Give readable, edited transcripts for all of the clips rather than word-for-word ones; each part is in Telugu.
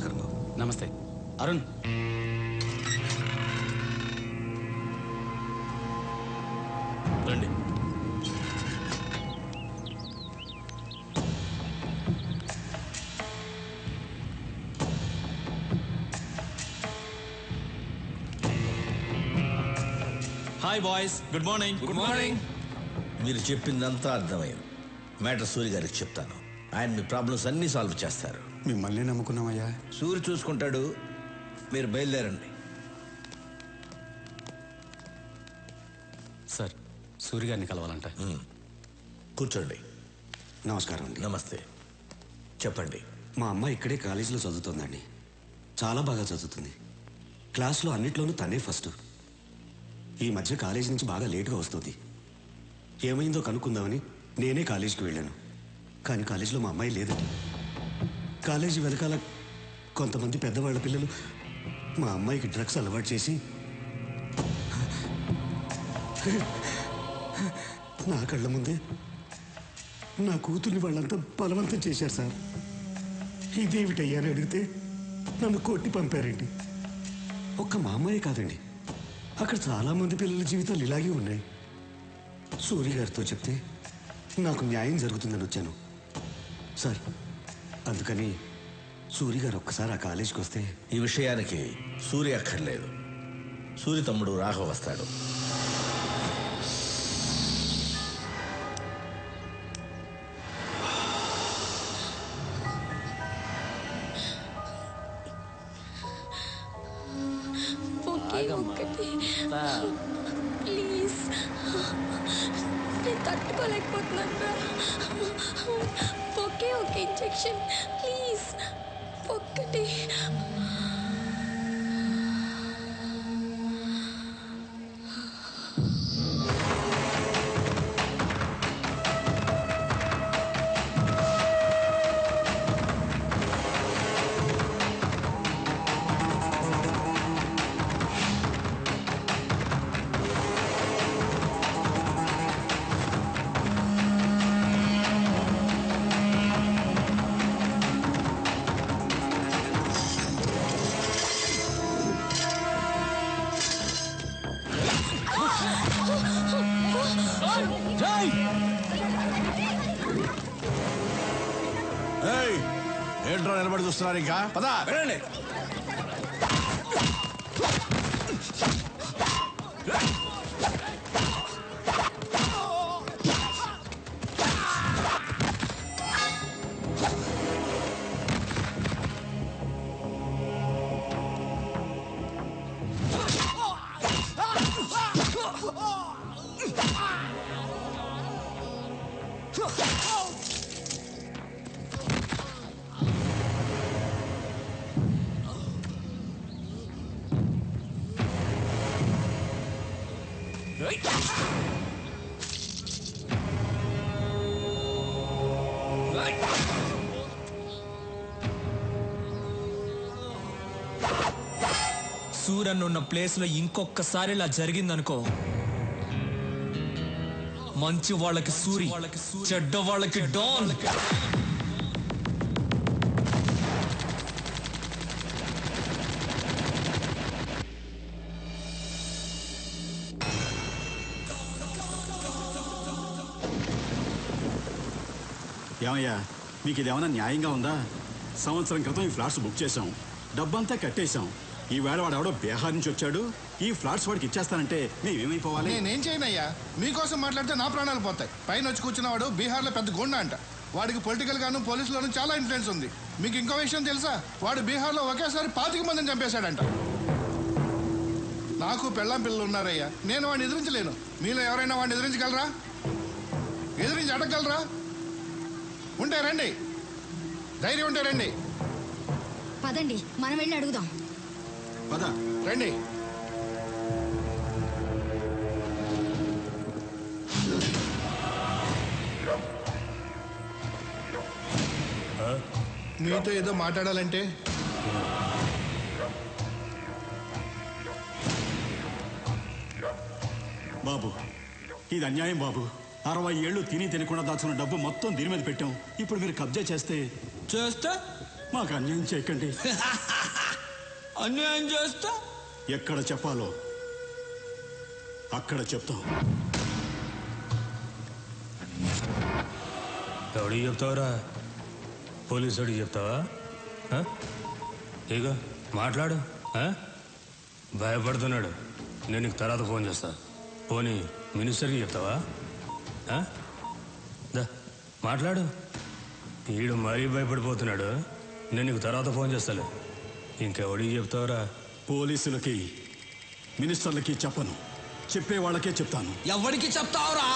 నమస్కారం బాబు. నమస్తే అరుణ్. రండి. Hi boys, good morning. Good morning. మీరు చెప్పిందంతా అర్థమైంది. మ్యాటర్ సూరి గారికి చెప్తాను. ఆయన మీ ప్రాబ్లమ్స్ అన్నీ సాల్వ్ చేస్తారు. మిమ్మల్ని నమ్ముకున్నామయ్యా. సూరి చూసుకుంటాడు. మీరు బయలుదేరండి. సార్, సూర్య గారిని కలవాలంట. కూర్చోండి. నమస్కారం అండి. నమస్తే. చెప్పండి. మా అమ్మ ఇక్కడే కాలేజీలో చదువుతుందండి. చాలా బాగా చదువుతుంది. క్లాస్లో అన్నిట్లోనూ తనే ఫస్ట్. ఈ మధ్య కాలేజీ నుంచి బాగా లేటుగా వస్తుంది. ఏమైందో కనుక్కుందామని నేనే కాలేజీకి వెళ్ళాను. కానీ కాలేజీలో మా అమ్మాయి లేదండి. కాలేజీ వెనకాల కొంతమంది పెద్దవాళ్ళ పిల్లలు మా అమ్మాయికి డ్రగ్స్ అలవాటు చేసి నా కళ్ళ ముందే నా కూతుర్ని వాళ్ళంతా బలవంతం చేశారు సార్. ఇదేమిటయ్యా అని అడిగితే నన్ను కొట్టి పంపారండి. ఒక్క మా అమ్మాయి కాదండి, అక్కడ చాలా మంది పిల్లల జీవితాలు ఇలాగే ఉన్నాయి. సూర్య గారితో చెప్తే నాకు న్యాయం జరుగుతుందని వచ్చాను సార్. అందుకని సూర్య గారు ఒక్కసారి ఆ కాలేజీకి వస్తే. ఈ విషయానికి సూర్య అక్కర్లేదు. సూర్య తమ్ముడు రాఘవ వస్తాడు. ప్లీజ్, నేను తట్టుకోలేకపోతున్నాను. ఒకే ఒక ఇంజెక్షన్ ప్లీజ్, ఒక్కటి. ఏంట్రా నిలబడి చూస్తున్నారు? ఇంకా పదా వెళ్ళండి. సూరన్ ఉన్న ప్లేస్ లో ఇంకొకసారి ఇలా జరిగిందనుకో, మంచి వాళ్ళకి సూరి, చెడ్డ వాళ్ళకి డాన్. ఏమయ్యా, మీకు ఇదేమన్నా న్యాయంగా ఉందా? సంవత్సరం క్రితం ఈ ఫ్లాట్స్ బుక్ చేశాం, డబ్బంతా కట్టేశాం. ఈ వేళ వాడు ఎవడో బీహార్ నుంచి వచ్చాడు, ఈ ఫ్లాట్స్ వాడికి ఇచ్చేస్తానంటే మేమేమైపోవాలి? నేనేం చేయనయ్యా, మీకోసం మాట్లాడితే నా ప్రాణాలు పోతాయి. పైన వచ్చి కూర్చున్నవాడు బీహార్లో పెద్ద గుండా అంట. వాడికి పొలిటికల్ గాను పోలీసులోనూ చాలా ఇన్ఫ్లుయెన్స్ ఉంది. మీకు ఇంకో విషయం తెలుసా? వాడు బీహార్లో ఒకేసారి 25 మందిని చంపేశాడంట. నాకు పెళ్ళాం పిల్లలు ఉన్నారయ్యా, నేను వాడిని ఎదిరించలేను. మీలో ఎవరైనా వాడిని ఎదిరించగలరా? ఎదిరించి అడగగలరా? ఉంటే రండి, ధైర్యం ఉంటే రండి. పదండి, మనం వెళ్ళి అడుగుదాం. పద రండి. మీతో ఏదో మాట్లాడాలంటే. బాబు, ఇది అన్యాయం బాబు. 60 ఏళ్ళు తిని తినకుండా దాచుకున్న డబ్బు మొత్తం దీని మీద పెట్టాం. ఇప్పుడు మీరు కబ్జా చేస్తే మాకు అన్యాయం చేయకండి. అన్యాయం చేస్తా ఎక్కడ చెప్పాలో అక్కడ చెప్తాం. ఎవడికి చెప్తావురా? పోలీసు వాడికి చెప్తావా? ఇక మాట్లాడు. భయపడుతున్నాడు. నేను నీకు తర్వాత ఫోన్ చేస్తా. పోనీ మినిస్టర్కి చెప్తావా? దా మాట్లాడు. ఈడు మరీ భయపడిపోతున్నాడు. నేను నీకు తర్వాత ఫోన్ చేస్తాలే. ఇంకెవడికి చెప్తావురా? పోలీసులకి మినిస్టర్లకి చెప్పను. చెప్పే వాళ్ళకే చెప్తాను. ఎవరికి చెప్తావురా?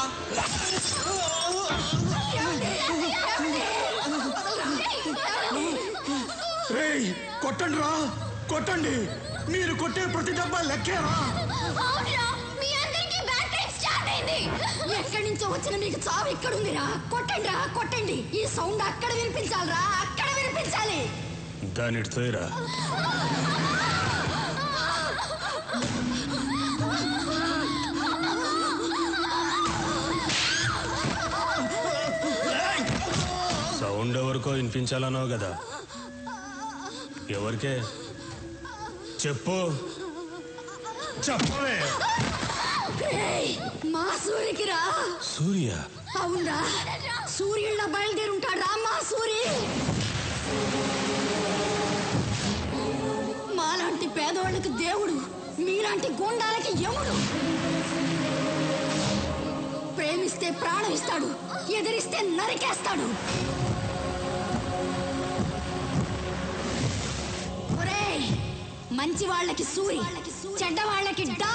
కొట్టండి రా, కొట్టండి. మీరు కొట్టే ప్రతి డబ్బా లెక్కేరా. ఎక్కడి నుంచో వచ్చిన మీకు చావు ఇక్కడుందిరా. కొట్టండి రా, కొట్టండి. ఈ సౌండ్ అక్కడ వినిపించాలిరా, అక్కడ వినిపించాలి. దాని తోయరా. సౌండ్ ఎవరికో వినిపించాలన్నావు కదా, ఎవరికే చెప్పు. చెప్పవే. మా సూర్యకి రా. సూర్య? అవునరా, సూర్యుళ్ళ బయలుదేరుంటాడు రా మా సూరి. మాలాంటి పేదవాళ్ళకి దేవుడు, మీలాంటి గూండాలకి యముడు. ప్రేమిస్తే ప్రాణం ఇస్తాడు, ఎదిరిస్తే నరికేస్తాడు. ఒరేయ్, మంచి వాళ్ళకి సూరి, చెడ్డ వాళ్ళకి డా.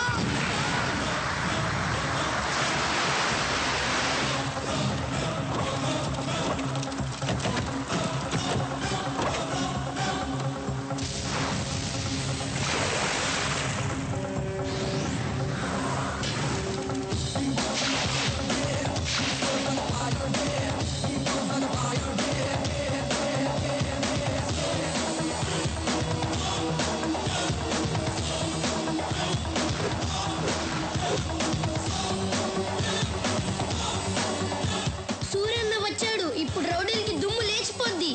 సూర్యన్న వచ్చాడు. ఇప్పుడు రౌడీలకి దుమ్ము లేచిపోద్ది.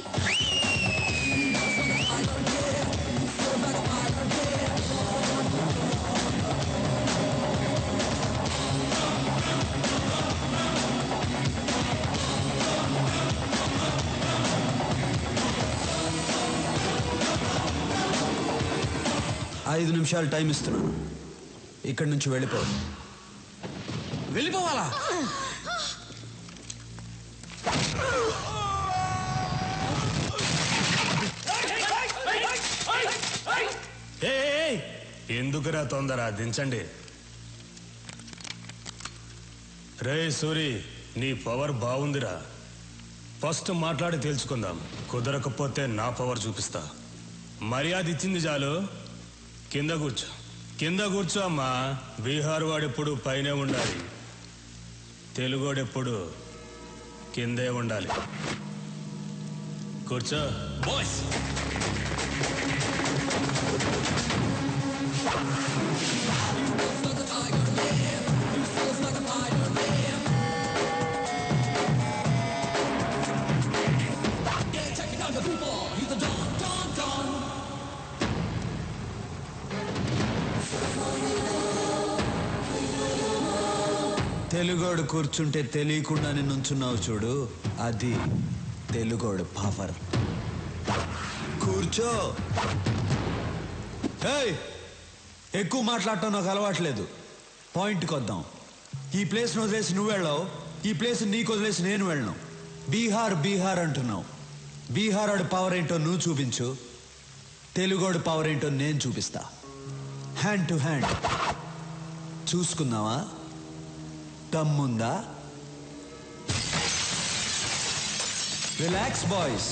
ఐదు నిమిషాలు టైం ఇస్తున్నాను. ఇక్కడి నుంచి వెళ్ళిపో. వెళ్ళిపోవాలా? ఎందుకురా తొందర? దించండి. రే సూరి, నీ పవర్ బాగుందిరా. ఫస్ట్ మాట్లాడి తెలుసుకుందాం. కుదరకపోతే నా పవర్ చూపిస్తా. మర్యాద ఇచ్చింది చాలు. కింద కూర్చో, కింద కూర్చో అమ్మా. బీహార్ వాడెప్పుడు పైనే ఉండాలి, తెలుగోడెప్పుడు కిందే ఉండాలి. కూర్చో. బాయ్స్, తెలుగోడు కూర్చుంటే తెలియకుండానే నుంచున్నావు చూడు, అది తెలుగోడు పవర్. కూర్చో. ఏయ్, ఎక్కువ మాట్లాడటం నాకు అలవాట్లేదు. పాయింట్కి వద్దాం. ఈ ప్లేస్ను వదిలేసి నువ్వు వెళ్ళావు, ఈ ప్లేస్ నీకు వదిలేసి నేను వెళ్ళను. బీహార్ బీహార్ అంటున్నావు. బీహార్ వాడి పవర్ ఏంటో నువ్వు చూపించు, తెలుగోడు పవర్ ఏంటో నేను చూపిస్తా. హ్యాండ్ టు హ్యాండ్ చూసుకుందామా? దమ్ముందా? Relax boys.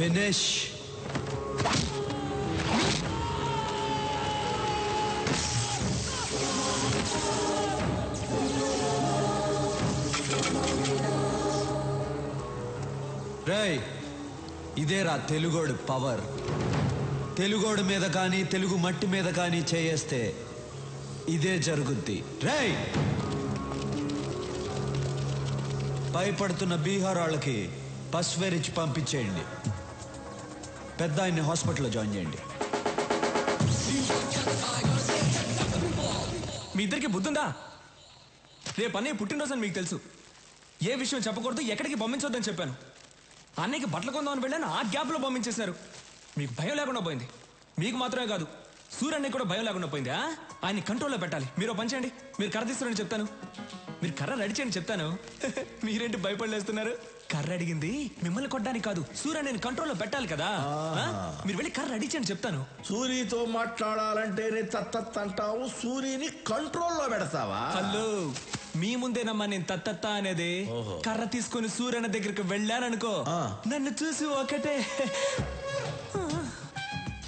ఫినిష్. రేయ్, ఇదేరా తెలుగోడు పవర్. తెలుగోడు మీద కానీ తెలుగు మట్టి మీద కానీ చేయేస్తే ఇదే జరుగుద్ది. రేయ్, భయపడుతున్న బీహార్ వాళ్ళకి పసువేరిచ్చి పంపించేయండి. పెద్ద ఆయన్ని హాస్పిటల్లో జాయిన్ చేయండి. మీ ఇద్దరికి బుద్ధుందా? రేపు అన్నయ్య పుట్టినరోజు అని మీకు తెలుసు. ఏ విషయం చెప్పకూడదు, ఎక్కడికి పంపించొద్దని చెప్పాను. అన్నయ్యకి బట్టలు కొందామని వెళ్ళాను, ఆ గ్యాప్లో పంపించేశారు. మీకు భయం లేకుండా పోయింది. మీకు మాత్రమే కాదు, సూర్యన్నయ్య కూడా భయం లేకుండా పోయింది. ఆయన్ని కంట్రోల్లో పెట్టాలి. మీరు పని చేయండి, మీరు కర్ర తీస్తారని చెప్తాను. మీరు కర్ర రెడీ చేయండి చెప్తాను. మీరేంటి భయపడలేస్తున్నారు? కర్ర అడిగింది మిమ్మల్ని కొట్టడానికి కాదు, సూర్యన్నయ్యని కంట్రోల్లో పెట్టాలి కదా. మీరు వెళ్ళి కర్ర రెడీ చేయండి చెప్తాను. సూరితో మాట్లాడాలంటేనే తత్తత్ అంటావు, సూరిని కంట్రోల్లో పెడతావా? హలో, మీ ముందేనమ్మా నేను తత్తత్త అనేది. కర్ర తీసుకొని సూర్యన్న దగ్గరికి వెళ్ళాననుకో, నన్ను చూసి ఒకటే.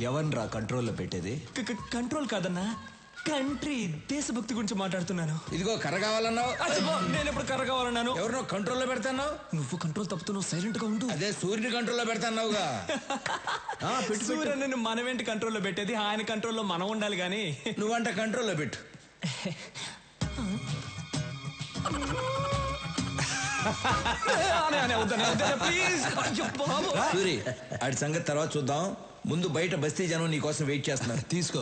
ఎవన్రా కంట్రోల్లో పెట్టేది? కంట్రోల్ కాదన్నా, కంట్రీ, దేశభక్తి గురించి మాట్లాడుతున్నాను. ఇదిగో కర్ర కావాలన్నావు. నేను ఎప్పుడు కర్ర కావాలన్నాను? ఎవరినో కంట్రోల్లో పెడతాన్నావు. నువ్వు కంట్రోల్ తప్పుతున్నావు, సైలెంట్ గా ఉండు. అదే సూర్యుని కంట్రోల్లో పెడతాన్నావుగా. సూర్యని మనమేంటి కంట్రోల్లో పెట్టేది? ఆయన కంట్రోల్లో మనం ఉండాలి గాని. నువ్వంట కంట్రోల్లో పెట్టు. సూరి, ఆడి సంగతి తర్వాత చూద్దాం. ముందు బయట బస్తీ జనం నీ కోసం వెయిట్ చేస్తున్నారు. తీసుకో.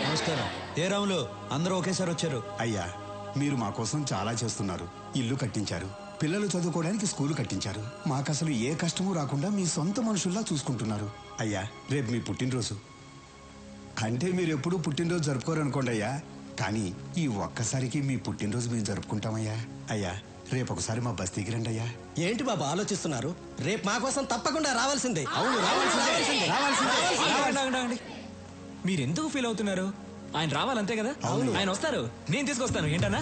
నమస్కారం. ఏ రాములు, అందరూ ఒకేసారి వచ్చారు? అయ్యా, మీరు మా కోసం చాలా చేస్తున్నారు. ఇల్లు కట్టించారు, పిల్లలు చదువుకోవడానికి స్కూలు కట్టించారు. మాకు అసలు ఏ కష్టమూ రాకుండా మీ సొంత మనుషుల్లా చూసుకుంటున్నారు. అయ్యా, రేపు మీ పుట్టినరోజు. అంటే మీరు ఎప్పుడూ పుట్టినరోజు జరుపుకోరనుకోండి అయ్యా, కానీ ఈ ఒక్కసారికి మీ పుట్టినరోజు మేము జరుపుకుంటామయ్యా. అయ్యా, రేపు ఒకసారి మా బస్తీకి రండి అయ్యా. ఏంటి బాబు ఆలోచిస్తున్నారు? రేపు మా కోసం తప్పకుండా రావాల్సిందే. అవును, రావాల్సిందే. మీరు ఎందుకు ఫీల్ అవుతున్నారు? ఆయన రావాలంతే కదా. ఆయన వస్తారు, నేను తీసుకొస్తాను. ఏంటన్నా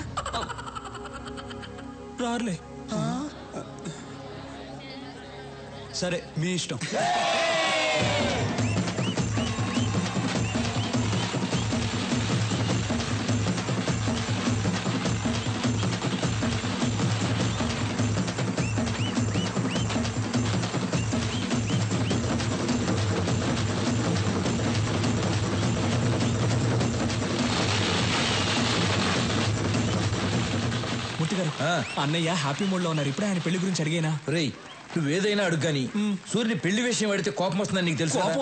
రారులే. సరే, మీ ఇష్టం. అన్నయ్య హ్యాపీ మూడ్ లో ఉన్నారు. ఇప్పుడే ఆయన పెళ్లి గురించి అడిగేనా? రేయ్, నువ్వేదైనా అడుగుగాని సూర్యుని పెళ్లి విషయం అడిగితే కోపం వస్తుందని నీకు తెలుసు. కోపం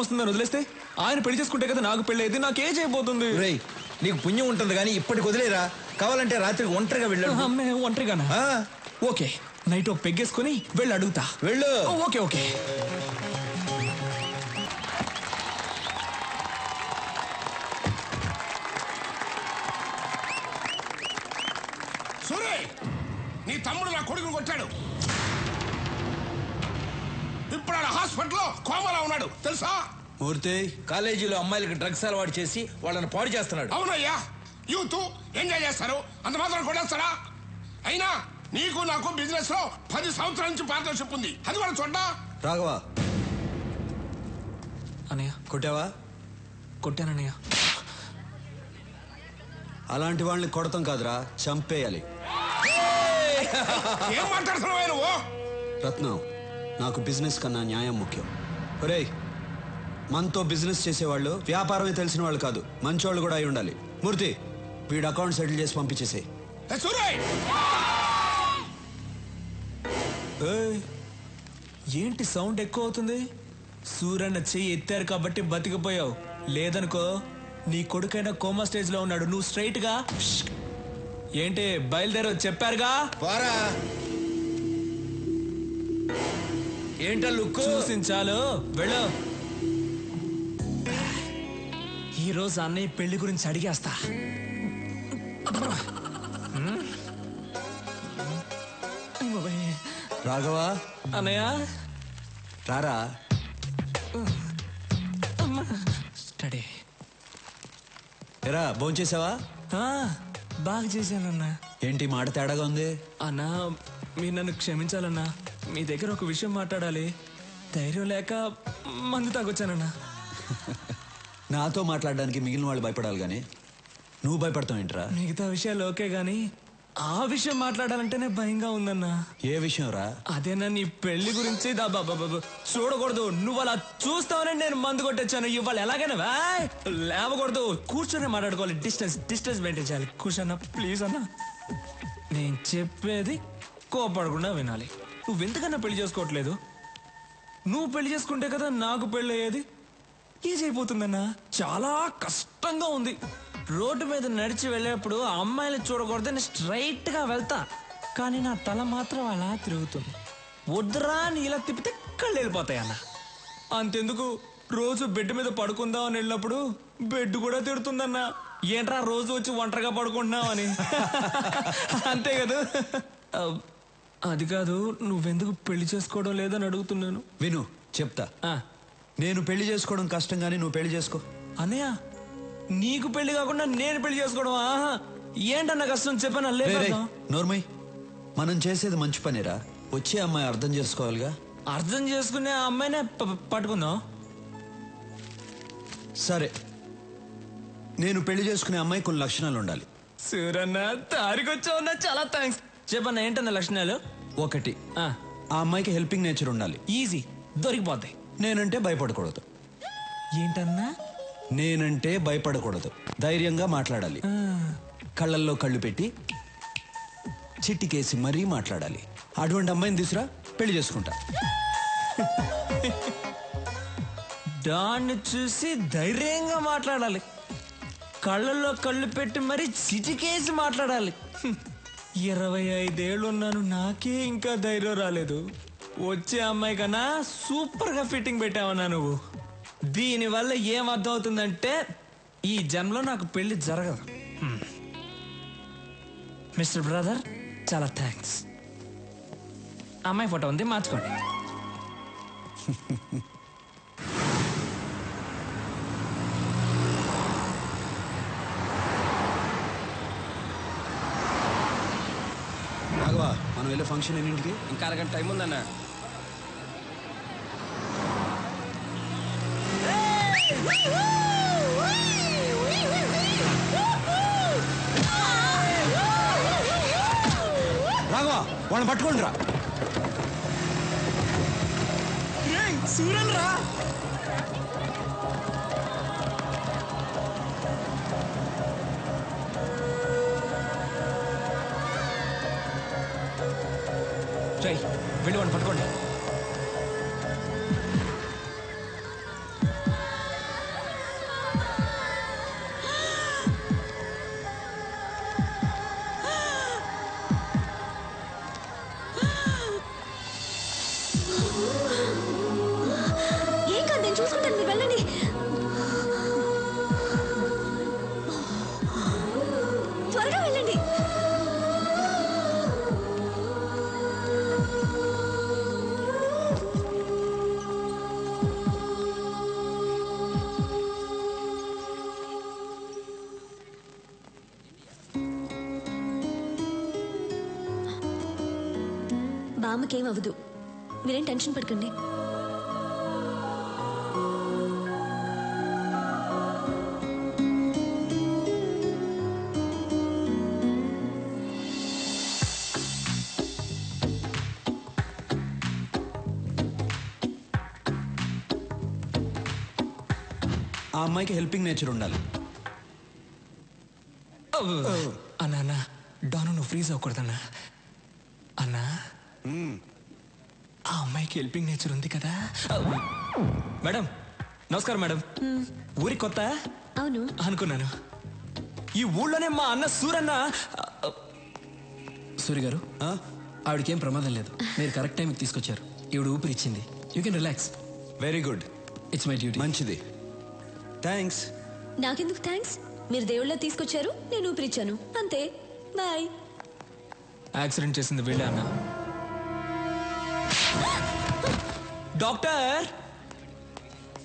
వస్తుంది అని వదిలేస్తే ఆయన పెళ్లి చేసుకుంటే కదా నాకు పెళ్లి అయితే నాకేం చేయబోతుంది? రేయ్, నీకు పుణ్యం ఉంటుంది కానీ ఇప్పటికి వదిలేరా. కావాలంటే రాత్రికి ఒంటరిగా వెళ్ళాడు. ఒంటరిగానా? ఓకే, నైట్ పెగ్గేసుకుని వెళ్ళి అడుగుతా. వెళ్ళు. Okay okay. సూరే, నీ తమ్ముడు నా కొడుకుని కొట్టాడు. ఇప్పుడు ఆయన హాస్పిటల్లో కోమలా ఉన్నాడు తెలుసా? మూర్తి, కాలేజీలో అమ్మాయిలకు డ్రగ్స్ అలవాటు చేసి వాళ్ళని పాడు చేస్తున్నాడు. అవునయ్యా, యూత్ ఎంజాయ్ చేస్తారు, అంత మాత్రం కొట్టేస్తారా? అయినా నీకు నాకు బిజినెస్ లో 10 సంవత్సరాల నుంచి పార్ట్నర్షిప్ ఉంది. అది కూడా చూడ్డా. రాఘవా, అన్నయ్య కొట్టావా? కొట్టానన్నయ్య. అలాంటి వాళ్ళని కొడతాం కాదురా, చంపేయాలి. ఏం మాట్లాడుతున్నావా నువ్వు? రత్నం, నాకు బిజినెస్ కన్నా న్యాయం ముఖ్యం. ఒరేయ్, మనతో బిజినెస్ చేసేవాళ్ళు వ్యాపారమే తెలిసిన వాళ్ళు కాదు, మంచోళ్ళు కూడా అయి ఉండాలి. మూర్తి, వీడు అకౌంట్ సెటిల్ చేసి పంపించేసే. ఏంటి సౌండ్ ఎక్కువ అవుతుంది? సూరన్న చెయ్యి ఎత్తారు కాబట్టి బతికిపోయావు. లేదనుకో నీ కొడుకైనా కోమా స్టేజ్ లో ఉన్నాడు. నువ్వు స్ట్రైట్ గా ఏంటి బయలుదేరో చెప్పారుగా. ఏంటా లుక్? చూసించాలు, వెళ్ళు. ఈ రోజు అన్నయ్య పెళ్లి గురించి అడిగేస్తా. రాఘవా, అన్నయ్య రారా. స్టడీ. ఎరా, భోంచేసావా? బాగా చేశానన్నా. ఏంటి మాట తేడాగా ఉంది? అన్నా మీరు నన్ను క్షమించాలన్నా. మీ దగ్గర ఒక విషయం మాట్లాడాలి. ధైర్యం లేక మందు తాగొచ్చానన్నా. నాతో మాట్లాడడానికి మిగిలిన వాళ్ళు భయపడాలి కానీ నువ్వు భయపడతావు ఏంట్రా? మిగతా విషయాలు ఓకే గానీ ఆ విషయం మాట్లాడాలంటేనే భయంగా ఉందన్నా. ఏ విషయం రా? అదేనా నీ పెళ్లి గురించి చూడకూడదు. నువ్వు అలా చూస్తావని నేను మందు కొట్టొచ్చాను. ఇవాళ ఎలాగైనా లేవకూడదు. కూర్చొని మాట్లాడుకోవాలి. డిస్టెన్స్ మెయింటైన్ చేయాలి. కూర్చోన్నా ప్లీజ్ అన్నా. నేను చెప్పేది కోపడకుండా వినాలి. నువ్వెందుకన్నా పెళ్లి చేసుకోవట్లేదు? నువ్వు పెళ్లి చేసుకుంటే కదా నాకు పెళ్లి అయ్యేది. ఈజీ అయిపోతుందన్నా. చాలా కష్టంగా ఉంది. రోడ్డు మీద నడిచి వెళ్ళేప్పుడు అమ్మాయిలు చూడకూడదని స్ట్రైట్ గా వెళ్తా, కానీ నా తల మాత్రం అలా తిరుగుతుంది. వద్దురా అని ఇలా తిప్పితే కళ్ళు వెళ్ళిపోతాయి అన్న. అంతెందుకు రోజు బెడ్ మీద పడుకుందాం అని వెళ్ళినప్పుడు బెడ్ కూడా తిడుతుందన్నా. ఏంట్రా రోజు వచ్చి ఒంటరిగా పడుకుంటున్నావు అని. అంతే కదా. అది కాదు, నువ్వెందుకు పెళ్లి చేసుకోవడం లేదని అడుగుతున్నాను. విను చెప్తా. నేను పెళ్లి చేసుకోవడం కష్టం కానీ నువ్వు పెళ్లి చేసుకో. అన్నయ్య నీకు పెళ్లి కాకుండా నేను పెళ్లి చేసుకోవడం ఏంటన్నా కష్టం చెప్పాను. నోర్మయ్, మనం చేసేది మంచి పనిరా. వచ్చే అమ్మాయి అర్థం చేసుకోవాలిగా. అర్థం చేసుకునే అమ్మాయినే పట్టుకుందాం. సరే, నేను పెళ్లి చేసుకునే అమ్మాయి కొన్ని లక్షణాలు ఉండాలి. సూరన్న తారికొచ్చావున్నా, చాలా థ్యాంక్స్. చెప్పన్నా ఏంటన్నా లక్షణాలు? ఒకటి, ఆ అమ్మాయికి హెల్పింగ్ నేచర్ ఉండాలి. ఈజీ, దొరికిపోతాయి. నేనంటే భయపడకూడదు. ఏంటన్నా? నేనంటే భయపడకూడదు. ధైర్యంగా మాట్లాడాలి. కళ్ళల్లో కళ్ళు పెట్టి చిట్టికేసి మరీ మాట్లాడాలి. అటువంటి అమ్మాయిని తీసురా, పెళ్లి చేసుకుంటా. దాన్ని చూసి ధైర్యంగా మాట్లాడాలి. కళ్ళల్లో కళ్ళు పెట్టి మరీ చిటికేసి మాట్లాడాలి. 25 ఏళ్ళు ఉన్నాను, నాకే ఇంకా ధైర్యం రాలేదు. వచ్చే అమ్మాయి కన్నా సూపర్ గా ఫిట్టింగ్ పెట్టావన్నా నువ్వు. దీనివల్ల ఏం అర్థం అవుతుందంటే ఈ జన్మలో నాకు పెళ్లి జరగదు. మిస్టర్ బ్రదర్, చాలా థ్యాంక్స్. అమ్మాయి ఫోటో ఉంది, మార్చుకోండి. రాఘవా, మనం వెళ్ళే ఫంక్షన్ ఎన్నింటికి? ఇంకా అరగంట టైం ఉందన్నా. రాఘవా, వాళ్ళని పట్టుకోండి రా. సూరన్ రా. వెళ్ళి వాడిని పట్టుకోండి. ఏం కాదు, నేను చూసుకుంటాను, మీరు వెళ్ళండి. త్వరగా వెళ్ళండి. బామ్మకేం అవ్వదు, మీరేం టెన్షన్ పడకండి. ఆ అమ్మాయికి హెల్పింగ్ నేచర్ ఉండాలి. అన్నా డాను నువ్వు ఫ్రీజ్ అవ్వకూడదన్నా. అన్నా ఆ అమ్మాయికి హెల్పింగ్ నేచర్ ఉంది కదా. మేడం నమస్కారం. మేడం ఊరి కొత్త? అవును అనుకున్నాను. ఈ ఊళ్ళోనే మా అన్న సూరన్న. సూరి గారు, ఆవిడకేం ప్రమాదం లేదు. మీరు కరెక్ట్ టైంకి తీసుకొచ్చారు. ఈవిడ ఊపిరి ఇచ్చింది. You can relax. Very good. It's my duty. మంచిది, థ్యాంక్స్. నాకెందుకు థ్యాంక్స్? మీరు దేవుళ్ళ తీసుకొచ్చారు, నేను ఊపిరిచ్చాను, అంతే. బాయ్. యాక్సిడెంట్ చేసింది వీళ్ళే అన్న. డాక్టర్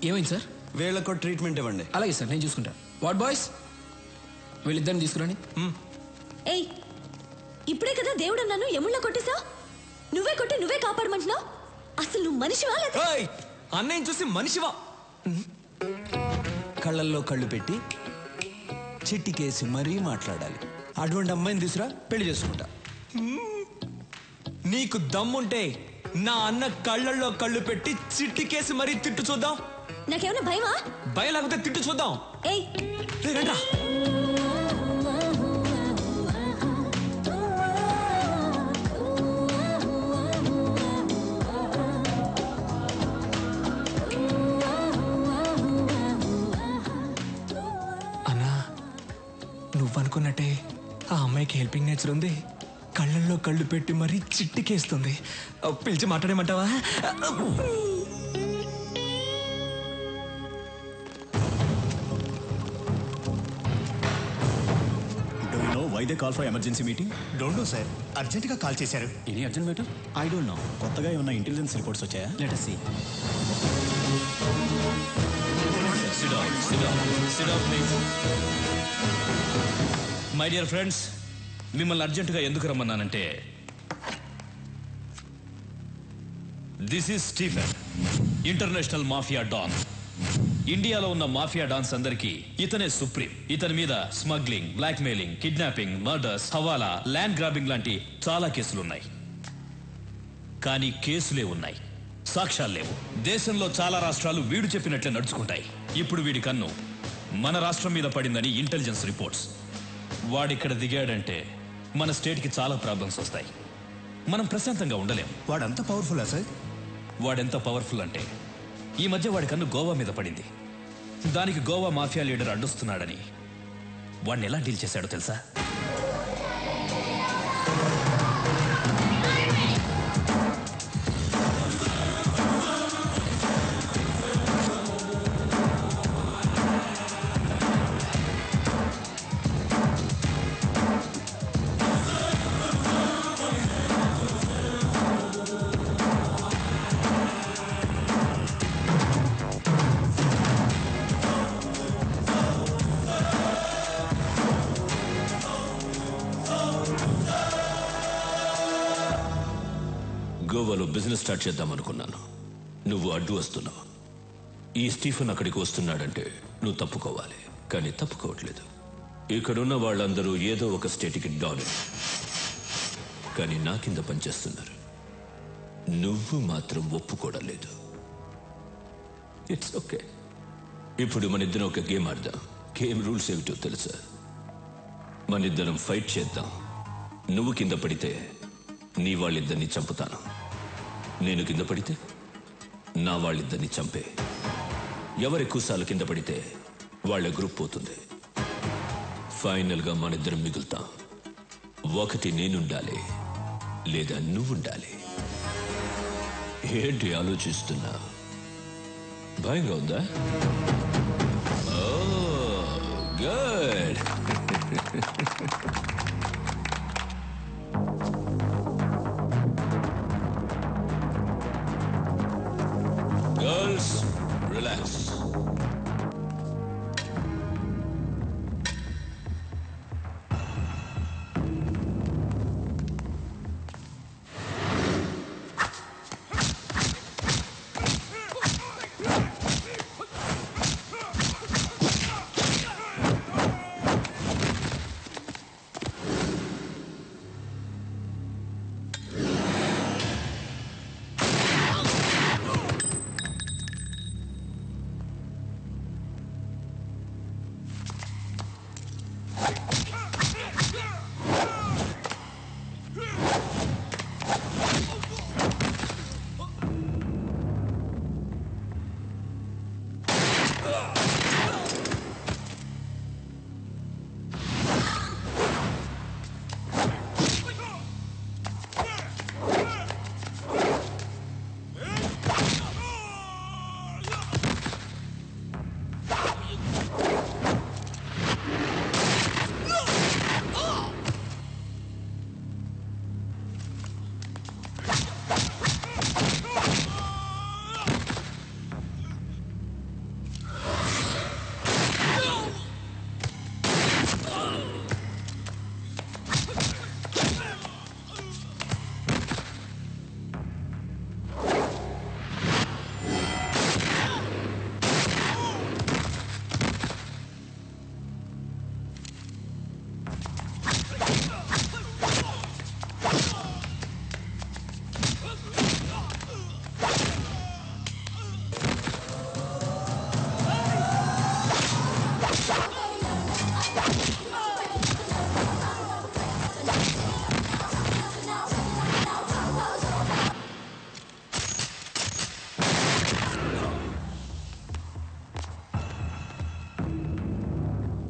ఏమైంది సార్? వీళ్ళకు ట్రీట్మెంట్ ఇవ్వండి. అలాగే సార్, నేను చూసుకుంటా. వాట్ బాయ్స్, వీళ్ళిద్దరిని తీసుకురండి. ఏయ్, ఇప్పుడే కదా దేవుడు నన్ను ఎముళ్ళ కొట్టేశావు. నువ్వే కొట్టి నువ్వే కాపాడమంటున్నావు. అసలు నువ్వు మనిషివా లేదా? అన్నయ్య చూసి మనిషివా? కళ్ళల్లో కళ్ళు పెట్టి చిట్టికేసి మరీ మాట్లాడాలి. అటువంటి అమ్మాయిని తీసురా, పెళ్లి చేసుకుంటా. నీకు దమ్ముంటే నా అన్న కళ్ళల్లో కళ్ళు పెట్టి చిట్టికేసి మరీ తిట్టు చూద్దాం. నాకేమైనా భయమా? భయం లేకపోతే తిట్టు చూద్దాం. ఏయ్, రండ్రా. అన్నా, నువ్వనుకున్నట్టే ఆ అమ్మాయికి హెల్పింగ్ నేచర్ ఉంది. కళ్ళల్లో కళ్ళు పెట్టి మరీ చిట్టికేస్తుంది. పిలిచి మాట్లాడేమంటావా? Why they call for emergency meeting? Don't know, sir. Urgent గా కాల్ చేశారు. Any urgent matter? I don't know. కొత్తగా ఏమన్నా ఇంటెలిజెన్స్ రిపోర్ట్స్ వచ్చాయా? Let us see. Sit down. Sit down. Sit down, please. My dear friends, మిమ్మల్ని అర్జెంటుగా ఎందుకు రమ్మన్నానంటే, this is Stephen, international mafia don. ఇండియాలో ఉన్న మాఫియా డాన్స్ అందరికీ ఇతనే సుప్రీం. ఇతని మీద smuggling, blackmailing, kidnapping, murders, hawala, land grabbing లాంటి చాలా కేసులున్నాయి. కానీ కేసులే ఉన్నాయి, సాక్ష్యాలు లేవు. దేశంలో చాలా రాష్ట్రాలు వీడు చెప్పినట్లే నడుచుకుంటాయి. ఇప్పుడు వీడి కన్ను మన రాష్ట్రం మీద పడిందని ఇంటెలిజెన్స్ రిపోర్ట్స్. వాడిక్కడ దిగాడంటే మన స్టేట్కి చాలా ప్రాబ్లమ్స్ వస్తాయి. మనం ప్రశాంతంగా ఉండలేం. వాడంత పవర్ఫుల్లా సార్? వాడెంత పవర్ఫుల్ అంటే, ఈ మధ్య వాడి కన్ను గోవా మీద పడింది. దానికి గోవా మాఫియా లీడర్ అడ్డొస్తున్నాడని వాడిని ఎలా డీల్ చేశాడో తెలుసా? గోవాలో బిజినెస్ స్టార్ట్ చేద్దాం అనుకున్నాను. నువ్వు అడ్డు వస్తున్నావు. ఈ స్టీఫెన్ అక్కడికి వస్తున్నాడంటే నువ్వు తప్పుకోవాలి. కానీ తప్పుకోవట్లేదు. ఇక్కడున్న వాళ్ళందరూ ఏదో ఒక స్టేట్కి డాన్, కానీ నా కింద పనిచేస్తున్నారు. నువ్వు మాత్రం ఒప్పుకోవడం లేదు. It's okay. ఇప్పుడు మన ఇద్దరం ఒక గేమ్ ఆడదాం. గేమ్ రూల్స్ ఏమిటో తెలుసా? మన ఇద్దరం ఫైట్ చేద్దాం. నువ్వు కింద పడితే నీ వాళ్ళిద్దరిని చంపుతాను. నేను కింద పడితే నా వాళ్ళిద్దరిని చంపే. ఎవరెక్కువ సార్లు కింద పడితే వాళ్ళ గ్రూప్ పోతుంది. ఫైనల్గా మనిద్దరం మిగులుతాం. ఒకటి నేనుండాలి, లేదా నువ్వుండాలి. ఏంటి ఆలోచిస్తున్నా? భయంగా ఉందా? Oh good. Girls, relax.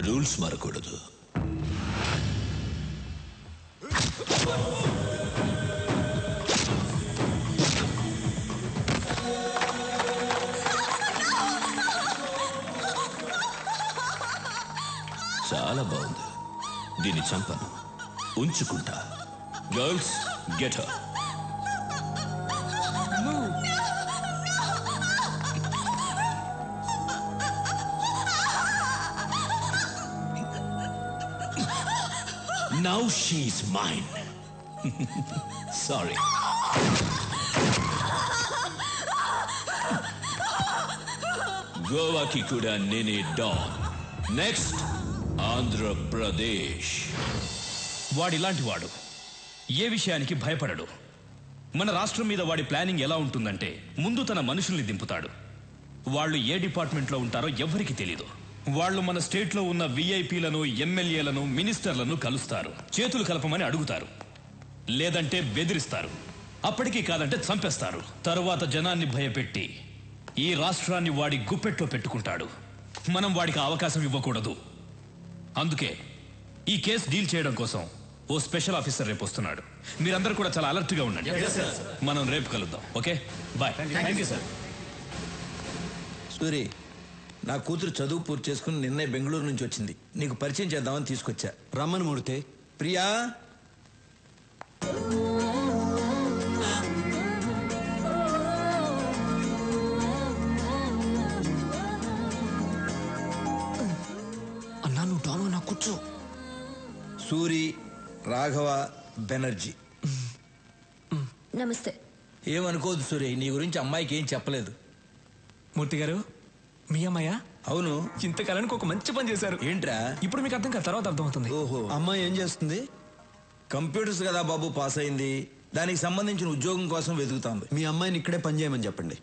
Rules మారకూడదు. చాలా బాగుంది. దీన్ని చంపను, ఉంచుకుంటా. Girls, get her. Now she's mine. Sorry. గోవాకి కూడా నేనే డాన్. నెక్స్ట్ ఆంధ్రప్రదేశ్. వాడిలాంటి వాడు ఏ విషయానికి భయపడడు. మన రాష్ట్రం మీద వాడి ప్లానింగ్ ఎలా ఉంటుందంటే, ముందు తన మనుషుల్ని దింపుతాడు. వాళ్ళు ఏ డిపార్ట్మెంట్లో ఉంటారో ఎవ్వరికి తెలీదు. వాళ్ళు మన స్టేట్లో ఉన్న విఐపీలను, ఎమ్మెల్యేలను, మినిస్టర్లను కలుస్తారు. చేతులు కలపమని అడుగుతారు, లేదంటే బెదిరిస్తారు. అప్పటికీ కాదంటే చంపేస్తారు. తరువాత జనాన్ని భయపెట్టి ఈ రాష్ట్రాన్ని వాడి గుప్పెట్లో పెట్టుకుంటాడు. మనం వాడికి అవకాశం ఇవ్వకూడదు. అందుకే ఈ కేసు డీల్ చేయడం కోసం ఓ స్పెషల్ ఆఫీసర్ రేపు వస్తున్నాడు. మీరందరూ కూడా చాలా అలర్ట్గా ఉండండి. మనం రేపు కలుద్దాం. Okay, bye. సూరి, నా కూతురు చదువు పూర్తి చేసుకుని నిన్నే బెంగళూరు నుంచి వచ్చింది. నీకు పరిచయం చేద్దామని తీసుకొచ్చా. రమ్మని మూడితే. ప్రియా, అన్నా నువ్వు డాను, నా కూర్చో. సూరి, రాఘవ బెనర్జీ. నమస్తే. ఏమనుకోదు సూరి, నీ గురించి అమ్మాయికి ఏం చెప్పలేదు. మూర్తి గారు, మీ అమ్మాయ? అవును. ఇంతకాలానికి ఒక మంచి పని చేశారు. ఏంట్రా? ఇప్పుడు మీకు అర్థం కాదు, తర్వాత అర్థమవుతుంది. ఓహో, అమ్మాయి ఏం చేస్తుంది? కంప్యూటర్స్ కదా బాబు పాస్ అయింది. దానికి సంబంధించిన ఉద్యోగం కోసం వెతుకుతాంది. మీ అమ్మాయిని ఇక్కడే పని చేయమని చెప్పండి.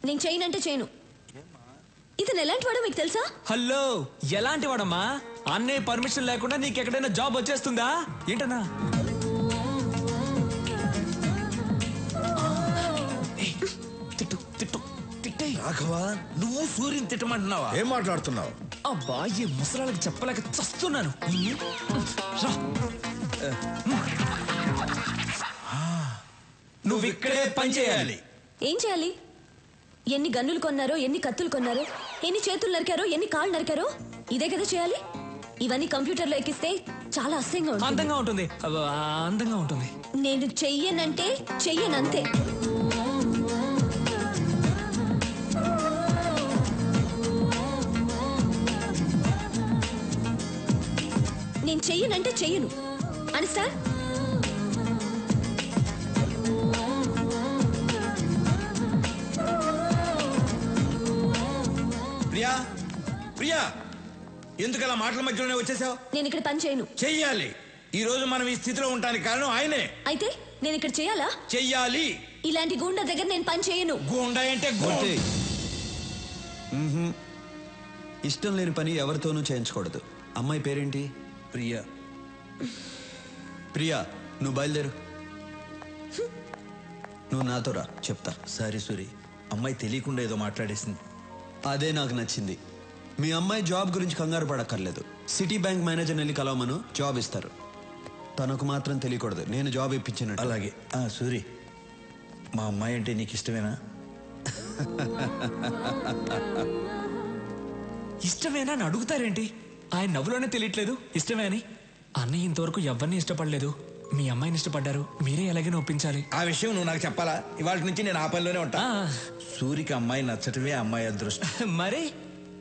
నేను చేయనంటే చేయను. ఇతను ఎలాంటి వాడో మీకు తెలుసా? హలో, ఎలాంటి వాడమ్మా? అన్నయ్య పర్మిషన్ లేకుండా నీకు ఎక్కడైనా జాబ్ వచ్చేస్తుందా ఏంటన్నా? రాఘవ, నువ్వు సూర్యుని తిట్టమంటున్నావా? ఏం మాట్లాడుతున్నావు? అబ్బా, ఈ ముసలాళ్ళకి చెప్పలేక చస్తున్నాను. నువ్వు ఇక్కడే పని చేయాలి. ఏం చేయాలి? ఎన్ని గన్నులు కొన్నారో, ఎన్ని కత్తులు కొన్నారో, ఎన్ని చేతులు నరికారో, ఎన్ని కాళ్ళు నరికారో, ఇదే కదా చేయాలి. ఇవన్నీ కంప్యూటర్లో ఎక్కిస్తే చాలా అసహ్యంగా ఉంటుంది. అందంగా ఉంటుంది, అందంగా ఉంటుంది. నేను చెయ్యనంటే చెయ్యనంతే. నేను చెయ్యనంటే చెయ్యను. అండర్స్టాండ్? ప్రియా, ప్రియా, ఎందుకలా మాటల మధ్యలోనే వచ్చేసావు? నేను ఇక్కడ పని చేయను. చెయ్యాలి. ఈ రోజు మనం ఈ స్థితిలో ఉండడానికి కారణం ఆయనే. అయితే నేను ఇక్కడ చేయాలా? చెయ్యాలి. ఇలాంటి గూండా దగ్గర నేను పని చేయను. గూండా అంటే ఇష్టం లేని పని ఎవరితోనూ చేయించకూడదు. అమ్మాయి పేరేంటి? ప్రియా. ప్రియా, నువ్వు బయలుదేరు. నువ్వు నాతో రా, చెప్తా. సారీ సూరి, అమ్మాయి తెలియకుండా ఏదో మాట్లాడేసింది. అదే నాకు నచ్చింది. మీ అమ్మాయి జాబ్ గురించి కంగారు పడక్కర్లేదు. సిటీ బ్యాంక్ మేనేజర్ని వెళ్ళి కలవమను, జాబ్ ఇస్తారు. తనకు మాత్రం తెలియకూడదు నేను జాబ్ ఇప్పించినట్టు. అలాగే. సూరి, మా అమ్మాయి అంటే నీకు ఇష్టమేనా? ఇష్టమేనా అని అడుగుతారేంటి? ఆయన నవ్వులోనే తెలియట్లేదు ఇష్టమే అని. అన్నయ్య ఇంతవరకు ఎవరిని ఇష్టపడలేదు. మీ అమ్మాయిని ఇష్టపడ్డారు, మీరే ఎలాగైనా ఒప్పించాలి. ఆ విషయం నువ్వు నాకు చెప్పాలా? ఇవాళ నుంచి నేను ఆ పనిలోనే ఉంటా. సూరికి అమ్మాయి నచ్చటమే అమ్మాయి అదృష్టం. మరి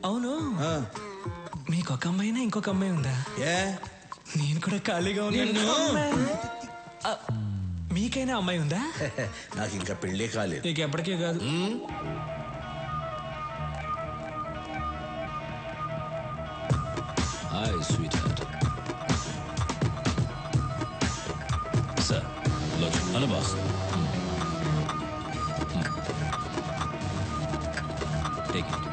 అవును, మీకు ఒక అమ్మాయినా ఇంకొక అమ్మాయి ఉందా? నేను కూడా ఖాళీగా ఉన్నాను. మీకైనా అమ్మాయి ఉందా? నాకు ఇంకా పెళ్ళే కాలేదు. నీకు ఎప్పటికీ కాదు. Hi sweetheart. Sir, hello boss. Take it.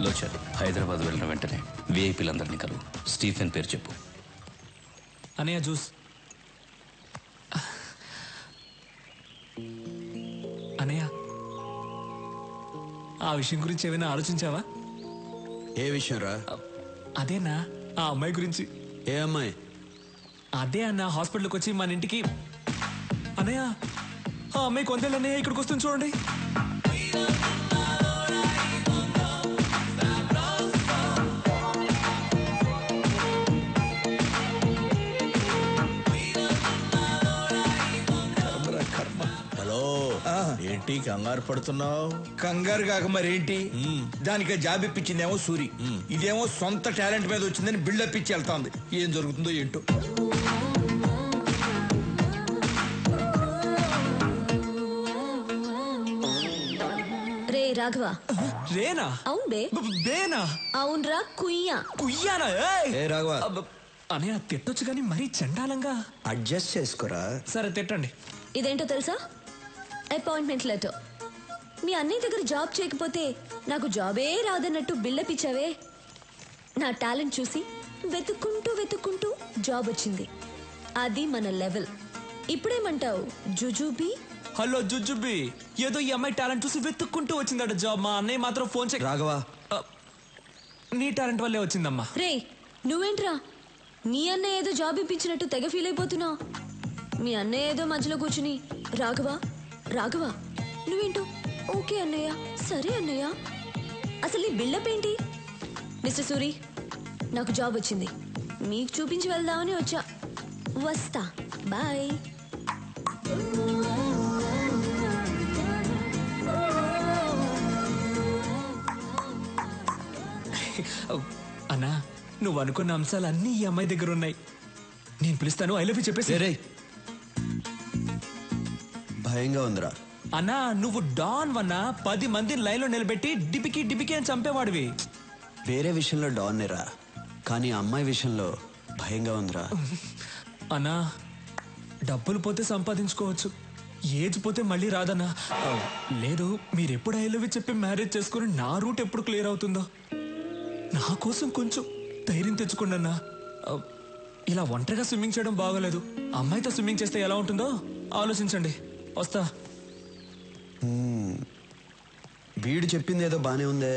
లోచర్, హైదరాబాద్ వెళ్ళిన వెంటనే విఐపీలందరినీ కలువు. స్టీఫెన్ పేరు చెప్పు. అనయ్య జ్యూస్. అనయ్య ఆ విషయం గురించి ఏమైనా ఆలోచించావా? ఏ విషయం రా? అదేనా ఆ అమ్మాయి గురించి. ఏ అమ్మాయి? అదే అన్న హాస్పిటల్కి వచ్చి మన ఇంటికి. అన్నయ్య ఆ అమ్మాయి కొందేళ్ళు అన్నయ్య ఇక్కడికి వస్తుంది చూడండి. హలో, ఏంటి కంగారు పడుతున్నావు? కంగారు కాక మరేంటి, దానికి జాబ్ ఇప్పించిందేమో సూరి, ఇదేమో సొంత టాలెంట్ మీద వచ్చిందని బిల్డప్ ఇచ్చి వెళ్తాంది. ఏం జరుగుతుందో ఏంటో. రే రాఘవ. రేనా? అవును బే. బేనా? అవునరా కుయ్యా. కుయ్యానా? ఏ రాఘవ, అనే తిట్టొచ్చు కానీ మరీ చండాలంగా. అడ్జస్ట్ చేసుకోరా. సరే తిట్టండి. ఇదేంటో తెలుసా? Appointment letter. మీ అన్నయ్య దగ్గర జాబ్ చేయకపోతే నాకు జాబే రాదన్నట్టు బిల్డప్ ఇచ్చావే. నా టాలెంట్ చూసి వెతుక్కుంటూ జాబ్ వచ్చింది. అది మన లెవెల్. ఇప్పుడేమంటావు జుజుబీ? హలో జుజుబీ, ఏదో ఈ అమ్మాయి టాలెంట్ చూసి వెతుక్కుంటూ వచ్చిందట జాబ్. మా అన్నయ్య మాత్రం ఫోన్ చేసి రాఘవ నీ టాలెంట్ వల్లే వచ్చిందమ్మా. రే నువ్వేంట్రా నీ అన్నయ్య ఏదో జాబ్ ఇప్పించినట్టు తెగ ఫీల్ అయిపోతున్నావు. మీ అన్నయ్య ఏదో మధ్యలో కూర్చుని రాఘవ నువ్వేంటో ఓకే అన్నయ్య, సరే అన్నయ్య. అసలు నీ బిల్డప్ ఏంటి? మిస్టర్ సూరి, నాకు జాబ్ వచ్చింది, మీకు చూపించి వెళ్దామని వచ్చా. వస్తా, బాయ్. అన్నా నువ్వు అనుకున్న అంశాలన్నీ ఈ అమ్మాయి దగ్గర ఉన్నాయి. నేను పిలుస్తాను, ఐ లవ్ యూ చెప్పేసి. భయంగా ఉందిరా. అన్నా నువ్వు డాన్ వన్నా 10 మందిని లైన్లో నిలబెట్టి డిపికి అని చంపేవాడివి. వేరే విషయంలో డాన్నేరా, కానీ అమ్మాయి విషయంలో భయంగా ఉందిరా. అన్నా డబ్బులు పోతే సంపాదించుకోవచ్చు, ఏజ్ పోతే మళ్ళీ రాదన్నా. లేదు మీరెప్పుడు ఐ లవ్ యూ చెప్పి మ్యారేజ్ చేసుకుని నా రూట్ ఎప్పుడు క్లియర్ అవుతుందో. నా కోసం కొంచెం ధైర్యం తెచ్చుకోండి అన్నా. ఇలా ఒంటరిగా స్విమ్మింగ్ చేయడం బాగోలేదు. అమ్మాయితో స్విమ్మింగ్ చేస్తే ఎలా ఉంటుందో ఆలోచించండి. వస్తా. వీడు చెప్పింది ఏదో బానే ఉందే.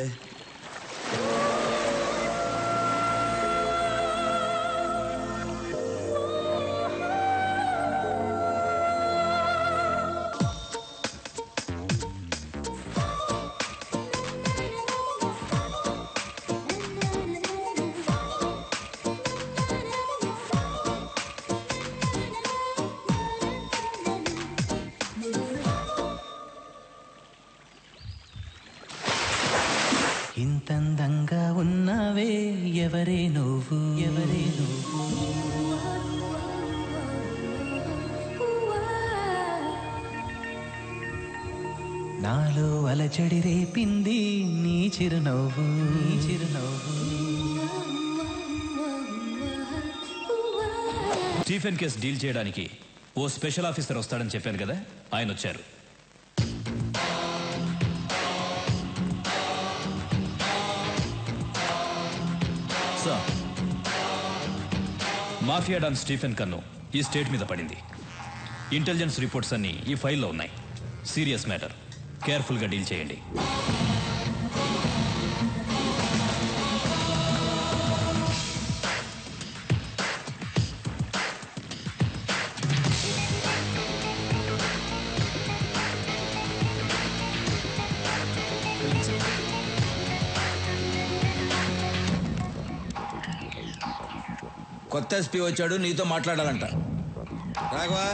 ఇంతందంగా ఉన్నావే ఎవరే నువ్వు, ఎవరే నువ్వు. నాలో అలచడి రేపింది నీ చిరునవ్వు, నీ చిరునవ్వు. స్టీఫెన్ కేస్ డీల్ చేయడానికి ఓ స్పెషల్ ఆఫీసర్ వస్తాడని చెప్పాను కదా, ఆయన వచ్చారు. మాఫియా డాన్ స్టీఫెన్ కన్ను ఈ స్టేట్ మీద పడింది. ఇంటెలిజెన్స్ రిపోర్ట్స్ అన్ని ఈ ఫైల్లో ఉన్నాయి. సీరియస్ మ్యాటర్, కేర్ఫుల్గా డీల్ చేయండి. కొత్త ఎస్పీ వచ్చాడు, నీతో మాట్లాడాలంట. రాఘవా,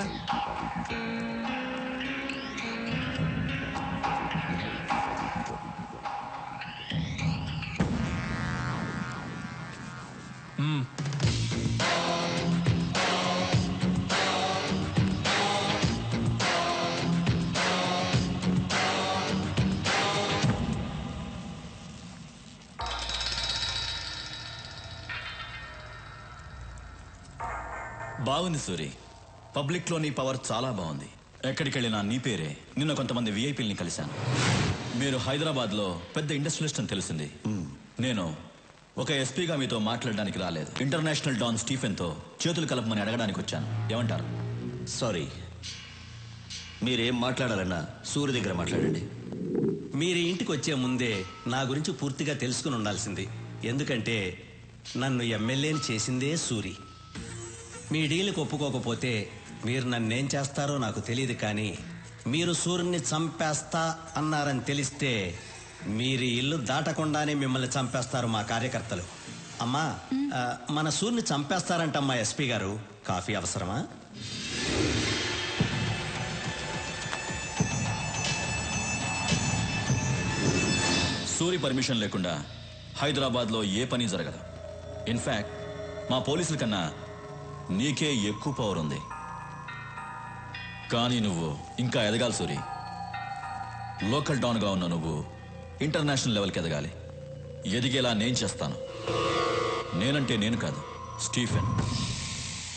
బాగుంది సూరి, పబ్లిక్లో నీ పవర్ చాలా బాగుంది. ఎక్కడికి వెళ్ళినా నీ పేరే. నిన్న కొంతమంది విఐపీలని కలిశాను. మీరు హైదరాబాద్లో పెద్ద ఇండస్ట్రియలిస్ట్ అని తెలిసింది. నేను ఒక ఎస్పీగా మీతో మాట్లాడడానికి రాలేదు. ఇంటర్నేషనల్ డాన్ స్టీఫెన్తో చేతులు కలపమని అడగడానికి వచ్చాను. ఏమంటారు? సారీ, మీరేం మాట్లాడాలన్నా సూర్య దగ్గర మాట్లాడండి. మీరు ఇంటికి వచ్చే ముందే నా గురించి పూర్తిగా తెలుసుకుని ఉండాల్సింది. ఎందుకంటే నన్ను ఎమ్మెల్యేని చేసిందే సూరి. మీ డీల్కి ఒప్పుకోకపోతే మీరు నన్నేం చేస్తారో నాకు తెలియదు, కానీ మీరు సూర్యుని చంపేస్తా అన్నారని తెలిస్తే మీరు ఇల్లు దాటకుండానే మిమ్మల్ని చంపేస్తారు మా కార్యకర్తలు. అమ్మా, మన సూర్యుని చంపేస్తారంటమ్మా ఎస్పీ గారు. కాఫీ అవసరమా? సూరి పర్మిషన్ లేకుండా హైదరాబాద్లో ఏ పని జరగదు. ఇన్ఫ్యాక్ట్ మా పోలీసుల కన్నా నీకే ఎక్కువ పవర్ ఉంది. కానీ నువ్వు ఇంకా ఎదగాలి సూరి. లోకల్ డౌన్గా ఉన్న నువ్వు ఇంటర్నేషనల్ లెవెల్కి ఎదగాలి. ఎదిగేలా నేను చేస్తాను. నేనంటే నేను కాదు,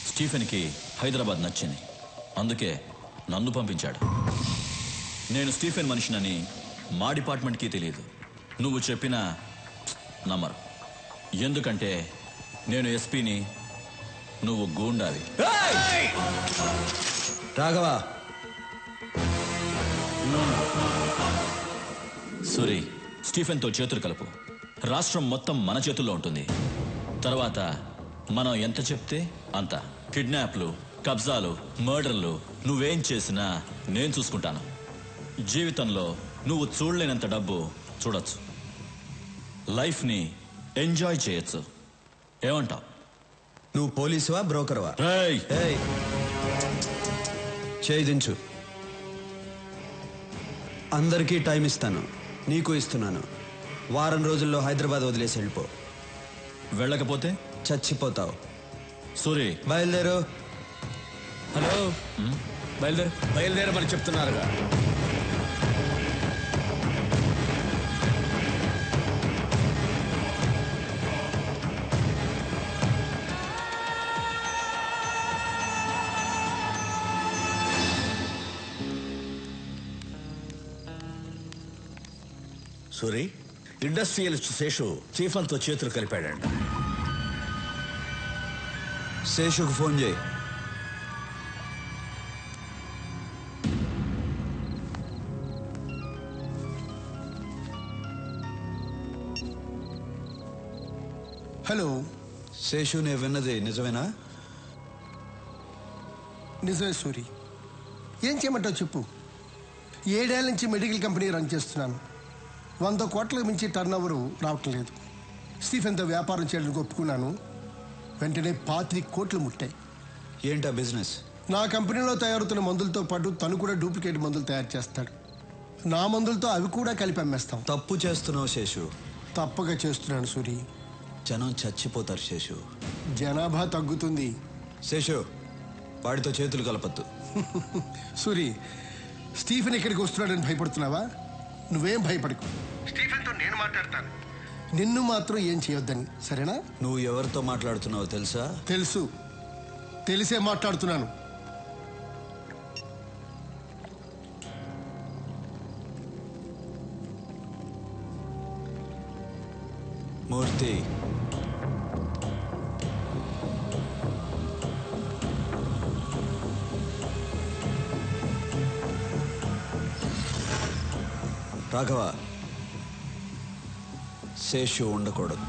స్టీఫెన్కి హైదరాబాద్ నచ్చింది, అందుకే నన్ను పంపించాడు. నేను స్టీఫెన్ మనిషినని మా డిపార్ట్మెంట్కి తెలియదు. నువ్వు చెప్పినా నమ్మరు. ఎందుకంటే నేను ఎస్పీని, నువ్వు గూండావి. రాఘవా, సూరి, స్టీఫెన్తో చేతులు కలుపు. రాష్ట్రం మొత్తం మన చేతుల్లో ఉంటుంది. తర్వాత మనం ఎంత చెప్తే అంత. కిడ్నాప్లు, కబ్జాలు, మర్డర్లు నువ్వేం చేసినా నేను చూసుకుంటాను. జీవితంలో నువ్వు చూడలేనంత డబ్బు చూడొచ్చు. లైఫ్ని ఎంజాయ్ చేయొచ్చు. ఏమంటావు? నువ్వు పోలీసువా, బ్రోకర్వా? చేయి దించు. అందరికీ టైం ఇస్తాను, నీకు ఇస్తున్నాను. వారం రోజుల్లో హైదరాబాద్ వదిలేసి వెళ్ళిపో. వెళ్ళకపోతే చచ్చిపోతావు. సూరి, బయలుదేరు. హలో, బయలుదేరమని చెప్తున్నారుగా. సూరి, ఇండస్ట్రియలిస్ట్ శేషు చీఫ్లతో చేతులు కలిపాడంట. శేషుకు ఫోన్ చేయి. హలో శేషు, నేను విన్నది నిజమేనా? నిజమే సూరి. ఏం చేయమంటావు చెప్పు. 7 ఏళ్ల నుంచి మెడికల్ కంపెనీ రన్ చేస్తున్నాను. 100 కోట్లకు మించి టర్న్ ఓవర్ రావటం లేదు. స్టీఫెన్తో వ్యాపారం చేయడానికి ఒప్పుకున్నాను. వెంటనే 25 కోట్లు ముట్టాయి. ఏంటా బిజినెస్? నా కంపెనీలో తయారవుతున్న మందులతో పాటు తను కూడా డూప్లికేట్ మందులు తయారు చేస్తాడు. నా మందులతో అవి కూడా కలిపి అమ్మేస్తాం. తప్పు చేస్తున్నావు శేషు. తప్పగా చేస్తున్నాను సూరి. జనం చచ్చిపోతారు శేషు. జనాభా తగ్గుతుంది. శేషు, వాడితో చేతులు కలపద్దు. సూరి, స్టీఫెన్ ఇక్కడికి వస్తున్నాడని భయపడుతున్నావా? నువ్వేం భయపడకు. స్టీఫెన్తో నేను మాట్లాడతాను. నిన్ను మాత్రం ఏం చేయొద్దని, సరేనా? నువ్వు ఎవరితో మాట్లాడుతున్నావో తెలుసా? తెలుసు, తెలిసే మాట్లాడుతున్నాను. మూర్తి, రాఘవ, శేషు ఉండకూడదు.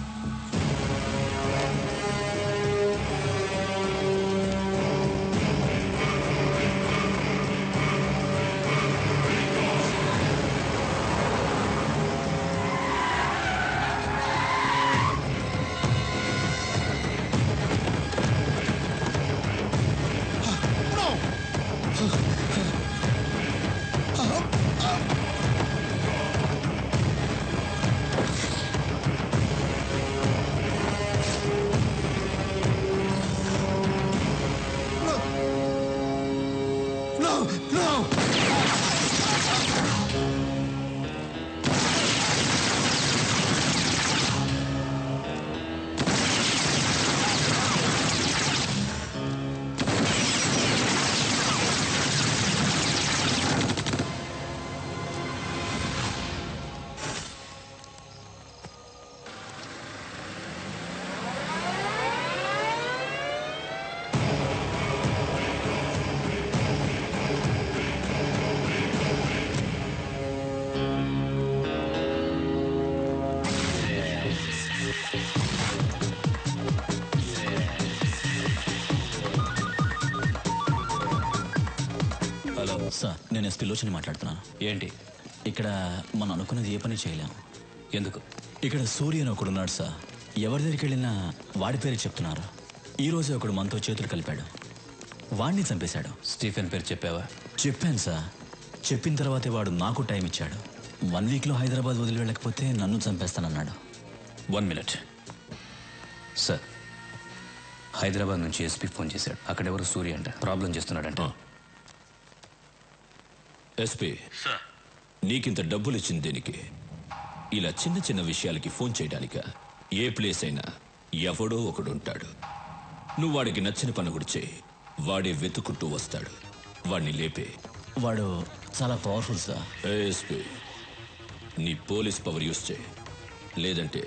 సార్ నేను ఎస్పీ లోచని మాట్లాడుతున్నాను. ఏంటి? ఇక్కడ మనం అనుకున్నది ఏ పని చేయలేము. ఎందుకు? ఇక్కడ సూర్య అని ఒకడున్నాడు సార్. ఎవరి దగ్గరికి వెళ్ళినా వాడి పేరు చెప్తున్నారు. ఈ రోజే ఒకడు మనతో చేతులు కలిపాడు. వాడిని చంపేశాడు. స్టీఫెన్ పేరు చెప్పావా? చెప్పాను సార్. చెప్పిన తర్వాతే వాడు నాకు టైం ఇచ్చాడు. 1 వీక్లో హైదరాబాద్ వదిలి వెళ్ళకపోతే నన్ను చంపేస్తానన్నాడు. 1 మినిట్ సార్. హైదరాబాద్ నుంచి ఎస్పీ ఫోన్ చేశాడు. అక్కడెవరు సూర్య అంట ప్రాబ్లం చేస్తున్నాడంట. ఎస్పీ, నీకింత డబ్బులు ఇచ్చింది దేనికి? ఇలా చిన్న చిన్న విషయాలకి ఫోన్ చేయడానిక? ఏ ప్లేస్ అయినా ఎవడో ఒకడు ఉంటాడు. నువ్వు వాడికి నచ్చిన పని కూడా చేయి, వాడే వెతుకుంటూ వస్తాడు. వాడిని లేపే. వాడు చాలా పవర్ఫుల్ సార్. ఎస్పీ, నీ పోలీస్ పవర్ యూస్ చేయి, లేదంటే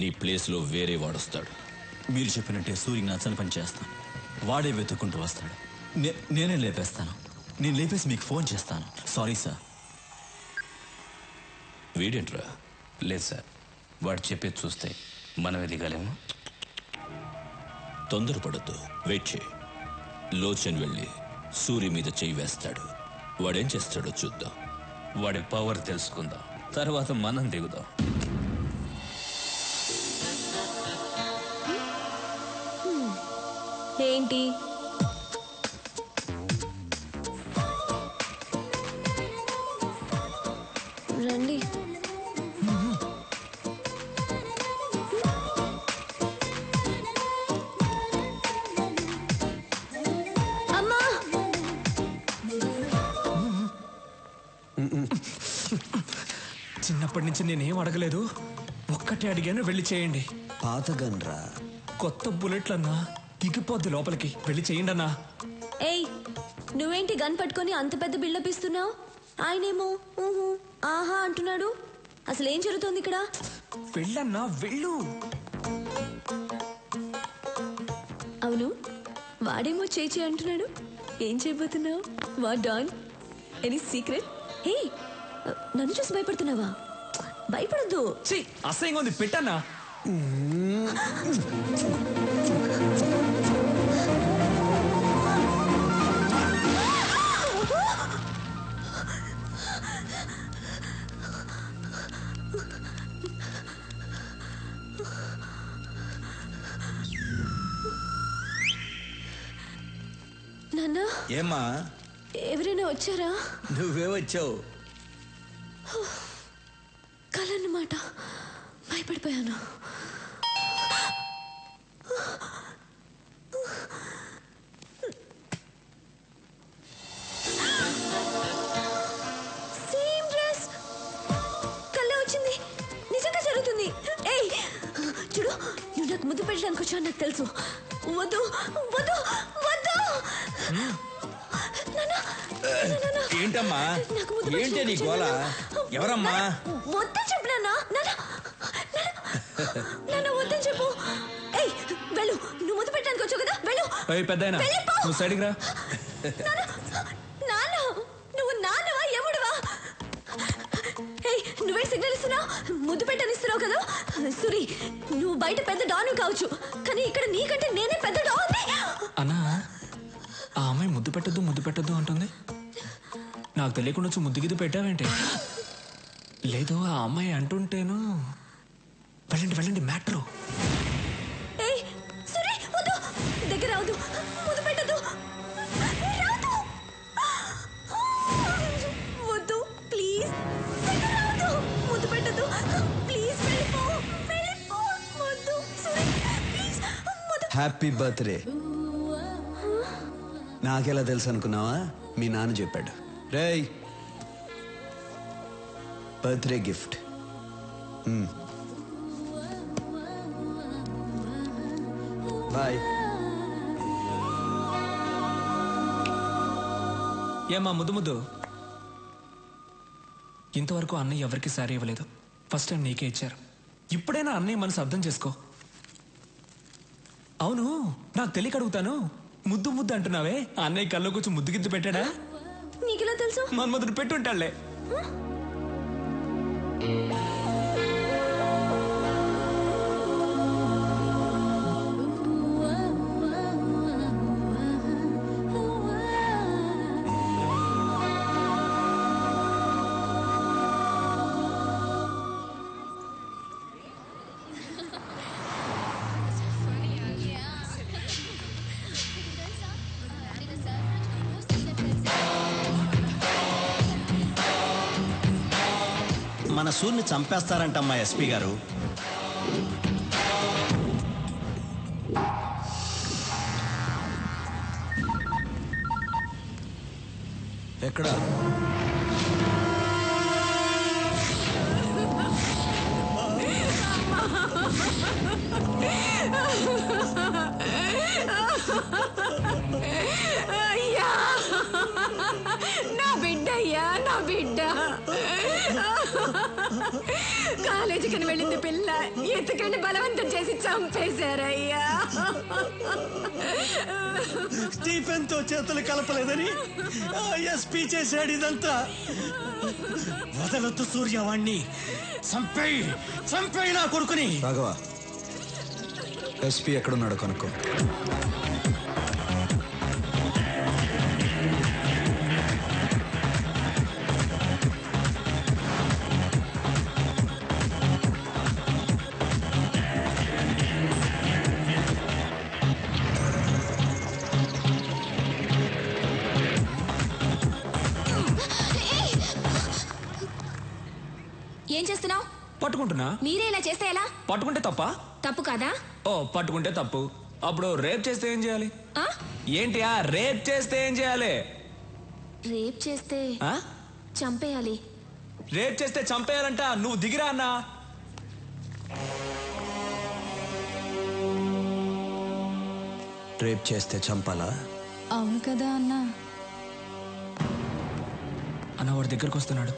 నీ ప్లేస్లో వేరే వాడొస్తాడు. మీరు చెప్పినట్టే సూర్యకి నచ్చని పని చేస్తాను. వాడే వెతుక్కుంటూ వస్తాడు. నేనే లేపేస్తాను. నేను లేపేసి మీకు ఫోన్ చేస్తాను. Sorry sir. వీడేంట్రా? లేదు సార్, వాడు చెప్పేది చూస్తే మనమే దిగాలేము. తొందరపడద్దు, వెయిట్ చేయి. లోచన్ వెళ్ళి సూర్య మీద చేయి వేస్తాడు. వాడేం చేస్తాడో చూద్దాం. వాడి పవర్ తెలుసుకుందాం, తర్వాత మనం దిగుదాం. ఏంటి? రండి. అమ్మా! చిన్నప్పటి నుంచి నేనేం అడగలేదు, ఒక్కటే అడిగాను, వెళ్ళి చేయండి. పాత గన్రా, కొత్త బుల్లెట్లన్నా దిగిపోద్ది లోపలికి, వెళ్ళి చేయండి అన్నా. ఏయ్, నువ్వేంటి గన్ పట్టుకొని అంత పెద్ద బిల్డప్ ఇస్తున్నావు? ఆయనేమో ఊహు ఆహా అంటున్నాడు. అసలు ఏం జరుగుతోంది ఇక్కడ? వెళ్ళన్నా, వెళ్ళు. అవును, వాడేమో చేచి అంటున్నాడు. ఏం చేయబోతున్నావు? వా డాన్, ఎనీ సీక్రెట్? హే, నన్ను చూసి భయపడుతున్నావా? భయపడద్దు. అసహ్యంగా ఉంది, పెట్టన్నా. నాన్న, ఏమ్మా ఎవరైనా వచ్చారా? నువ్వే వచ్చావు. కలన్నమాట, భయపడిపోయాను. సేమ్ డ్రెస్, కళ్ళే వచ్చింది. నిజంగా జరుగుతుంది. ఏయ్ చూడు, నువ్వు నాకు ముద్దు పెట్టడానికి వచ్చావు నాకు తెలుసు. వద్దు వద్దు వద్దు. ఏంటమ్మా, ఏంటి నీ గోల? ఎవరమ్మా? వద్దని చెప్పు నాన్న. నాన్న వద్దని చెప్పు. ఏయ్ వెళ్ళు, నువ్వు ముద్దు పెట్టడానికి వచ్చావు కదా, వెళ్ళు. పెద్దాయనా, నువ్వు సైడ్కి రా. నాన్న, నువ్వు నాన్నవా ఎముడువా? ఏయ్, నువ్వే సిగ్నల్ ఇస్తున్నావు, ముద్దు పెట్టనిస్తున్నావు కదా. సురి, నువ్వు బయట పెద్ద డాను కావచ్చు, కానీ ఇక్కడ నీకంటే నేనే పెద్ద డాన్. అన్నా, ఆ అమ్మాయి ముద్దు పెట్టద్దు అంటుంది. నాకు తెలియకుండా వచ్చి ముద్దు గిద్దు పెట్టావేంటి? లేదు, ఆ అమ్మాయి అంటుంటేను. వెళ్ళండి మ్యాట్రు. ఏయ్ సురి, వద్దు, దగ్గర రావద్దు, ముద్దు పెట్టద్దు, రావద్దు, వద్దు ప్లీజ్, దగ్గర రావద్దు, ముద్దు పెట్టద్దు ప్లీజ్, వెళ్ళిపో, వద్దు సురి ప్లీజ్, ముద్దు. Happy birthday. నాకెలా తెలుసు అనుకున్నావా? మీ నాన్న చెప్పాడు. రేయ్, బర్త్డే గిఫ్ట్. బాయ్. ఏమా ముద్దు, ఇంతవరకు అన్నయ్య ఎవరికి సారీ ఇవ్వలేదు. ఫస్ట్ టైం నీకే ఇచ్చారు. ఇప్పుడైనా అన్నయ్య మనసు అర్థం చేసుకో. అవును, నాకు తెలియక అడుగుతాను, ముద్దు అంటున్నావే, అన్నయ్య కల్లో కొంచెం ముద్దు గిద్దు పెట్టాడా? నీకెలా తెలుసు? మన్మధుడు పెట్టుంటాళ్లే. మన సూర్ని చంపేస్తారంటమ్మా ఎస్పీ గారు. ఎక్కడ? అయ్యా, నా బిడ్డ అయ్యా, నా బిడ్డ. కాలేజీకి వెళ్ళింది పిల్ల, ఎత్తుకండి బలవంతం చేసి చంపేశారయ్యా. స్టీఫెన్ తో చేతులు కలపలేదని ఎస్పీ చేశాడు ఇదంతా. వదలొద్దు సూర్య, వాణ్ణి చంపేయి నా కొడుకుని. రాఘవ, ఎస్పీ ఎక్కడున్నాడో కనుక్కో. ఏం చేస్తున్నావు? పట్టుకుంటున్నా. మీరే ఇలా చేస్తే ఎలా? పట్టుకుంటే తప్ప? తప్పు కాదా? ఓ, పట్టుకుంటే తప్పు. అప్పుడు రేప్ చేస్తే ఏం చేయాలి? ఏంటి రేప్ చేస్తే ఏం చేయాలి? రేప్ చేస్తే చంపేయాలి. రేప్ చేస్తే చంపేయాలంట. నువ్వు దిగిరా అన్నా. రేప్ చేస్తే చంపాలా? అవును కదా అన్నా. అన్న వాడి దగ్గరకు వస్తున్నాడు.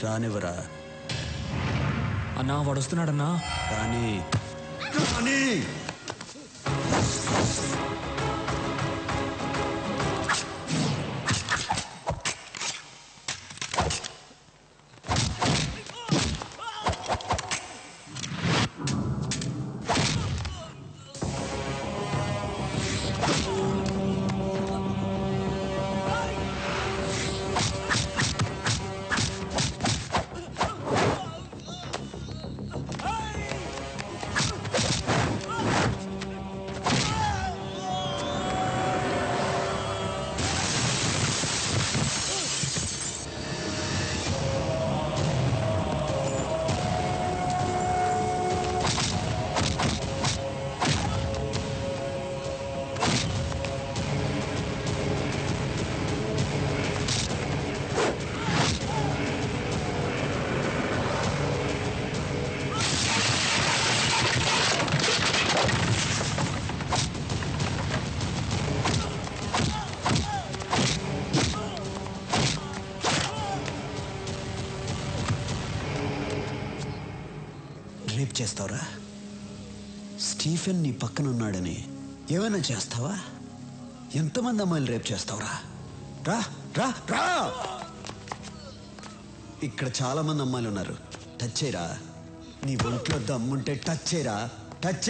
రానివ్వరా. అన్నా వాడు వస్తున్నాడన్నా. రాని. రేప్ చేస్తావురా? స్టీఫెన్ నీ పక్కన ఉన్నాడని ఏమైనా చేస్తావా? ఎంతమంది అమ్మాయిలు రేప్ చేస్తావురా? రా రా రా. ఇక్కడ చాలా మంది అమ్మాయిలు ఉన్నారు. టచ్ చేయరా. నీ ఒంట్లో దమ్ముంటే టచ్ చేయరా. టచ్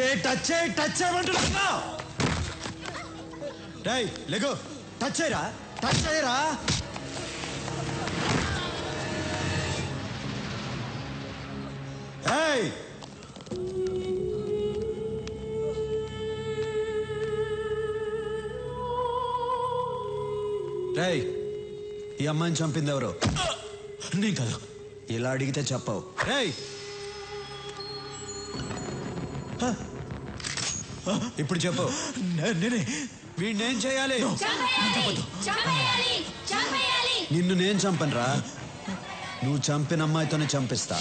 చేయమంటున్నా. రేయ్ లెగో. టచ్ చేయరా. ఏయ్, రేయ్, ఈ అమ్మాయిని చంపింది ఎవరు? నేను కాదు. ఇలా అడిగితే చెప్పవు. రేయ్, ఇప్పుడు చెప్పు. నేనే. వీడినేం చేయాలి? నిన్ను నేను చంపనురా. నువ్వు చంపిన అమ్మాయితోనే చంపిస్తా.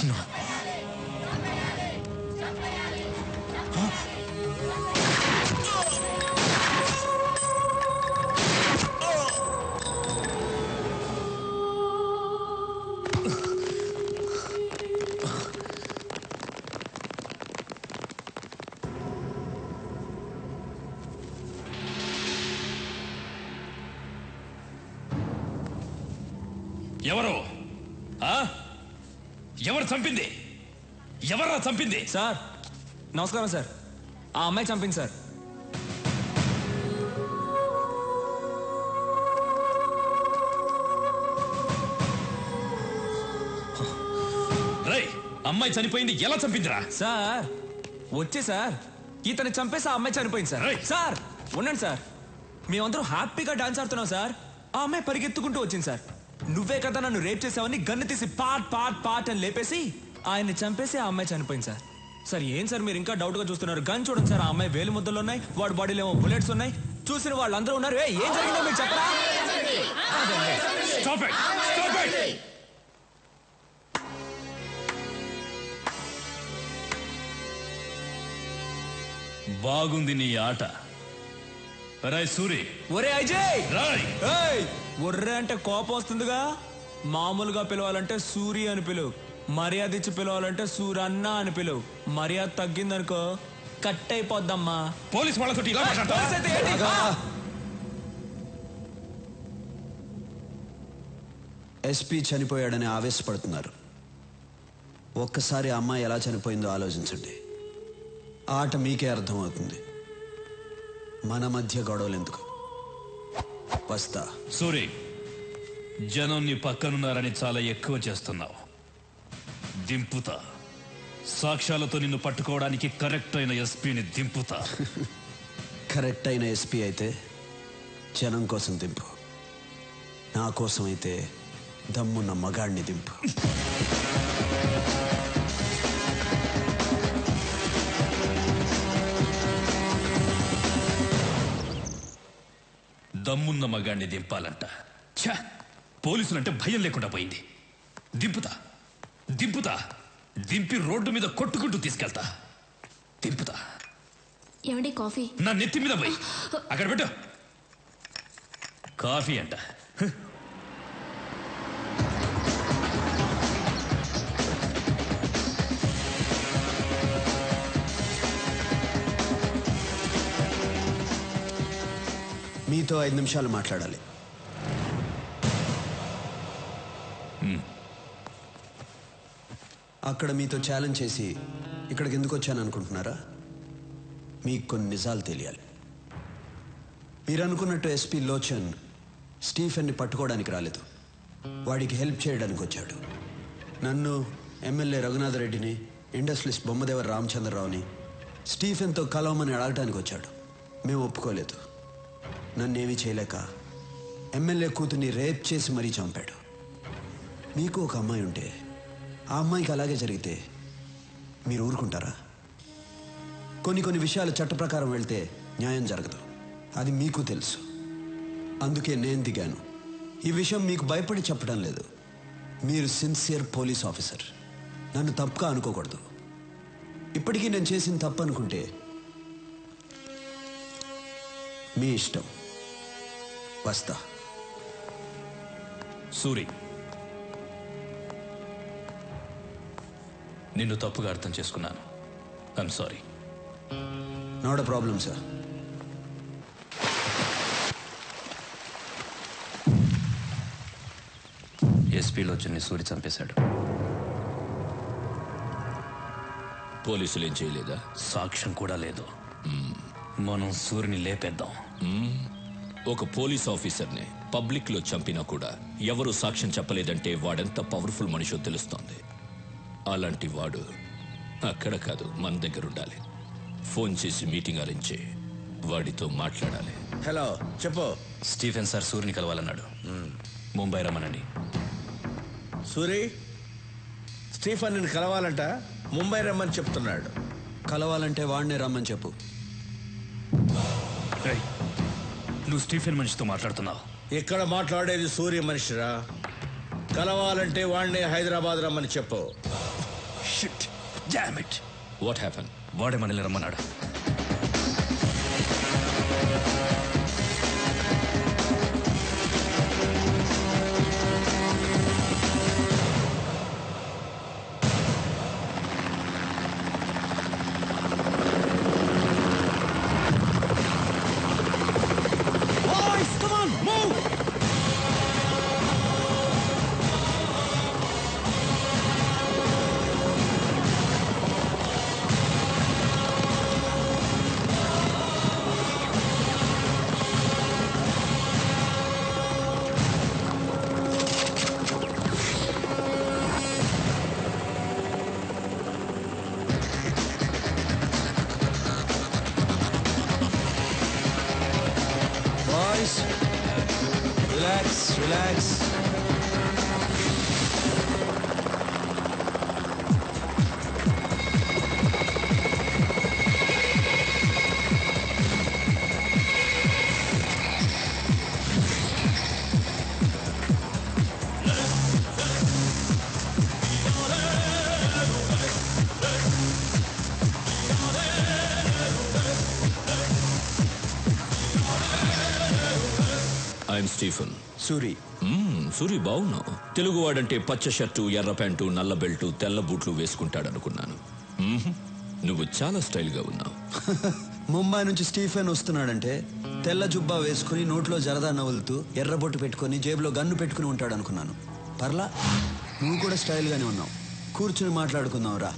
ఎవరు చంపింది? ఎవరా చంపింది? సార్ నమస్కారం సార్. ఆ అమ్మాయి చంపింది సార్. రై, అమ్మాయి చనిపోయింది. ఎలా చంపిందిరా? సార్ వచ్చే సార్, ఇతన్ని చంపేసి ఆ అమ్మాయి చనిపోయింది సార్. సార్ ఉండండి సార్, మేమందరం హ్యాపీగా డాన్స్ ఆడుతున్నాం సార్. ఆ అమ్మాయి పరిగెత్తుకుంటూ వచ్చింది సార్. నువ్వే కదా నన్ను రేప్ చేసావని గన్ను తీసి పాట్ పాట్ పాట్ అని లేపేసి ఆయన్ని చంపేసి ఆ అమ్మాయి చనిపోయింది సార్. సార్ ఏం సార్ మీరు ఇంకా డౌట్ గా చూస్తున్నారు? గన్ చూడండి సార్, ఆ అమ్మాయి వేలు ముద్దలు ఉన్నాయి, వాడి బాడీలో ఏమో బుల్లెట్స్ ఉన్నాయి. చూసిన వాళ్ళందరూ ఉన్నారు. ఏం జరిగిందో మీరు చెప్పరా? బాగుంది నీ ఆట. రాయ్ సూరి. ఒరే అజయ్, రాయ్. ఒర్రే అంటే కోపం వస్తుందిగా. మామూలుగా పిలవాలంటే సూరి అని పిలువు, మర్యాద ఇచ్చి పిలవాలంటే సూరన్న అని పిలువు. మర్యాద తగ్గిందనుకో కట్ అయిపోద్దమ్మా. పోలీస్ వాళ్ళతో ఇలా మాట్లాడతా? ఎస్పీ చనిపోయాడని ఆవేశపడుతున్నారు. ఒక్కసారి ఆ అమ్మాయి ఎలా చనిపోయిందో ఆలోచించండి. ఆట మీకే అర్థమవుతుంది. మన మధ్య గొడవలు ఎందుకు? వస్తా. సూరి, జనం నీ పక్కనున్నారని చాలా ఎక్కువ చేస్తున్నావు. దింపుతా. సాక్ష్యాలతో నిన్ను పట్టుకోవడానికి కరెక్ట్ అయిన ఎస్పీని దింపుతా. కరెక్ట్ అయిన ఎస్పీ అయితే జనం కోసం దింపు, నా కోసం అయితే దమ్మున్న మగాడిని దింపు. దమ్మున్న మగాడిని దింపాలంట. ఛా, పోలీసులంటే భయం లేకుండా పోయింది. దింపుతా దింపుతా, దింపి రోడ్డు మీద కొట్టుకుంటూ తీసుకెళ్తా. దింపుతా. ఏమండి కాఫీ? నా నెత్తి మీద పోయి అక్కడ పెట్టు. కాఫీ అంట. మీతో 5 నిమిషాలు మాట్లాడాలి. అక్కడ మీతో ఛాలెంజ్ చేసి ఇక్కడికి ఎందుకు వచ్చాను అనుకుంటున్నారా? మీకు కొన్ని నిజాలు తెలియాలి. మీరు అనుకున్నట్టు ఎస్పీ లోచన్ స్టీఫెన్ని పట్టుకోవడానికి రాలేదు, వాడికి హెల్ప్ చేయడానికి వచ్చాడు. నన్ను, ఎమ్మెల్యే రఘునాథరెడ్డిని, ఇండస్ట్రియలిస్ట్ బొమ్మదేవర రామచంద్రరావుని స్టీఫెన్తో కలవమని అడగటానికి వచ్చాడు. మేము ఒప్పుకోలేదు. నన్నేమీ చేయలేక ఎమ్మెల్యే కూతుర్ని రేప్ చేసి మరీ చంపాడు. మీకు ఒక అమ్మాయి ఉంటే ఆ అమ్మాయికి అలాగే జరిగితే మీరు ఊరుకుంటారా? కొన్ని విషయాలు చట్ట ప్రకారం వెళ్తే న్యాయం జరగదు, అది మీకు తెలుసు. అందుకే నేను దిగాను. ఈ విషయం మీకు భయపడి చెప్పడం లేదు. మీరు సిన్సియర్ పోలీస్ ఆఫీసర్, నన్ను తప్పుగా అనుకోకూడదు. ఇప్పటికీ నేను చేసిన తప్పు అనుకుంటే మీ ఇష్టం. వస్తా. సూరి, నిన్ను తప్పుగా అర్థం చేసుకున్నాను. I'm sorry. Not a problem sir. ఎస్పీలో వచ్చి సూరి చంపేశాడు. పోలీసులు ఏం చేయలేదా? సాక్ష్యం కూడా లేదు. మనం సూరిని లేపేద్దాం. ఒక పోలీస్ ఆఫీసర్ని పబ్లిక్ లో చంపినా కూడా ఎవరు సాక్ష్యం చెప్పలేదంటే వాడెంత పవర్ఫుల్ మనిషో తెలుస్తోంది. అలాంటి వాడు అక్కడ కాదు, మన దగ్గర ఉండాలి. ఫోన్ చేసి మీటింగ్ అరేంజ్ చేయి, వాడితో మాట్లాడాలి. హలో, చెప్పు. స్టీఫెన్ సార్ సూరిని కలవాలన్నాడు. ముంబై రమ్మనండి. సూరి, స్టీఫెన్ నిన్ను కలవాలంట, ముంబై రమ్మని చెప్తున్నాడు. కలవాలంటే వాడినే రమ్మని చెప్పు. నువ్వు స్టీఫెన్ మనిషితో మాట్లాడుతున్నావు. ఇక్కడ మాట్లాడేది సూర్య మనిషిరా. కలవాలంటే వాడినే హైదరాబాద్ రమ్మని చెప్పు. Shit, damn it. What happen? వాడే మనల్ని రమ్మన్నాడు. Relax. స్టీఫెన్. సూరి. సూరి బాగున్నావు. తెలుగువాడంటే పచ్చ షర్టు, ఎర్ర ప్యాంటు, నల్ల బెల్టు, తెల్ల బూట్లు వేసుకుంటాడనుకున్నాను. నువ్వు చాలా స్టైల్గా ఉన్నావు. ముంబై నుంచి స్టీఫెన్ వస్తున్నాడంటే తెల్ల జుబ్బా వేసుకుని నోట్లో జరదా నవ్వులుతూ ఎర్రబొట్టు పెట్టుకుని జేబులో గన్ను పెట్టుకుని ఉంటాడు అనుకున్నాను. పర్లా, నువ్వు కూడా స్టైల్గానే ఉన్నావు. కూర్చుని మాట్లాడుకుందాం రా.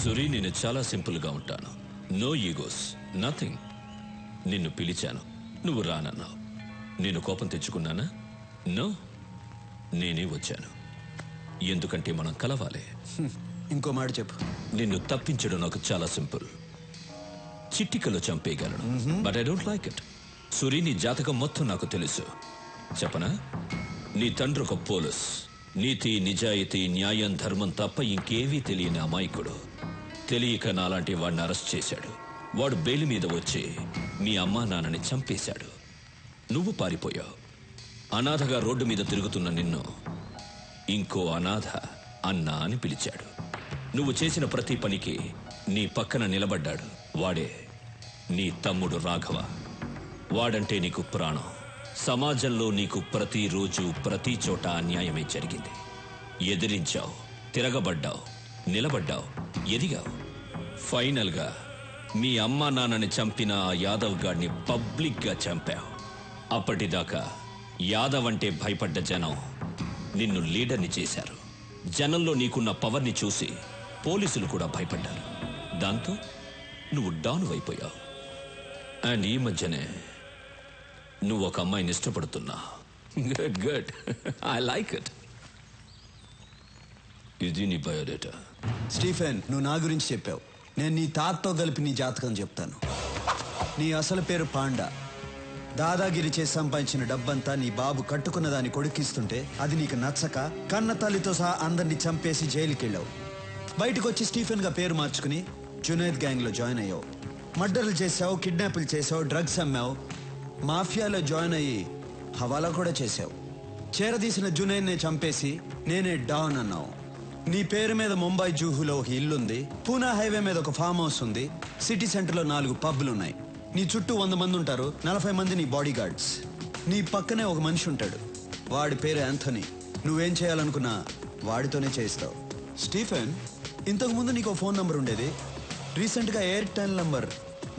సురి, నేను చాలా సింపుల్గా ఉంటాను. No egos, nothing. నిన్ను పిలిచాను, నువ్వు రానన్నావు. నేను కోపం తెచ్చుకున్నానా? నో, నేనే వచ్చాను. ఎందుకంటే మనం కలవాలి. ఇంకో మాట చెప్పు. నిన్ను తప్పించడం నాకు చాలా సింపుల్. చిట్టికలో చంపేయగలను, but I don't like it. Suri, నీ జాతకం మొత్తం నాకు తెలుసు. చెప్పనా? నీ తండ్రి ఒక పోలీస్. నీతి, నిజాయితీ, న్యాయం, ధర్మం తప్ప ఇంకేవీ తెలియని అమాయకుడు. తెలియక నాలాంటి వాడిని అరెస్ట్ చేశాడు. వాడు బెయిల్ మీద వచ్చి మీ అమ్మా నాన్నని చంపేశాడు. నువ్వు పారిపోయావు. అనాథగా రోడ్డు మీద తిరుగుతున్న నిన్ను ఇంకో అనాథ అన్నా అని పిలిచాడు. నువ్వు చేసిన ప్రతి పనికి నీ పక్కన నిలబడ్డాడు. వాడే నీ తమ్ముడు రాఘవ. వాడంటే నీకు ప్రాణం. సమాజంలో నీకు ప్రతిరోజు ప్రతి చోట అన్యాయమే జరిగింది. ఎదిరించావు, తిరగబడ్డావు, నిలబడ్డావు, ఎదిగావు. ఫైనల్గా మీ అమ్మా నాన్నని చంపిన ఆ యాదవ్ గాడిని పబ్లిక్గా చంపావు. అప్పటిదాకా యాదవ్ అంటే భయపడ్డ జనం నిన్ను లీడర్ని చేశారు. జనంలో నీకున్న పవర్ని చూసి పోలీసులు కూడా భయపడ్డారు. దాంతో నువ్వు డౌన్ అయిపోయావు. అండ్ ఈ మధ్యనే నువ్వు ఒక అమ్మాయిని ఇష్టపడుతున్నా. Good good, I like it. ఇది నీ బయోడేటా. స్టీఫెన్, నువ్వు నా గురించి చెప్పావు. నేను నీ తాతతో కలిపి నీ జాతకం చెప్తాను. నీ అసలు పేరు పాండా. దాదాగిరి చేసి సంపాదించిన డబ్బంతా నీ బాబు కట్టుకున్న దాన్ని కొడుకిస్తుంటే అది నీకు నచ్చక కన్న తల్లితో సహా అందరినీ చంపేసి జైలుకి వెళ్ళావు. బయటకు వచ్చి స్టీఫెన్గా పేరు మార్చుకుని జునైద్ గ్యాంగ్లో జాయిన్ అయ్యావు. మర్డర్లు చేసావు, కిడ్నాపులు చేసావు, డ్రగ్స్ అమ్మావు, మాఫియాలో జాయిన్ అయ్యి హవాలా కూడా చేసావు. చేరదీసిన జునైద్నే చంపేసి నేనే డాన్ అన్నావు. నీ పేరు మీద ముంబై జూహులో ఒక ఇల్లుంది, పూనా హైవే మీద ఒక ఫామ్ హౌస్ ఉంది, సిటీ సెంటర్లో 4 పబ్లు ఉన్నాయి. నీ చుట్టూ 100 మంది ఉంటారు, 40 మంది నీ బాడీ గార్డ్స్. నీ పక్కనే ఒక మనిషి ఉంటాడు, వాడి పేరు యాంథనీ. నువ్వేం చేయాలనుకున్నా వాడితోనే చేయిస్తావు. స్టీఫెన్, ఇంతకుముందు నీకు ఫోన్ నంబర్ ఉండేది. రీసెంట్గా ఎయిర్టెల్ నంబర్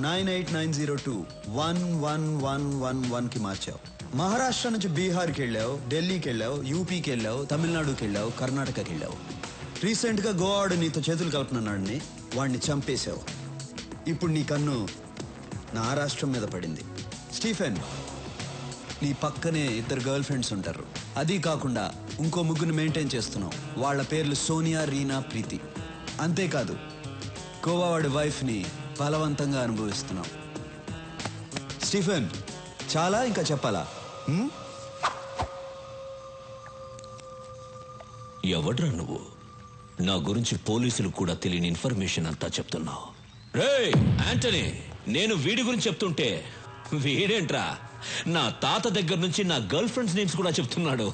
9890211111కి మార్చావు. మహారాష్ట్ర నుంచి బీహార్కి వెళ్ళావు, ఢిల్లీకి వెళ్ళావు, యూపీకి వెళ్ళావు, తమిళనాడుకి వెళ్ళావు, కర్ణాటకకి వెళ్ళావు. రీసెంట్గా గోవాడు నీతో చేతులు కలుపుతున్నాడని వాడిని చంపేశావు. ఇప్పుడు నీ కన్ను నా రాష్ట్రం మీద పడింది. స్టీఫెన్, నీ పక్కనే 2 గర్ల్ ఫ్రెండ్స్ ఉంటారు. అది కాకుండా ఇంకో 3 మెయింటైన్ చేస్తున్నావు. వాళ్ళ పేర్లు సోనియా, రీనా, ప్రీతి. అంతేకాదు గోవావాడి వైఫ్ని బలవంతంగా అనుభవిస్తున్నావు. స్టీఫెన్, చాలా ఇంకా చెప్పాలా? ఎవడ్రా నువ్వు? నా గురించి పోలీసులు కూడా తెలియని ఇన్ఫర్మేషన్ అంతా చెప్తున్నావు. రే యాంటనీ, నేను వీడి గురించి చెప్తుంటే వీడేంట్రా నా తాత దగ్గర నుంచి నా గర్ల్ ఫ్రెండ్స్ నేమ్స్ కూడా చెప్తున్నాడు.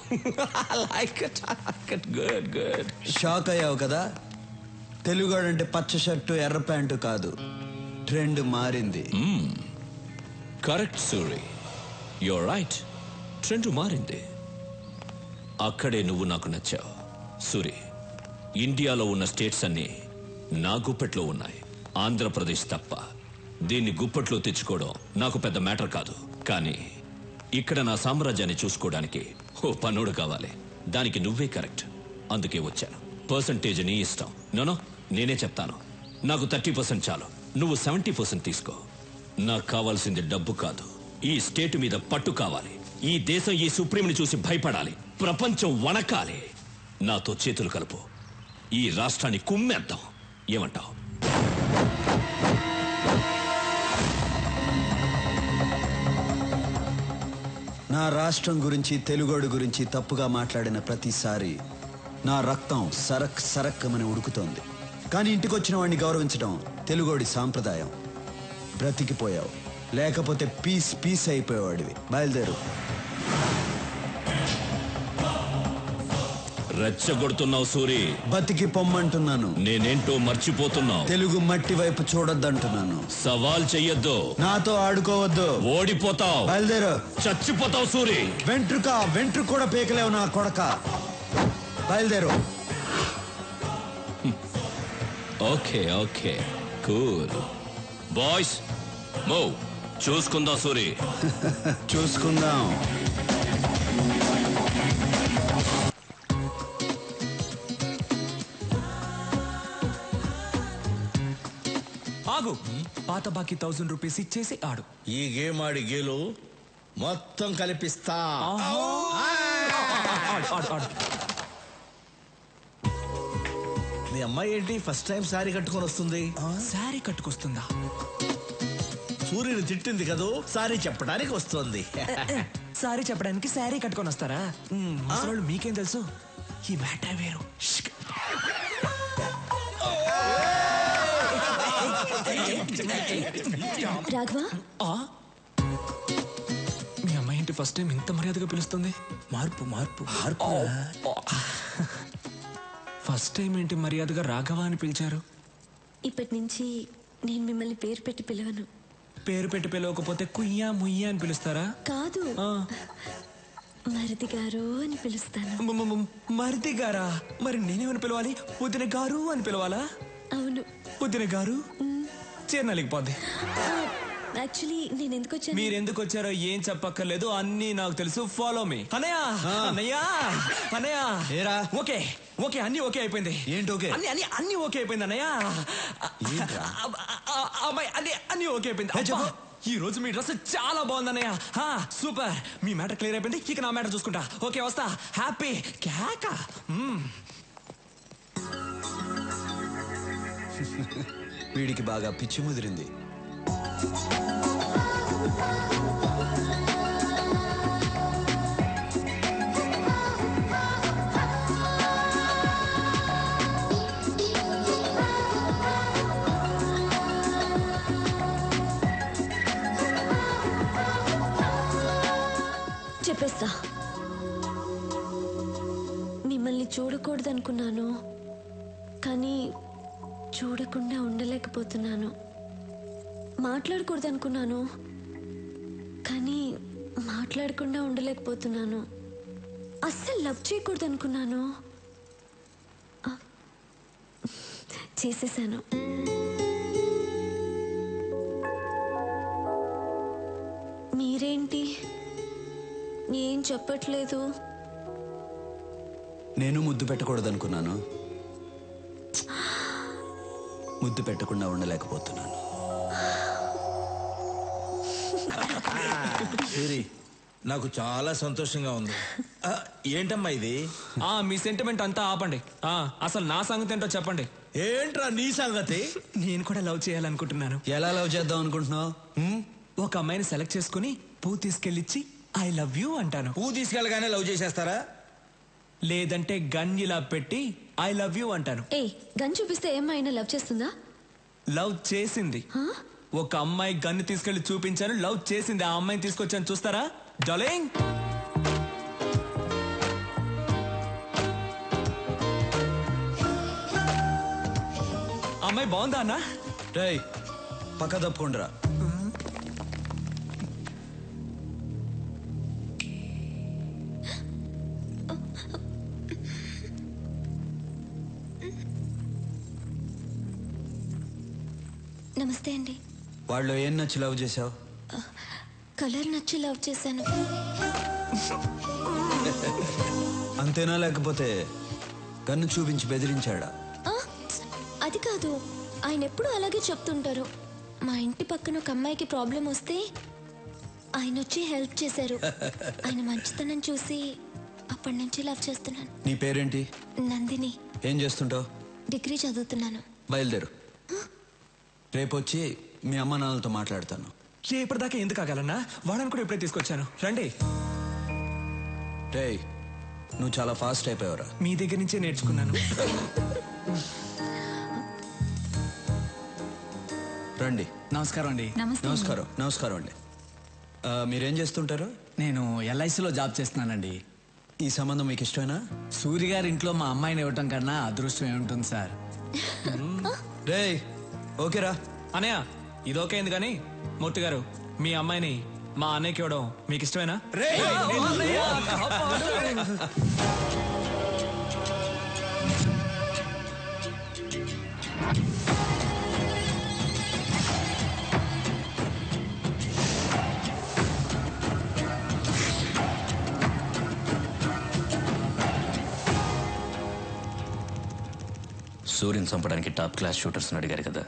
Good good. షాక్ అయ్యావు కదా? తెలుగాడంటే పచ్చ షర్టు, ఎర్ర ప్యాంటు కాదు, ట్రెండ్ మారింది. Correct Suri, you're right. Trend మారింది. అక్కడే నువ్వు నాకు నచ్చావు. సూరి, ఇండియాలో ఉన్న స్టేట్స్ అన్నీ నా గుప్పెట్లో ఉన్నాయి, ఆంధ్రప్రదేశ్ తప్ప. దీన్ని గుప్పట్లో తెచ్చుకోవడం నాకు పెద్ద మ్యాటర్ కాదు. కానీ ఇక్కడ నా సామ్రాజ్యాన్ని చూసుకోవడానికి ఓ పన్నోడు కావాలి. దానికి నువ్వే కరెక్ట్. అందుకే వచ్చాను. పర్సంటేజ్ నీ ఇష్టం. నోనో, నేనే చెప్తాను. నాకు 30% చాలు, నువ్వు 70% తీసుకో. నాకు కావాల్సింది డబ్బు కాదు, ఈ స్టేట్ మీద పట్టు కావాలి. ఈ దేశం ఈ సుప్రీంని చూసి భయపడాలి, ప్రపంచం వణకాలి. నాతో చేతులు కలుపు, ఈ రాష్ట్రాన్ని కుమ్మేద్దాం. ఏమంటావు? నా రాష్ట్రం గురించి, తెలుగోడు గురించి తప్పుగా మాట్లాడిన ప్రతిసారి నా రక్తం సరక్ సరక్కమని ఉడుకుతోంది. కానీ ఇంటికి వచ్చిన వాడిని గౌరవించడం తెలుగోడి సాంప్రదాయం. బ్రతికిపోయావు, లేకపోతే పీస్ పీస్ అయిపోయేవాడివి. బయలుదేరు. రెచ్చగొడుతున్నావు సూరి. బతికి పొమ్మంటున్నాను. నేనేంటో మర్చిపోతున్నావు. తెలుగు మట్టి వైపు చూడొద్దంటున్నాను. సవాల్ చెయ్యొద్దు. నాతో ఆడుకోవద్దు. ఓడిపోతావు. బయలుదేరు. చచ్చిపోతావు సూరి. వెంట్రుక కూడా పీకలేవు నా కొడక. బయలుదేరు. Okay okay cool boys move. చూసుకుందాం సూరి. చూసుకుందాం. ఆగు. పాత బాకీ 1000 రూపీస్ ఇచ్చేసి ఆడు. ఈ గేమ్ ఆడి గేలు మొత్తం కలిపిస్తా. మీ అమ్మాయి ఏంటి ఫస్ట్ టైం సారీ కట్టుకొని వస్తుంది? సారీ కట్టుకొస్తుందా? సూర్యుని తిట్టింది కదూ, సారీ చెప్పడానికి వస్తుంది. సారీ చెప్పడానికి సారీ కట్టుకొని వస్తారా? అసలు మీకేం తెలుసు? ఈ మ్యాటర్ వేరు. రాఘవా, మీ అమ్మాయి ఏంటి ఫస్ట్ టైం ఇంత మర్యాదగా పిలుస్తుంది? మార్పు మార్పు మార్పు. ఫస్ట్ టైం ఏంటి మర్యాదగా రాఘవ అని పిలిచారు? ఇప్పటి నుంచి నేను మిమ్మల్ని పేరు పెట్టి పిలవను. పేరు పెట్టి పిలవకపోతే కుయ్యా ముయ్యా అని పిలుస్తారా? కాదు, మరిది గారు అని పిలుస్తాను. మరిది గారా? మరి నేనేమని పిలవాలి? వదిన గారు అని పిలవాలా? అవును. వదిన గారు చేరనలేకపోద్ది. యాక్చువల్లీ నేను ఎందుకు వచ్చాను? మీరు ఎందుకు వచ్చారో ఏం చెప్పక్కర్లేదు, అన్నీ నాకు తెలుసు. Follow me. అన్నయ్య అన్నయ్య అన్నయ్య. ఓకే ఓకే అన్ని ఓకే అయిపోయింది. ఏంటి ఓకే? అన్ని ఓకే అయిపోయింది అన్నయ్య. అమ్మాయి అన్ని ఓకే అయిపోయింది. ఈ రోజు మీ డ్రెస్ చాలా బాగుంది అన్నయ్య. సూపర్. మీ మ్యాటర్ క్లియర్ అయిపోయింది. ఇక నా మ్యాటర్ చూసుకుంటా. ఓకే వస్తా. హ్యాపీ కేక. వీడికి బాగా పిచ్చి ముదిరింది. చెప్పేస్తా. మిమ్మల్ని చూడకూడదనుకున్నాను, కానీ చూడకుండా ఉండలేకపోతున్నాను. మాట్లాడకూడదనుకున్నాను, కానీ మాట్లాడకుండా ఉండలేకపోతున్నాను. అస్సలు లవ్ చేయకూడదనుకున్నాను, చేసేసాను. మీరేంటి ఏం చెప్పట్లేదు? నేను ముద్దు పెట్టకూడదనుకున్నాను, ముద్దు పెట్టకుండా ఉండలేకపోతున్నాను. సూరి, నాకు చాలా సంతోషంగా ఉంది. ఏంటమ్మా ఇది? మీ సెంటిమెంట్ అంతా ఆపండి. అసలు నా సంగతి ఏంటో చెప్పండి. ఏంట్రా నీ సంగతి? నేను కూడా లవ్ చేయాలనుకుంటున్నాను. ఎలా లవ్ చేద్దాం అనుకుంటున్నావు? ఒక అమ్మాయిని సెలెక్ట్ చేసుకుని పువ్వు తీసుకెళ్ళిచ్చి ఐ లవ్ యూ అంటాను. పువ్వు తీసుకెళ్ళగానే లవ్ చేసేస్తారా? లేదంటే గన్ ఇలా పెట్టి ఐ లవ్ యూ అంటాను. గన్ చూపిస్తే ఏమైనా లవ్ చేస్తుందా? లవ్ చేసింది. ఒక అమ్మాయి గన్ను తీసుకెళ్లి చూపించాను, లవ్ చేసింది. ఆ అమ్మాయిని తీసుకొచ్చాను, చూస్తారా డార్లింగ్? అమ్మాయి బాగుందా అన్న? రేయ్ పక్క తప్పుకుండ్రా. నమస్తే అండి. వాళ్ళు ఏం నచ్చి లవ్ చేసావు? కలర్ నచ్చి లవ్ చేశాను. అంతేనా, లేకపోతే గన్ను చూపించి బెదిరించాడా? అది కాదు, ఆయన ఎప్పుడు అలాగే చెప్తుంటారు. మా ఇంటి పక్కన ఒక అమ్మాయికి ప్రాబ్లం వస్తే ఆయన వచ్చి హెల్ప్ చేశారు. ఆయన మంచితనం చూసి అప్పటి నుంచి లవ్ చేస్తున్నాను. నీ పేరేంటి? నందిని. ఏం చేస్తుంటావు? డిగ్రీ చదువుతున్నాను. బయలుదేరు. రేపు వచ్చి మీ అమ్మ నాన్నలతో మాట్లాడతాను. రేపటిదాకా ఎందుకు ఆగాలన్నా? వాడని కూడా ఇప్పుడే తీసుకొచ్చాను, రండి. రేయ్ నువ్వు చాలా ఫాస్ట్ అయిపోయావురా. మీ దగ్గర నుంచే నేర్చుకున్నాను. రండి. నమస్కారం అండి. నమస్కారం. నమస్కారం అండి. మీరేం చేస్తుంటారు? నేను ఎల్ఐసిలో జాబ్ చేస్తున్నానండి. ఈ సంబంధం మీకు ఇష్టమేనా? సూర్య గారి ఇంట్లో మా అమ్మాయిని ఇవ్వటం కన్నా అదృష్టం ఏముంటుంది సార్. రే ఓకేరా అనయ్య ఇది ఓకే అయింది కానీ మూర్తి గారు మీ అమ్మాయిని మా అన్నయ్యకి ఇవ్వడం మీకు ఇష్టమేనా? సూర్యుని చంపడానికి టాప్ క్లాస్ షూటర్స్ అడిగారు కదా,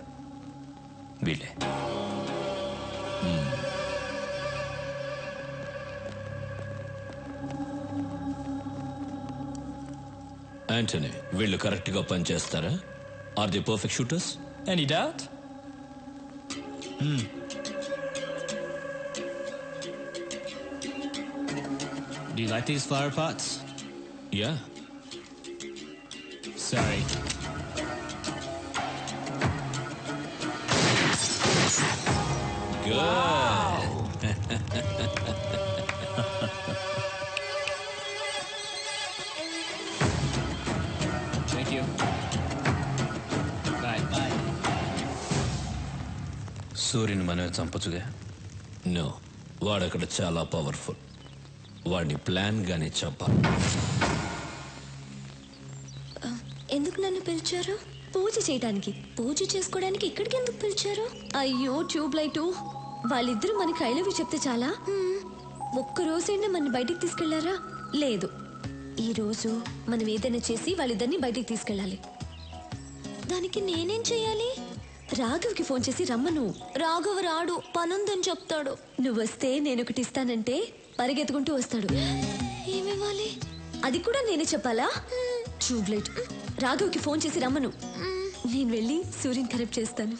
వీళ్ళే. యాంటనీ, వీళ్ళు కరెక్ట్ గా పనిచేస్తారా? Are the perfect shooters? Any doubt? Do you like these flower pots? Yeah. Sorry. Thank you. Bye. Bye. సూర్యుని మనమే చంపచ్చుగా? నో, వాడక్కడ చాలా పవర్ఫుల్. వాడిని ప్లాన్ గానే చంపాలి. ఎందుకు నన్ను పిలిచారు? పూజ చేయడానికి. పూజ చేసుకోవడానికి ఇక్కడికి ఎందుకు పిలిచారు? అయ్యో ట్యూబ్ లైటు, వాళ్ళిద్దరూ మనకి ఐ లవ్ యూ చెప్తే చాలా? ఒక్కరోజైనా మన బయటికి తీసుకెళ్లారా? లేదు. ఈ రోజు మనం ఏదైనా చేసి వాళ్ళిద్దరిని బయటికి తీసుకెళ్ళాలి. దానికి నేనేం చెయ్యాలి? రాఘవ్కి ఫోన్ చేసి రమ్మను. రాఘవ్ రాడు, పనుందని చెప్తాడు. నువ్వు వస్తే నేను ఒకటి ఇస్తానంటే పరిగెత్తుకుంటూ వస్తాడు. ఏమివ్వాలి? అది కూడా నేనే చెప్పాలా? Tube light. రాఘవ్కి ఫోన్ చేసి రమ్మను. నేను వెళ్ళి సూర్యుని కరెక్ట్ చేస్తాను.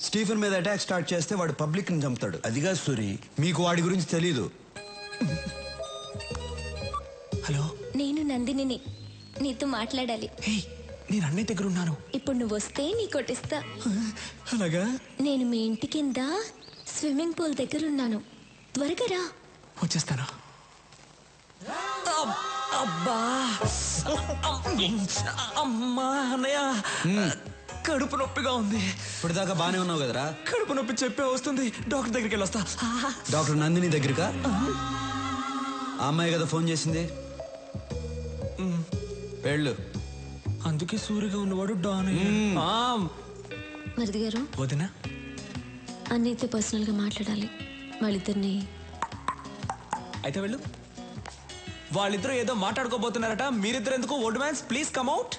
స్టీఫెన్ మీద అటాక్ స్టార్ట్ చేస్తే వాడు పబ్లిక్ ని చంపుతాడు. అదిగా సూరి, మీకు వాడి గురించి తెలీదు. హలో, నేను నందినిని. నీతో మాట్లాడాలి. నేను అన్నయ్య దగ్గర ఉన్నాను. ఇప్పుడు నువ్వు వస్తే నీ కొట్టిస్తా. అలాగా? నేను మీ ఇంటి కింద స్విమ్మింగ్ పూల్ దగ్గర ఉన్నాను. త్వరగా రా. వచ్చేస్తాను. అబ్బా అమ్మా అన్నయ్య, కడుపు నొప్పిగా ఉంది. ఇప్పుడు దాకా బానే ఉన్నావు కదరా? కడుపు నొప్పి చెప్పే వస్తుంది. డాక్టర్ దగ్గరికి వెళ్ళొస్తా. డాక్టర్ నందిని దగ్గరకా? ఆ అమ్మాయి కదా ఫోన్ చేసింది. వెళ్ళు. అందుకే సూర్యగా ఉన్నవాడు డాన్. మరిది గారు, వదినా అన్నయ్యతో పర్సనల్ గా మాట్లాడాలి. వాళ్ళిద్దరిని. అయితే వెళ్ళు. వాళ్ళిద్దరూ ఏదో మాట్లాడుకోబోతున్నారట. మీరిద్దరు ఎందుకు? Old man's please come out.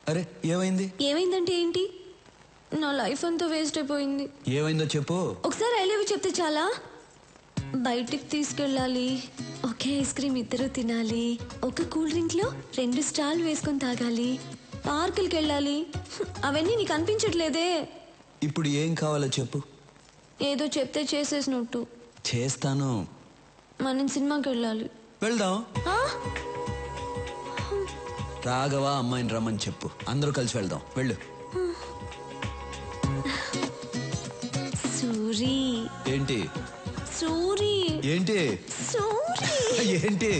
అరే ఏమైంది? ఏమైందంటే ఏంటి? నా లైఫ్ అంతా వేస్ట్ అయిపోయింది. ఏమైందో చెప్పు. ఒకసారి ఐ లవ్ యూ చెప్తే చాలా? బయటికి తీసుకెళ్ళాలి. ఒకే ఐస్ క్రీమ్ ఇద్దరు తినాలి. ఒక కూల్ డ్రింక్ లో 2 స్టార్లు వేసుకొని తాగాలి. పార్కులకి వెళ్ళాలి. అవన్నీ నీకు అనిపించట్లేదే? ఇప్పుడు ఏం కావాలో చెప్పు. ఏదో చెప్తే చేసేసినట్టు. చేస్తాను. మనం సినిమాకి వెళ్ళాలి. వెళ్దాం. ఆ? రాఘవ అమ్మాయిని రమ్మని చెప్పు. అందరూ కలిసి వెళ్దాం. వెళ్ళు. సూరి. ఏంటి? సూరి. ఏంటి? సూరి. ఏంటి?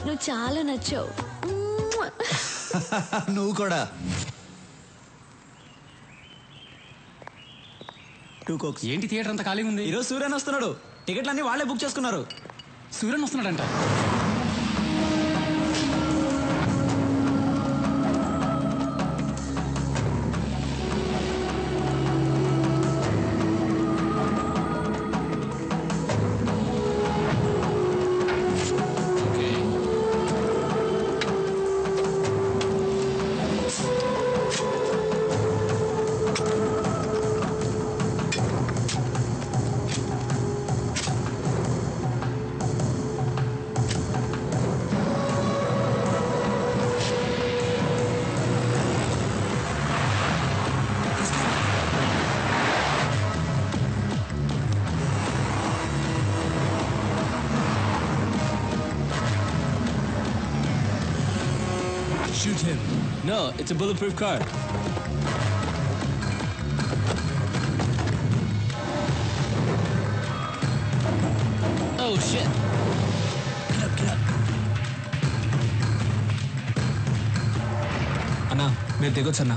నువ్వు చాలా నచ్చావు. నువ్వు కూడా. ఏంటి థియేటర్ అంతా ఖాళీగా ఉంది? ఈరోజు సూర్యన్ వస్తున్నాడు. టికెట్లన్నీ వాళ్ళే బుక్ చేసుకున్నారు. Suryan వస్తున్నాడంట. robbed him. No, it's a bulletproof car. Oh shit. Get up, get up. అన్నా మీరు దిగొచ్చు అన్నా.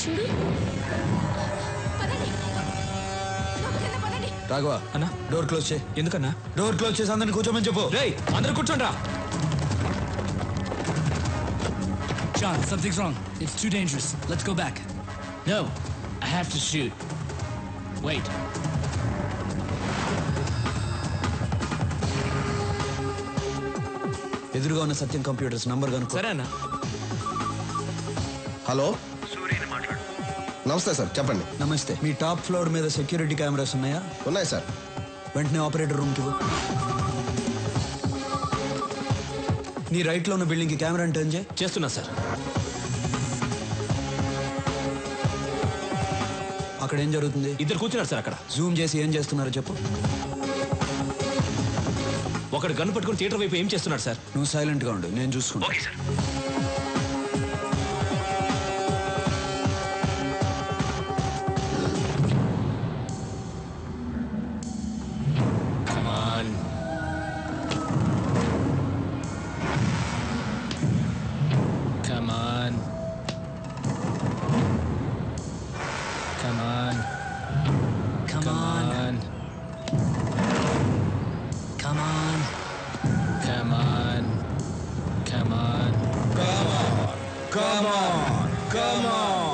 చూడు రాఘవ అన్నా డోర్ క్లోజ్ చేయి. ఎందుకన్నా? డోర్ క్లోజ్ చేసి అందరిని కూర్చోమని చెప్పు. రేయ్ అందరూ కూర్చోండి రా. John, something's wrong. It's too dangerous. Let's go back. No, I have to shoot. Wait. ఎదురుగా ఉన్న సత్యం కంప్యూటర్స్ నంబర్ కనుక్కో. సరే అన్నా. హలో నమస్తే సార్, చెప్పండి. నమస్తే. మీ టాప్ ఫ్లోర్ మీద సెక్యూరిటీ కెమెరాస్ ఉన్నాయా? ఉన్నాయి సార్. వెంటనే ఆపరేటర్ రూమ్కి ఇవ్వు. నీ రైట్ లో ఉన్న బిల్డింగ్ కి కెమెరా టర్న్ చేయి. చేస్తున్నా సార్. అక్కడ ఏం జరుగుతుంది? ఇద్దరు కూర్చున్నారు సార్ అక్కడ. జూమ్ చేసి ఏం చేస్తున్నారో చెప్పు. ఒకడు గన్ను పట్టుకుని థియేటర్ వైపు ఏం చేస్తున్నాడు సార్? నువ్వు సైలెంట్ గా ఉండు, నేను చూసుకుంటా. Come on. Come on. Come on. Come on. Come on. Come on. Come on. Come on. Come on.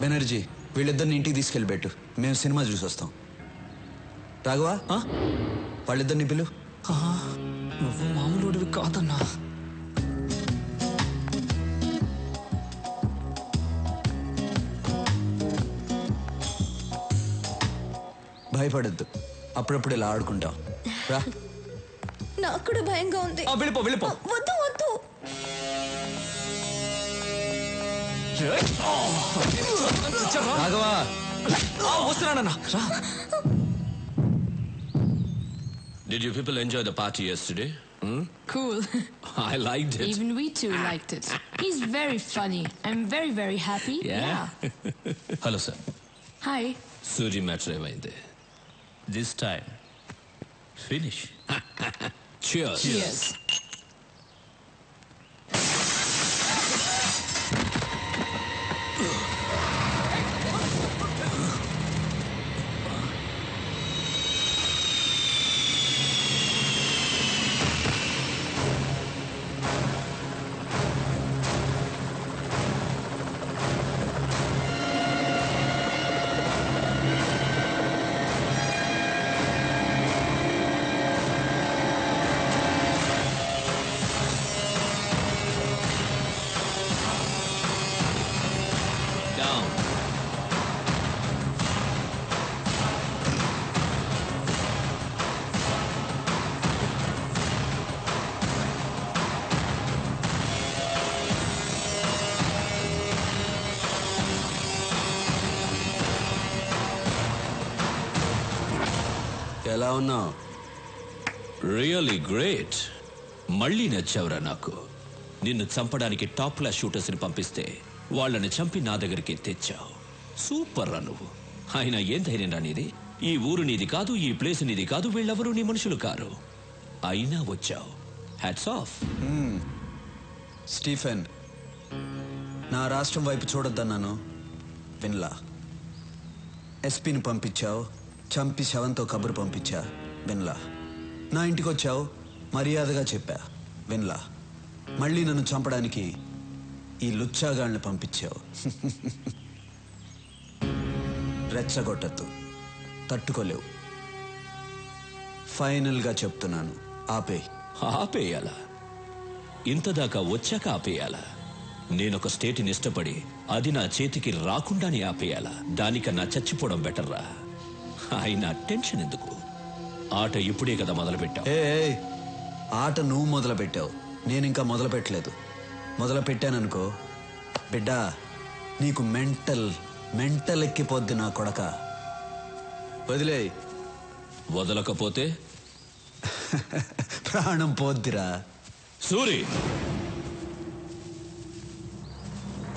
Banerjee వీళ్ళిద్దరిని ఇంటికి తీసుకెళ్ళిపెట్టు, మేము సినిమా చూసి వస్తాం. రాఘవా వాళ్ళిద్దరిని పిలు. నువ్వు మామూలుడివి కాదన్నా. భయపడద్దు, అప్పుడప్పుడు ఇలా ఆడుకుంటాం. రా. నాకు కూడా భయంగా ఉంది. వెళ్ళిపో వెళ్ళిపో. వద్దు వద్దు. Raghava వస్తున్నానన్నా. Did you people enjoy the party yesterday? Cool. I liked it. Even we too liked it. He's very funny. I'm very, very happy. Yeah. Hello, sir. Hi. Suji matter ఏమైంది? This time, finish. Cheers. Cheers. Down. ఎలా ఉన్నావు? Really great. మళ్ళీ నచ్చావురా నాకు. నిన్ను చంపడానికి టాప్ క్లాస్ షూటర్స్ని పంపిస్తే వాళ్ళని చంపి నా దగ్గరికి తెచ్చావు. సూపర్ రా నువ్వు. అయినా ఏం ధైర్యం రా నీది? ఈ ఊరు నీది కాదు, ఈ ప్లేస్ నీది కాదు, వీళ్ళెవరూ నీ మనుషులు కారు. అయినా వచ్చావు. Hats off. స్టీఫెన్, నా రాష్ట్రం వైపు చూడొద్దన్నాను, విన్లా. ఎస్పీని పంపించావు, చంపి శవంతో కబురు పంపించా, విన్లా. నా ఇంటికి వచ్చావు, మర్యాదగా చెప్పా, విన్లా. మళ్ళీ నన్ను చంపడానికి ఈ లుచ్చాగాళ్ళని పంపించావు. రెచ్చగొట్టద్దు, తట్టుకోలేవు. ఫైనల్గా చెప్తున్నాను, ఆపే. ఆపేయాలా? ఇంతదాకా వచ్చాక ఆపేయాలా? నేనొక స్టేట్ని ఇష్టపడి అది నా చేతికి రాకుండానే ఆపేయాలా? దానికన్నా చచ్చిపోవడం బెటర్రా. అయినా టెన్షన్ ఎందుకు? ఆట ఇప్పుడే కదా మొదలుపెట్టావు. ఆట నువ్వు మొదలు పెట్టావు, నేను ఇంకా మొదలు పెట్టలేదు. మొదలు పెట్టాననుకో బిడ్డ, నీకు మెంటల్ ఎక్కిపోద్ది నా కొడక. వదిలే. వదలకపోతే ప్రాణం పోద్దిరా. సూరి,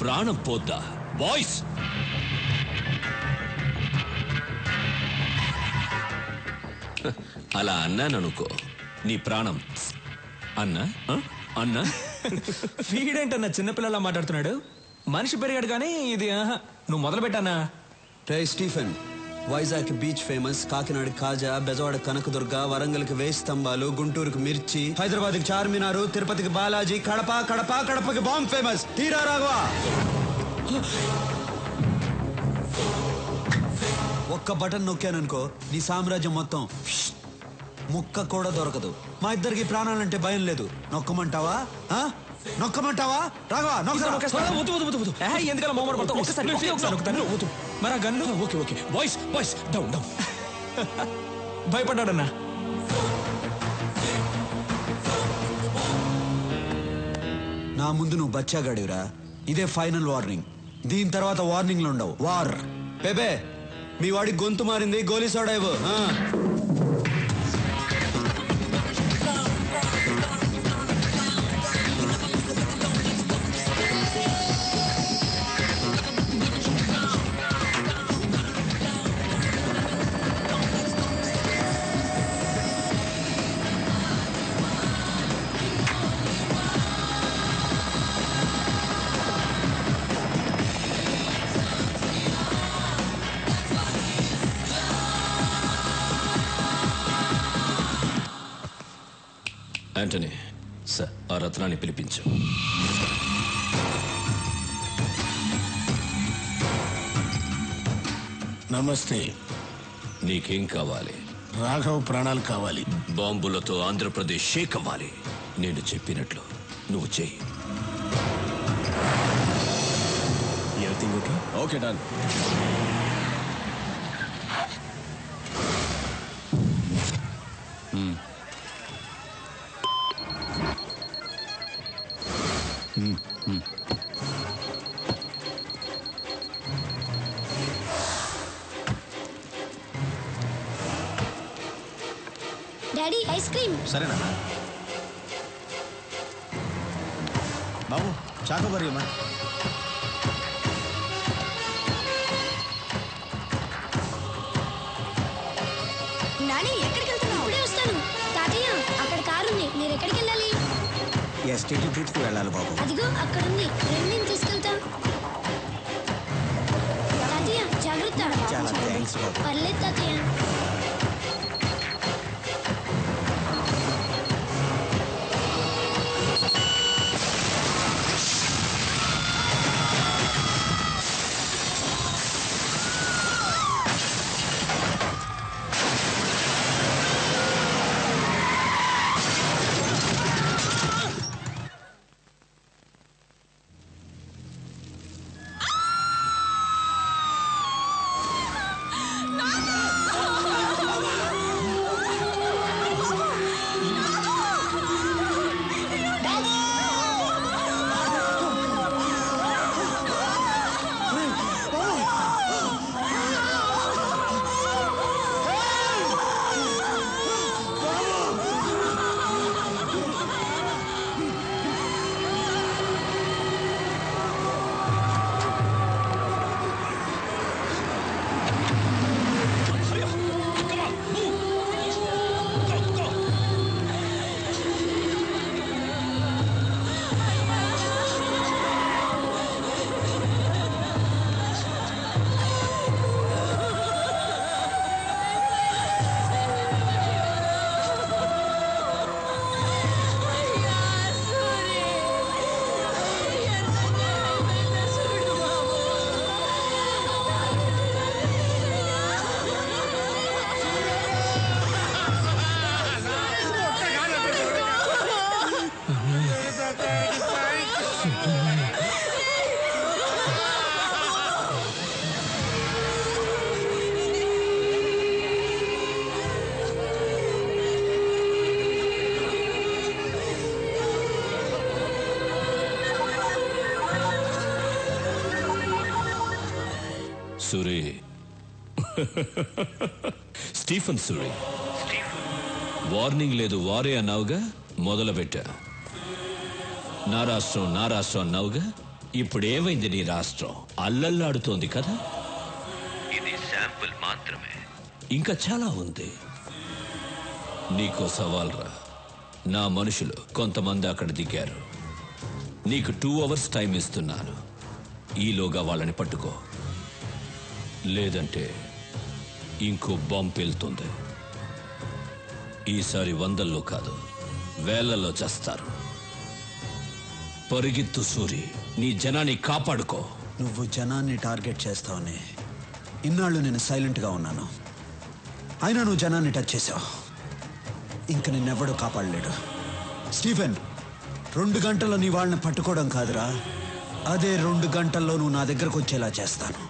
ప్రాణం పోద్దా? బాయ్స్, అలా అన్నాననుకో నీ ప్రాణం అన్నా అన్నా. వీడేంటన్నా చిన్నపిల్లలా మాట్లాడుతున్నాడు? మనిషి పెరిగాడు కానీ ఇది నువ్వు మొదలు పెట్టానా? రే Stephen, Vizag beach famous, Kakinada Kaja, Bezawada Kanakadurga, వరంగల్కి వేయి స్తంభాలు, గుంటూరుకి మిర్చి, హైదరాబాద్కి చార్మినారు, తిరుపతికి బాలాజీ, కడపకి బాంబ్ ఫేమస్. తీరా రాఘవా, ఒక్క బటన్ నొక్కాననుకో నీ సామ్రాజ్యం మొత్తం ముక్క కూడా దొరకదు. మా ఇద్దరికి ప్రాణాలంటే భయం లేదు. నొక్కమంటావా? నొక్కమంటావా? రాఘవా ఎందుకలా మొహమాట పడతావు? ఒకసారి మరి gun. Okay okay boys boys down down. భయపడ్డాడన్నా. నా ముందు నువ్వు బచ్చాగాడివిరా. ఇదే ఫైనల్ వార్నింగ్. దీని తర్వాత వార్నింగ్లు ఉండవు. వార్. బేబే, మీ వాడి గొంతు మారింది, గోలీ సోడా ఇవ్వు. యాంటనీ, సార్, ఆ రత్నాన్ని పిలిపించు. నమస్తే. నీకేం కావాలి? రాఘవ్ ప్రాణాలు కావాలి. బాంబులతో ఆంధ్రప్రదేశ్ షేక్ అవ్వాలి. నేను చెప్పినట్లు నువ్వు చెయ్యి. Everything okay? Okay, done. Daddy, ice cream. సరేనా బాబు? చాకోబారి అమ్మా. నాని, ఎక్కడికి వెళ్తున్నావు? ఇప్పుడే వస్తాను. తాతయ్య, అక్కడ కారు ఉంది. మీరు ఎక్కడికి వెళ్ళాలి? ఎస్టేట్ బీచ్కి వెళ్ళాలి బాబు. అదిగో అక్కడ ఉంది. నేను తీసుకెళ్తా. తాతయ్య, జాగ్రత్త. చాలా థ్యాంక్స్ బాబు. పర్లేదు తాతయ్య. సూరి స్టీఫెన్ సూరి వార్నింగ్ లేదు వారే అన్నావుగా మొదలుపెట్టా నా రాష్ట్రం అన్నావుగా ఇప్పుడు ఏమైంది నీ రాష్ట్రం అల్లల్లాడుతోంది కదా ఇది శాంపుల్ మాత్రమే ఇంకా చాలా ఉంది నీకో సవాల్ రా నా మనుషులు కొంతమంది అక్కడ దిగారు నీకు 2 hours టైం ఇస్తున్నాను ఈలోగా వాళ్ళని పట్టుకో లేదంటే ఇంకో బాంబు వెళ్తుంది ఈసారి 100లో కాదు 1000లో చేస్తారు పరిగెత్తు సూరి నీ జనాన్ని కాపాడుకో నువ్వు జనాన్ని టార్గెట్ చేస్తావని ఇన్నాళ్ళు నేను సైలెంట్గా ఉన్నాను అయినా నువ్వు జనాన్ని టచ్ చేసావు ఇంక నిన్నెవ్వడూ కాపాడలేడు స్టీఫెన్ 2 గంటల్లో నీ వాళ్ళని పట్టుకోవడం కాదురా అదే 2 గంటల్లో నువ్వు నా దగ్గరకు వచ్చేలా చేస్తాను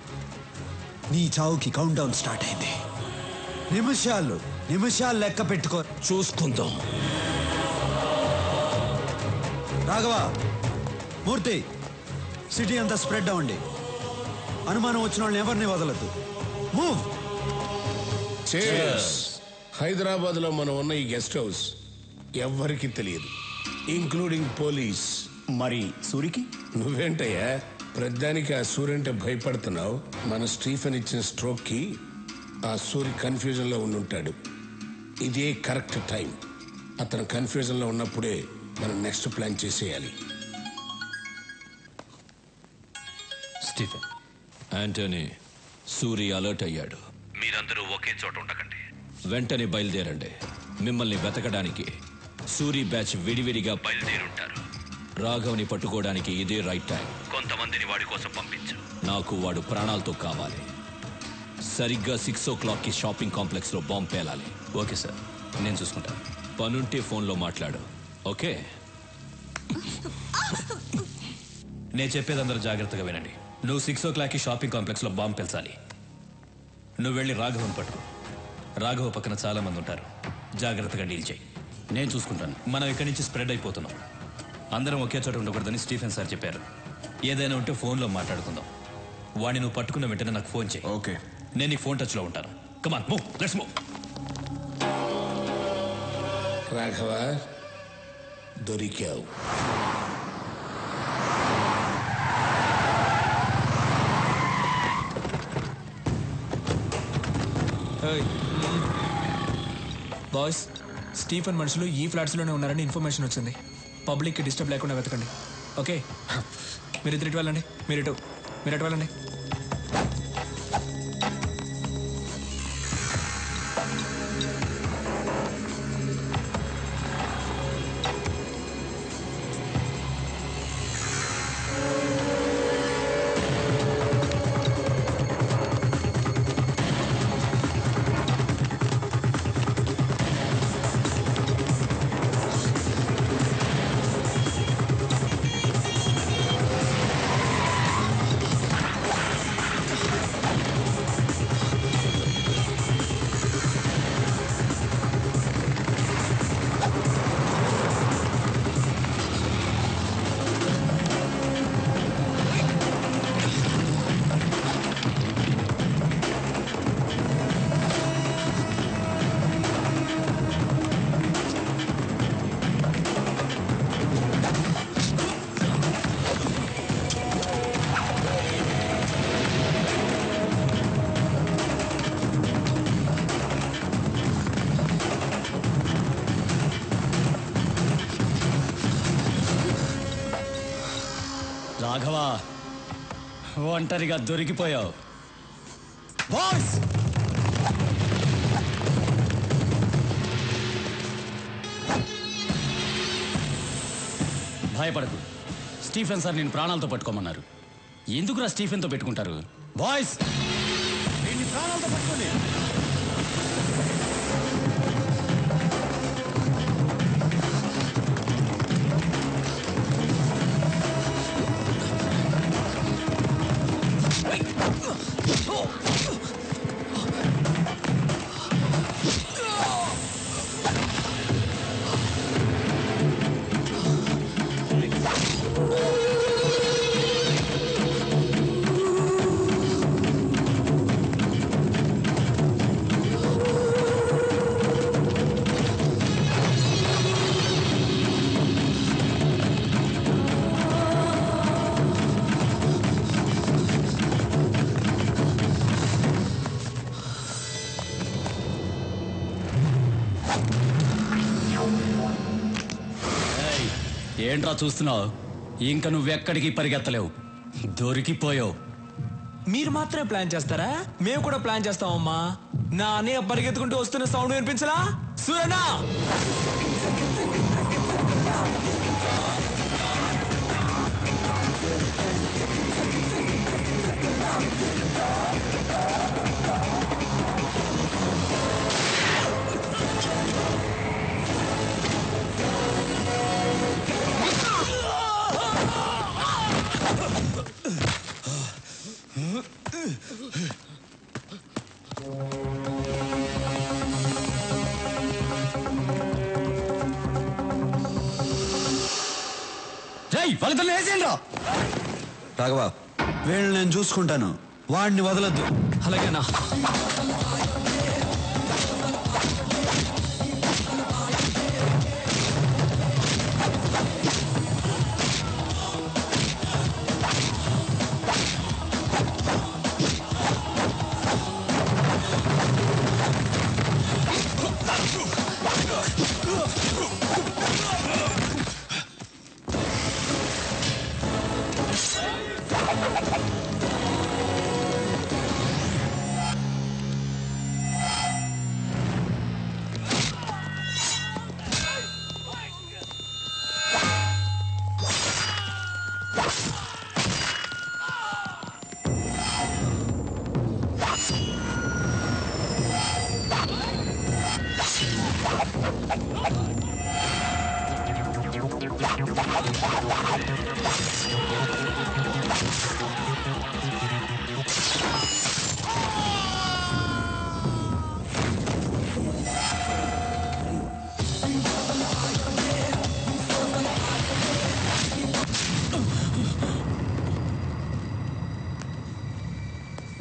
నీ చావుకి కౌంట్ డౌన్ స్టార్ట్ అయింది నిమిషాలు లెక్క పెట్టుకో చూసుకుందాం రాఘవ మూర్తి సిటీ అంతా స్ప్రెడ్ అవ్వండి అనుమానం వచ్చిన వాళ్ళని ఎవరిని వదలద్దు మూవ్ హైదరాబాద్ లో మనం ఉన్న ఈ గెస్ట్ హౌస్ ఎవ్వరికి తెలియదు ఇంక్లూడింగ్ పోలీస్. మరి సూరికి నువ్వేంటయ్యా ప్రధానికి ఆ సూర్య అంటే భయపడుతున్నావు? మన స్టీఫెన్ ఇచ్చిన స్ట్రోక్ కి ఆ సూర్య కన్ఫ్యూజన్ లో ఉండుంటాడు. ఇదే కరెక్ట్ టైం. అతను కన్ఫ్యూజన్ లో ఉన్నప్పుడే మనం నెక్స్ట్ ప్లాన్ చేసేయాలి. స్టీఫెన్ యాంటనీ సూర్య అలర్ట్ అయ్యాడు. మీరందరూ ఒకే చోట ఉండకండి. వెంటనే బయలుదేరండి. మిమ్మల్ని వెతకడానికి సూరి బ్యాచ్ విడివిడిగా బయలుదేరుంటారు. రాఘవ్ని పట్టుకోవడానికి ఇదే రైట్ టైం. కొంతమందిని వాడి కోసం పంపించు. నాకు వాడు ప్రాణాలతో కావాలి. సరిగ్గా 6 o'clockకి షాపింగ్ కాంప్లెక్స్ లో బాంబు పేలాలి. ఓకే సార్, నేను చూసుకుంటాను. పనుంటే ఫోన్లో మాట్లాడు. ఓకే? నేను చెప్పేది అందరూ జాగ్రత్తగా వినండి. నువ్వు 6 o'clockకి షాపింగ్ కాంప్లెక్స్ లో బాంబు పెంచాలి. నువ్వు వెళ్ళి రాఘవన్ పట్టుకో. రాఘవ పక్కన చాలా మంది ఉంటారు. జాగ్రత్తగా డీల్ చేయి. నేను చూసుకుంటాను. మనం ఇక్కడి నుంచి స్ప్రెడ్ అయిపోతున్నాం. అందరం ఒకే చోట ఉండకూడదని స్టీఫెన్ సార్ చెప్పారు. ఏదైనా ఉంటే ఫోన్లో మాట్లాడుకుందాం. వాడిని నువ్వు పట్టుకున్న వెంటనే నాకు ఫోన్ చేయి. ఓకే, నేను నీ ఫోన్ టచ్లో ఉంటాను. Come on move, let's move. Raghava, దొరికావు. బాయ్స్, స్టీఫెన్ మనుషులు ఈ ఫ్లాట్స్లోనే ఉన్నారని ఇన్ఫర్మేషన్ వచ్చింది. పబ్లిక్కి డిస్టర్బ్ లేకుండా వెతకండి. ఓకే, మీరు ఇటు వెళ్ళండి. మీరు ఎటు వెళ్ళండి. రాఘవా, ఒంటరిగా దొరికిపోయావు. బాయ్స్, భయపడకు. స్టీఫెన్ సార్ నేను ప్రాణాలతో పట్టుకోమన్నారు. ఎందుకురా స్టీఫెన్తో పెట్టుకుంటారు? బాయ్స్, నేను ప్రాణాలతో పట్టుకోండి. ఏంట్రా చూస్తున్నావు? ఇంకా నువ్వెక్కడికి పరిగెత్తలేవు, దొరికిపోయావు. మీరు మాత్రమే ప్లాన్ చేస్తారా? మేము కూడా ప్లాన్ చేస్తామమ్మా. నా అన్నయ్య పరిగెత్తుకుంటూ వస్తున్న సౌండ్ వినిపించలా? సూరన్న! రాఘవ, వీళ్ళని నేను చూసుకుంటాను, వాడిని వదలొద్దు. అలాగేనా?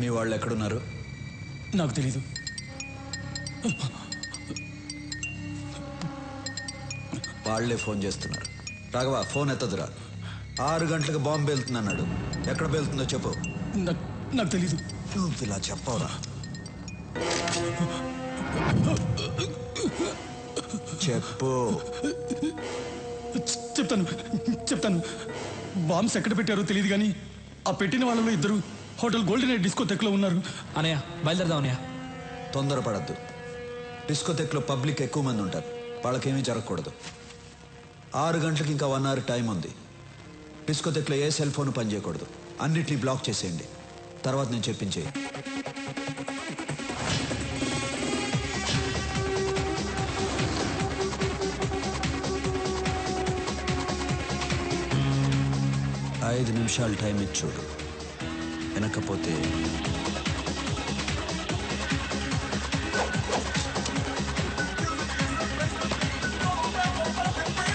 మీ వాళ్ళు ఎక్కడున్నారు? నాకు తెలీదు. వాళ్లే ఫోన్ చేస్తున్నారు. రాఘవ, ఫోన్ ఎత్తదురా. 6 గంటలకు బాంబు పేలుతుందన్నాడు. ఎక్కడ పేలుతుందో చెప్పు. నాకు తెలీదు. నువ్వు ఇలా చెప్పవురా. చెప్పు. చెప్తాను. బాంబ్స్ ఎక్కడ పెట్టారో తెలియదు కానీ ఆ పెట్టిన వాళ్ళలో 2 హోటల్ గోల్డెన్ నైట్ డిస్కోటెక్లో ఉన్నారు. అనయ్య, బయలుదేరదాం అనయ్య. తొందరపడద్దు. డిస్కోటెక్లో పబ్లిక్ ఎక్కువ మంది ఉంటారు, వాళ్ళకేమీ జరగకూడదు. 6 గంటలకు ఇంకా 1 అవర్ టైం ఉంది. డిస్కోటెక్లో ఏ సెల్ ఫోన్ పనిచేయకూడదు. అన్నిటినీ బ్లాక్ చేసేయండి. తర్వాత నేను చెప్పించేయి. ఐదు నిమిషాలు టైం ఇచ్చి చూడు. వెనకపోతే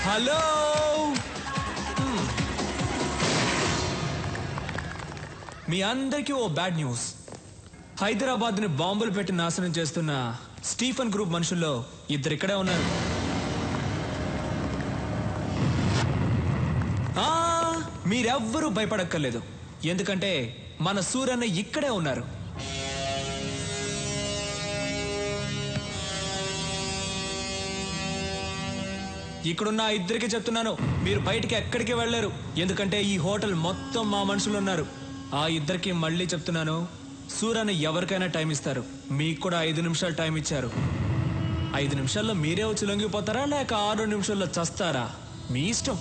హలో. మీ అందరికీ ఓ బ్యాడ్ న్యూస్. హైదరాబాద్ ని బాంబులు పెట్టి నాశనం చేస్తున్న స్టీఫెన్ గ్రూప్ మనుషుల్లో 2 ఇక్కడే ఉన్నారు. మీరెవ్వరూ భయపడక్కర్లేదు, ఎందుకంటే మన సూరన్న ఇక్కడే ఉన్నారు. ఇక్కడున్న 2కి చెప్తున్నాను, మీరు బయటికి ఎక్కడికి వెళ్ళలేరు, ఎందుకంటే ఈ హోటల్ మొత్తం మా మనుషులు ఉన్నారు. ఆ 2కి మళ్ళీ చెప్తున్నాను, సూరన్న ఎవరికైనా టైం ఇస్తారు. మీకు కూడా 5 నిమిషాలు టైం ఇచ్చారు. 5 నిమిషాల్లో మీరే వచ్చి లొంగిపోతారా లేక 6 నిమిషాల్లో చస్తారా? మీ ఇష్టం.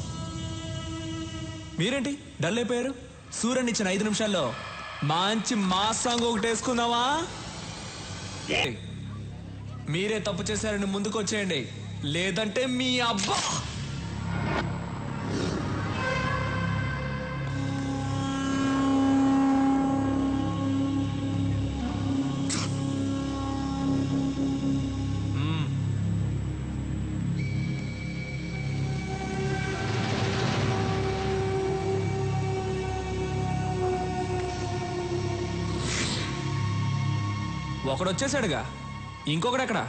మీరేంటి డల్ అయిపోయారు? సూరన్ ఇచ్చిన 5 నిమిషాల్లో మంచి మాస్ సాంగ్ ఒకటి వేసుకుందామా? మీరే తప్పు చేశారని ముందుకు వచ్చేయండి, లేదంటే మీ అబ్బా. ఒకడు వచ్చేసాడుగా, ఇంకొకడు ఎక్కడ?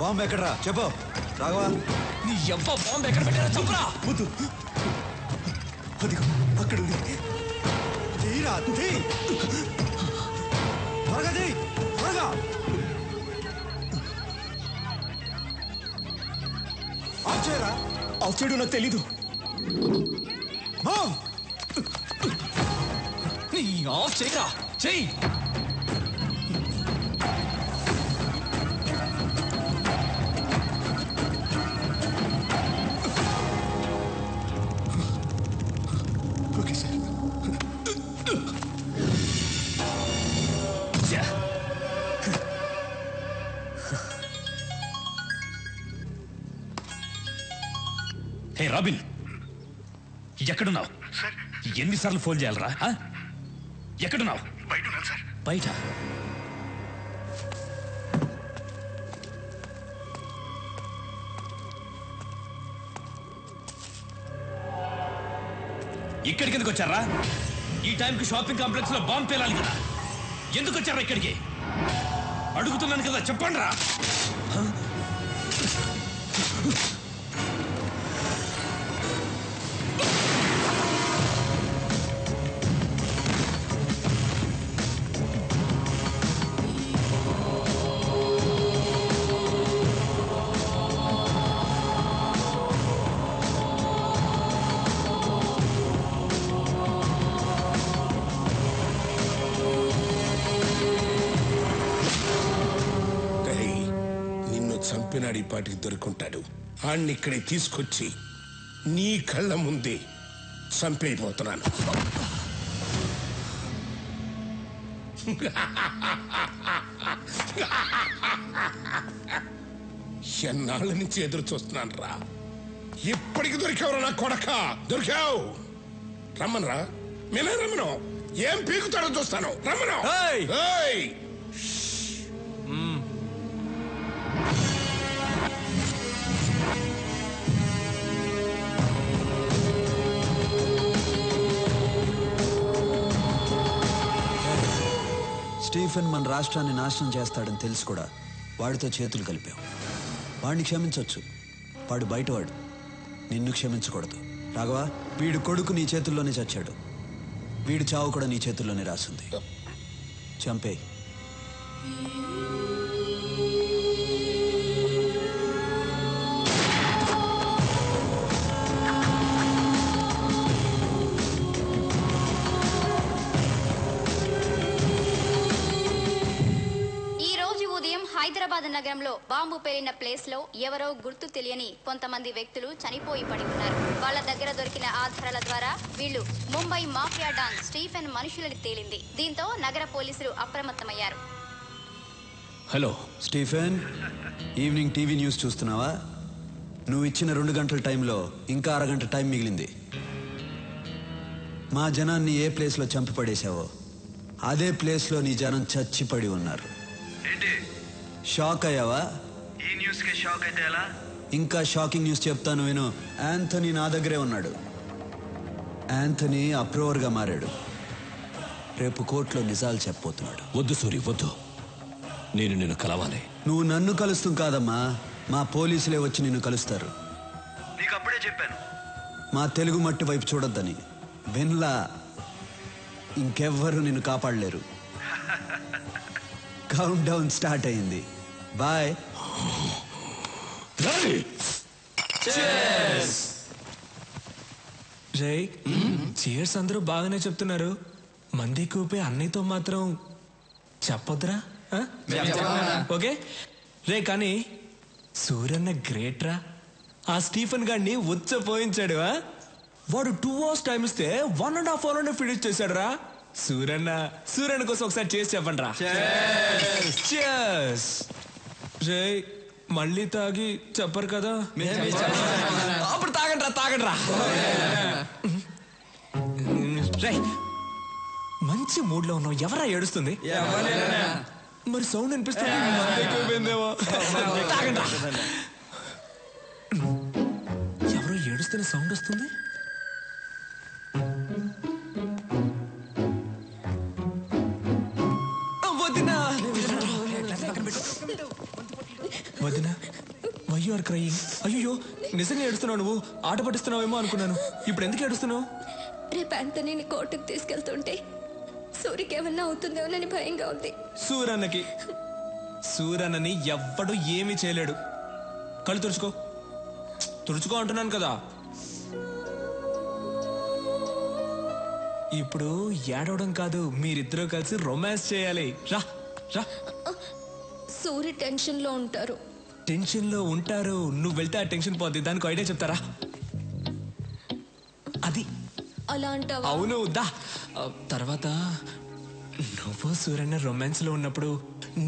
బాంబు ఎక్కడరా చెప్పు రాఘవా. నీ ఎవ్వ బాంబు ఎక్కడ పెట్టారా చెప్పురా. వద్దు, అదిగో అక్కడ ఉంది. తీరా త్వరగా తీ, త్వరగా. ఆఫ్ చేయరా. ఆఫ్ చేయడం నాకు తెలీదు. నీ ఆఫ్ చేయరా, చెయ్యి. Okay sir. హే రాబిన్, ఎక్కడున్నావు? ఎన్నిసార్లు ఫోన్ చేయాలరా? ఎక్కడున్నావు? బయట. ఇక్కడికి ఎందుకు వచ్చారా? ఈ టైంకి షాపింగ్ కాంప్లెక్స్ లో బాంబు పేలాలి కదా. ఎందుకు వచ్చారా ఇక్కడికి? అడుగుతున్నాను కదా, చెప్పండి రా. చంపినాడు, ఈ పాటికి దొరుకుంటాడు. ఆణ్ణి ఇక్కడే తీసుకొచ్చి నీ కళ్ళ ముందే చంపైపోతున్నాను. ఎన్నాళ్ళ నుంచి ఎదురు చూస్తున్నాను రా. ఇప్పటికి దొరికావురా నా కొడక, దొరికావు. రమ్మనరా, మేనే రమ్మను. ఏం పీకుతాడో చూస్తాను, రమ్మను. స్టీఫెన్ మన రాష్ట్రాన్ని నాశనం చేస్తాడని తెలుసు కూడా వాడితో చేతులు కలిపాం. వాడిని క్షమించవచ్చు, వాడు బయటవాడు. నిన్ను క్షమించకూడదు రాఘవా. వీడు కొడుకు నీ చేతుల్లోనే చచ్చాడు, వీడి చావు కూడా నీ చేతుల్లోనే రాసింది. చంపే. హైదరాబాద్ నగరంలో బాంబు పేలిన ప్లేస్ లో ఎవరో గుర్తు తెలియని కొంతమంది వ్యక్తులు చనిపోయి పడి ఉన్నారు. వాళ్ళ దగ్గర దొరికిన ఆధారాల ద్వారా వీళ్ళు ముంబై మాఫియా డాన్ స్టీఫెన్ మనుషులని తేలింది. దీంతో నగర పోలీసులు అప్రమత్తమయ్యారు. Hello Stephen, evening TV news చూస్తున్నావా? నువ్వు ఇచ్చిన 2 గంటల టైంలో ఇంకా అరగంట టైం మిగిలింది. మా జనాన్ని ఏ ప్లేస్లో చంపి పడేశావో అదే ప్లేస్లో నీ జనం చచ్చిపడి ఉన్నారు. షాక్ అయ్యావా? ఈ న్యూస్ కి షాక్ అయితే ఎలా? ఇంకా షాకింగ్ న్యూస్ చెప్తాను విను. యాంథనీ నా దగ్గరే ఉన్నాడు. యాంథనీ అప్రూవర్ గా మారాడు. రేపు కోర్టులో నిజాలు చెప్పబోతున్నాడు. వద్దు సూరి, వద్దు. నేను నిన్ను కలవాలి. నువ్వు నన్ను కలుస్తాం కాదమ్మా, మా పోలీసులే వచ్చి నిన్ను కలుస్తారు. నీకు అప్పుడే చెప్పాను మా తెలుగు మట్టి వైపు చూడొద్దని. విన్లా, ఇంకెవ్వరు నిన్ను కాపాడలేరు. కౌంట్ డౌన్ స్టార్ట్ అయింది. బాయ్. రే చీర్స్ అందరూ బాగానే చెప్తున్నారు. మంది కూపే అన్నయ్యతో మాత్రం చెప్పొద్దురా. ఓకే రే, కానీ సూర్యన్న గ్రేట్ రా. ఆ స్టీఫెన్ గాడిని ఉచ్చపోయించాడు. వాడు 2 hours టైం ఇస్తే 1.5 hour ఫినిష్ చేశాడు రా. సూర్యన్న కోసం ఒకసారి చేసి చెప్పండి రా. రే మళ్ళీ తాగి చెప్పరు కదా. అప్పుడు తాగండి రా. రే మంచి మూడ్ లో ఉన్నావు, ఎవరా ఏడుస్తుంది? మరి సౌండ్ అనిపిస్తుంది. తాగండి రా. ఎవరో ఏడుస్తున్న సౌండ్ వస్తుంది. వదిన వై యు ఆర్ క్రయింగ్? అయ్యో నిజంగా ఏడుస్తున్నావు నువ్వు? ఆట పట్టిస్తున్నావేమో అనుకున్నాను. ఇప్పుడు ఎందుకు ఏడుస్తున్నావు? రేపు ఆంటనీని కోర్టుకు తీసుకెళ్తుంటే సూరికి ఏమన్నా అవుతుందేమోనని భయంగా ఉంది. సూరన్నని ఎవ్వడు ఏమీ చేయలేడు. కళ్ళు తుడుచుకో అంటున్నాను కదా. ఇప్పుడు ఏడవడం కాదు, మీరిద్దరూ కలిసి రొమాన్స్ చేయాలి. రా రా. సూరి టెన్షన్ లో ఉంటారు. నువ్వు వెళ్తే ఆ టెన్షన్ పోద్ది. దానికి ఐడియా చెప్తారా? అది అలా అంటావా? అవును దా. తర్వాత నువ్వు సూర్యన్న రొమాన్స్ లో ఉన్నప్పుడు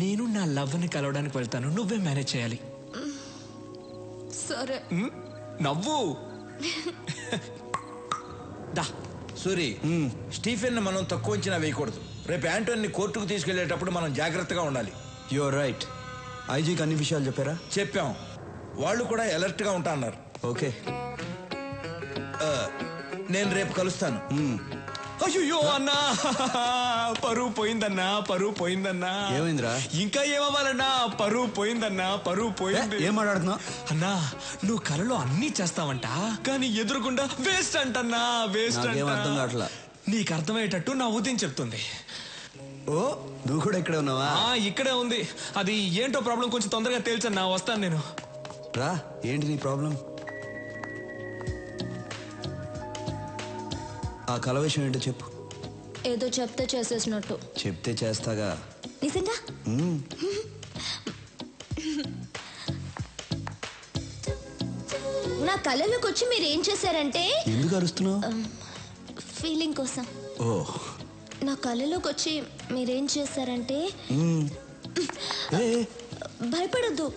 నేను నా లవ్ ని కలవడానికి వెళ్తాను. నువ్వే మేనేజ్ చేయాలి. సరే. నవ్వు. దా సూరి, స్టీఫెన్ మనం తక్కువ అంచనా వేయకూడదు. రేపు యాంటోని కోర్టుకు తీసుకెళ్లేటప్పుడు మనం జాగ్రత్తగా ఉండాలి. Your right. ఐజీకి అన్ని విషయాలు చెప్పారా? చెప్పాం. వాళ్ళు కూడా అలర్ట్ గా ఉంటా అన్నారు. ఓకే, నేను రేపు కలుస్తాను. అయ్యో అన్నా, పరువు పోయిందన్నా. ఏమైందిరా? ఇంకా ఏమవ్వాలన్నా? పరువు పోయింది. ఏం మాట్లాడుతున్నా అన్నా? నువ్వు కలలో అన్నీ చేస్తావంట, కానీ ఎదురుకుండా వేస్ట్ అంటన్నా. వేస్ట్ అర్థం కావట్లా. నీకు అర్థమయ్యేటట్టు నా ఉదయం చెప్తుంది. ఓ, నువ్వు కూడా ఇక్కడే ఉన్నావా? ఇక్కడే ఉంది. అది ఏంటో ప్రాబ్లం కొంచెం తొందరగా తేల్చన్నా. వస్తాను నేను. రా. ఏంటి నీ ప్రాబ్లం? ఆ కల విషయం ఏంటో చెప్పు. ఏదో చెప్తే చేసేసినట్టు. చెప్తే చేస్తాగా. నిజంగా? నా కళలోకి వచ్చి మీరు ఏం చేశారంటే. ఎందుకు అరుస్తున్నావు? ఫీలింగ్ కోసం. ఓ, నా కళలోకి వచ్చి మీరేం చేశారంటే. భయపడద్దు,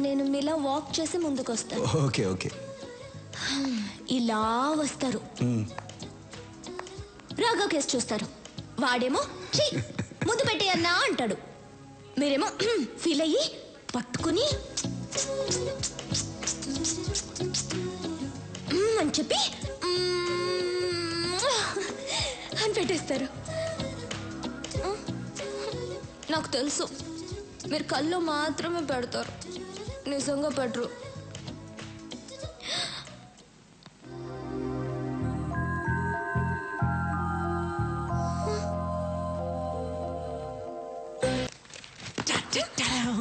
నేను మీలా వాక్ చేసి ముందుకు వస్తాను. Okay okay. ఇలా వస్తారు. రాఘవ్ కేసు చూస్తారు. వాడేమో ముందు పెట్టేయన్నా అంటాడు. మీరేమో ఫీల్ అయ్యి పట్టుకుని అని చెప్పి అని పెట్టేస్తారు. నాకు తెలుసు మీరు కళ్ళు మాత్రమే పెడతారు, నిజంగా పెట్టరు.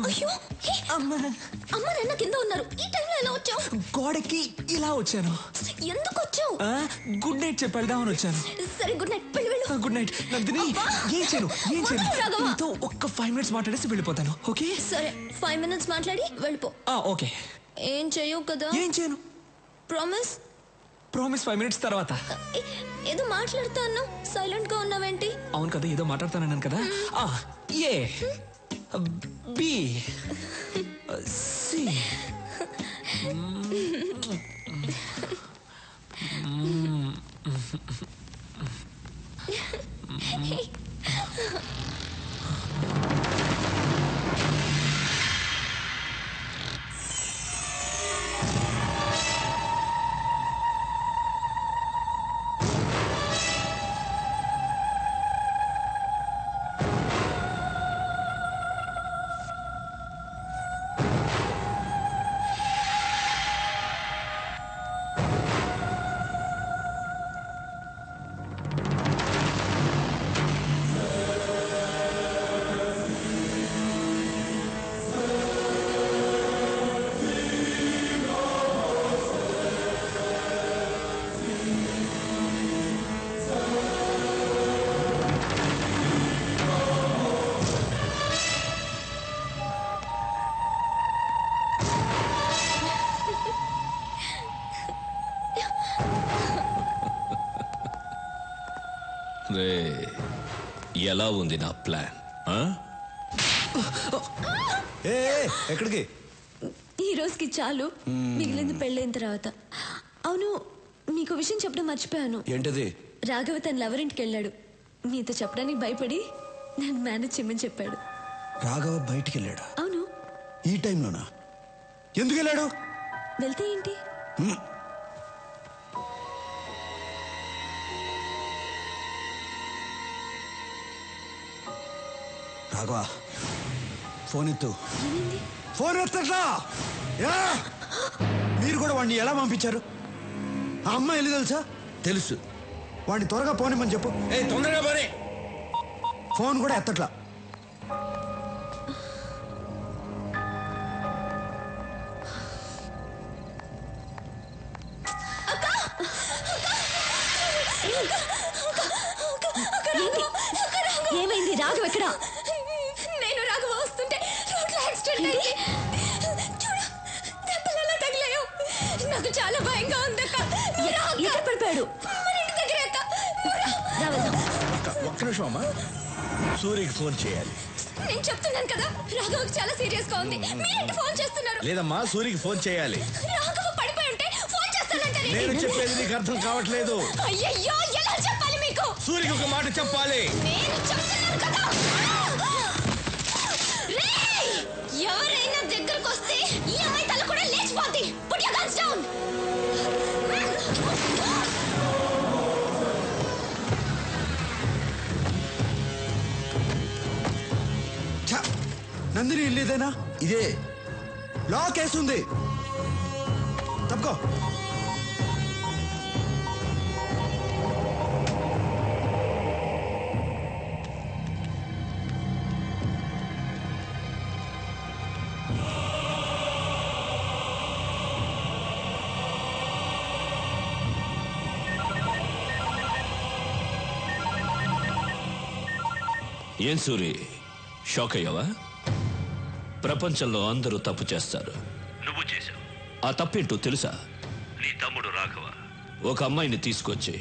అయ్యో, అమ్మ నాన్న కింద ఉన్నారు. ఈ టైంలో ఎలా వచ్చావు? గోడకి ఇలా వచ్చాను. ఎందుకు వచ్చావు? గుడ్ నైట్ చెప్పి వెళ్దామని వచ్చాను. సరే, గుడ్ నైట్. వెళ్ళు. Good night Nandini. ఏం చేయను నీతో ఒక్క 5 minutes మాట్లాడేసి వెళ్ళిపోతాను. ఓకే సరే, 5 minutes మాట్లాడి వెళ్ళిపో. ఓకే. ఏం చేయవు కదా? ఏం చేయను. ప్రామిస్. 5 minutes తర్వాత. ఏదో మాట్లాడుతా అన్నావు, సైలెంట్ గా ఉన్నావేంటి? అవును కదా, ఏదో మాట్లాడుతానన్నాను కదా. A B C. రే, ఎలా ఉంది నా ప్లాన్? ఎక్కడికి? ఈ రోజుకి చాలు, మిగిలింది పెళ్ళైన తర్వాత. అవును, నీకు విషయం చెప్పడం మర్చిపోయాను. ఏంటది? రాఘవ తన లవరింటికి వెళ్ళాడు. నీతో చెప్పడానికి భయపడి నన్ను మేనేజ్ చేయమని చెప్పాడు. రాఘవ బయటికి వెళ్ళాడు? అవును. ఈ టైంలోనా? ఎందుకు వెళ్ళాడు? వెళ్తే ఏంటి? రాఘవ, ఫోన్ ఎత్తు. ఫోన్ ఎత్తట్లా? మీరు కూడా వాడిని ఎలా పంపించారు? ఆ అమ్మాయి వెళ్ళి తెలుసా? తెలుసు. వాడిని త్వరగా పోనిమని చెప్పు. తొందరగా పోనీ. ఫోన్ కూడా ఎత్తట్లా. ఏమైంది? రాఘవ ఎక్కడ? నేను రాఘవ వస్తుంటే రోడ్లో యాక్సిడెంట్ అయింది. చూడు, దెబ్బలు ఎలా తగిలాయో. నాకు చాలా భయంగా ఉందక్క. ఎక్కడ పడిపోయాడు? మన ఇంటి దగ్గర అక్క. ఒక్క నిమిషం అమ్మా, సూరికి ఫోన్ చేయాలి. నేను చెప్తున్నాను కదా, రాఘవకి చాలా సీరియస్ గా ఉంది. మీరేంటి ఫోన్ చేస్తున్నారు? లేదమ్మా, సూరికి ఫోన్ చేయాలి. రాఘవ పడిపోయి ఉంటే ఫోన్ చేస్తానంటే నేను చెప్పేది నీకు అర్థం కావట్లేదు. అయ్యయ్యో, ఎలా చెప్పాలి మీకు? సూరికి ఒక మాట చెప్పాలి. నేను చెప్తున్నాను కదా. రేయ్, ఎవరైనా దగ్గరకు వస్తే ఈ అమ్మాయి తల కూడా లేచిపోద్ది. Put your guns down. Nandini ఇల్లు ఇదేనా? ఇదే. లాక్ వేస్తుంది. తప్పుకో. ఏం సూరి, షాక్ అయ్యావా? ప్రపంచంలో అందరూ తప్పు చేస్తారు. నువ్వు చేశావు. ఆ తప్పేంటో తెలుసా? నీ తమ్ముడు రాఘవ ఒక అమ్మాయిని తీసుకొచ్చి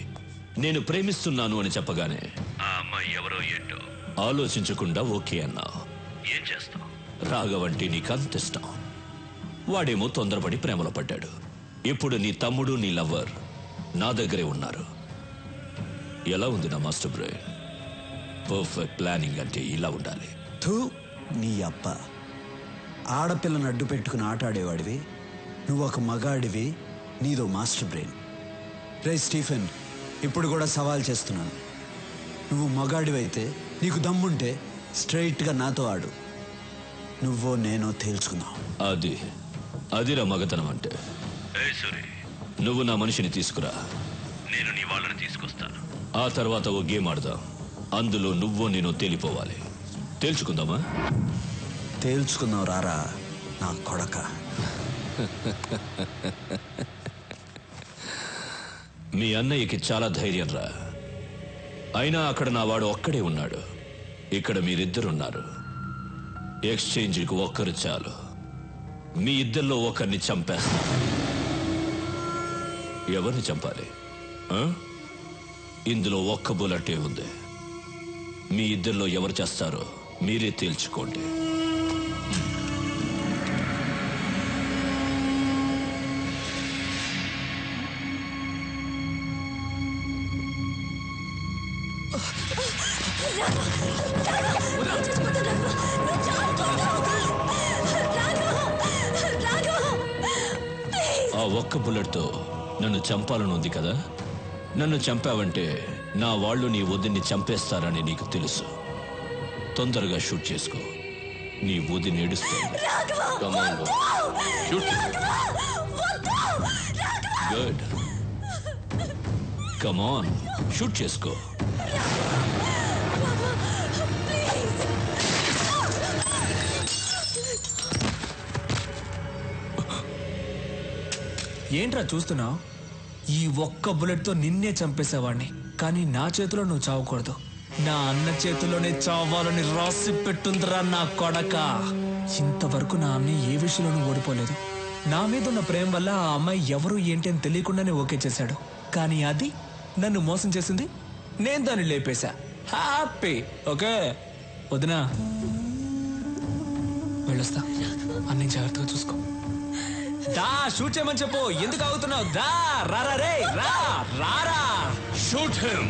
నేను ప్రేమిస్తున్నాను అని చెప్పగానే ఆ అమ్మాయి ఎవరో ఏంటో ఆలోచించకుండా ఓకే అన్నావు. ఏం చేస్తావు? రాఘవంటే నీకంత ఇష్టం. వాడేమో తొందరపడి ప్రేమలో పడ్డాడు. ఇప్పుడు నీ తమ్ముడు, నీ లవ్వర్ నా దగ్గరే ఉన్నారు. ఎలా ఉంది నా మాస్టర్ బ్రెయిన్? పర్ఫెక్ట్ ప్లానింగ్ అంటే ఇలా ఉండాలి. థూ, నీ అప్ప. ఆడపిల్లను అడ్డు పెట్టుకుని ఆటాడేవాడివి. నువ్వు ఒక మగాడివి, నీదో మాస్టర్ బ్రెయిన్. రే స్టీఫెన్, ఇప్పుడు కూడా సవాల్ చేస్తున్నాను. నువ్వు మగాడివైతే, నీకు దమ్ముంటే స్ట్రైట్గా నాతో ఆడు. నువ్వో నేనో తేల్చుకున్నావు. అదిరా మగతనం అంటే. నువ్వు నా మనిషిని తీసుకురా, నేను నీ వాళ్ళని తీసుకొస్తాను. ఆ తర్వాత ఓ గేమ్ ఆడదాం. అందులో నువ్వో నేను తేలిపోవాలి. తేల్చుకుందామా? తేల్చుకుందాం రారా నా కొడక. మీ అన్నయ్యకి చాలా ధైర్యం రా. అయినా అక్కడ నా వాడు ఒక్కడే ఉన్నాడు. ఇక్కడ మీరిద్దరున్నారు. ఎక్స్చేంజ్కి ఒక్కరు చాలు. మీ ఇద్దరిలో ఒకరిని చంపేస్తా. ఎవరిని చంపాలి? ఇందులో ఒక్క బుల్లెటే ఉంది. మీ ఇద్దరిలో ఎవరు చేస్తారో మీరే తేల్చుకోండి. ఆ ఒక్క బుల్లెట్తో నన్ను చంపాలనుంది కదా? నన్ను చంపావంటే నా వాళ్ళు నీ వదిన్ని చంపేస్తారని నీకు తెలుసు. తొందరగా షూట్ చేసుకో. నీ వదిని ఏడుస్తుంది. గుడ్, కమాన్, షూట్ చేసుకో. ఏంట్రా చూస్తున్నావు? ఈ ఒక్క బుల్లెట్తో నిన్నే చంపేసేవాడిని, కానీ నా చేతిలో నువ్వు చావకూడదు. నా అన్న చేతిలోనే చావాలని రాసి పెట్టుందిరా నా కొడక. ఇంతవరకు నా అన్న ఏ విషయంలోనూ ఓడిపోలేదు. నా మీద ఉన్న ప్రేమ వల్ల ఆ అమ్మాయి ఎవరు ఏంటి అని తెలియకుండానే ఓకే చేశాడు. కానీ అది నన్ను మోసం చేసింది. నేను దాన్ని లేపేశా. హ్యాపీ. ఓకే వదినా, వెళ్ళొస్తా. అన్ని జాగ్రత్తగా చూసుకో. దా, షూట్ చేయమని చెప్పు. ఎందుకు అవుతున్నావు? దా, రారా రే, రా, రారా. Shoot him.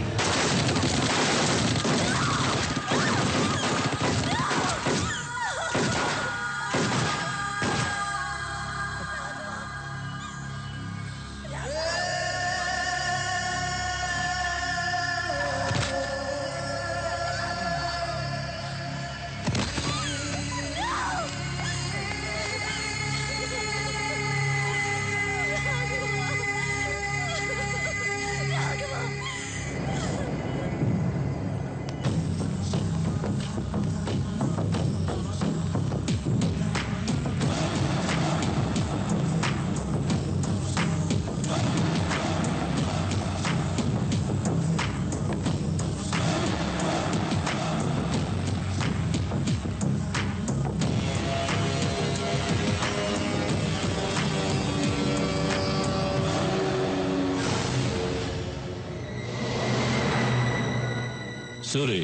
సూరి,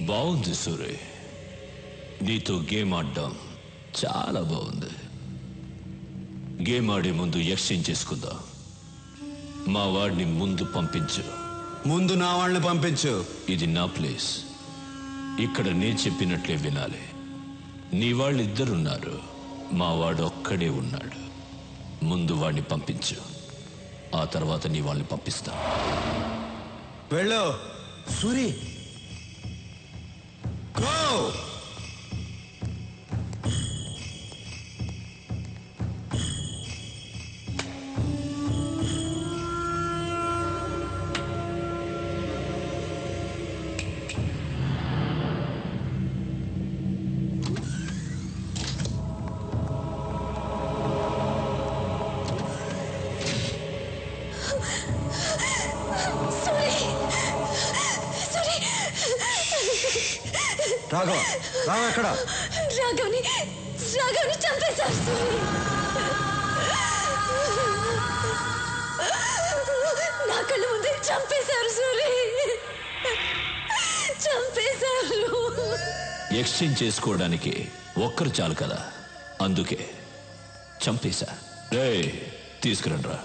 బాగుంది సూరి. నీతో గేమ్ ఆడడం చాలా బాగుంది. గేమ్ ఆడే ముందు ఎక్స్చేంజ్ చేసుకుందాం. మా వాడిని ముందు పంపించు. ముందు నా వాళ్ళని పంపించు. ఇది నా ప్లేస్. ఇక్కడ నేను చెప్పినట్లే వినాలి. నీ వాళ్ళు ఇద్దరున్నారు, మా వాడు ఒక్కడే ఉన్నాడు. ముందు వాడిని పంపించు, ఆ తర్వాత నీ వాళ్ళని పంపిస్తా. వెళ్ళు సూరి. గో. రాఘవ, రాఘవ ఎక్కడ? రాఘవ్ని చంపేశారు సూరి. నా కళ్ళ ముందే చంపేశారు సూరి, చంపేశారు. ఎక్స్చేంజ్ చేసుకోవడానికి ఒక్కరు చాలు కదా, అందుకే చంపేశా. రేయ్, తీసుకురండ్రా.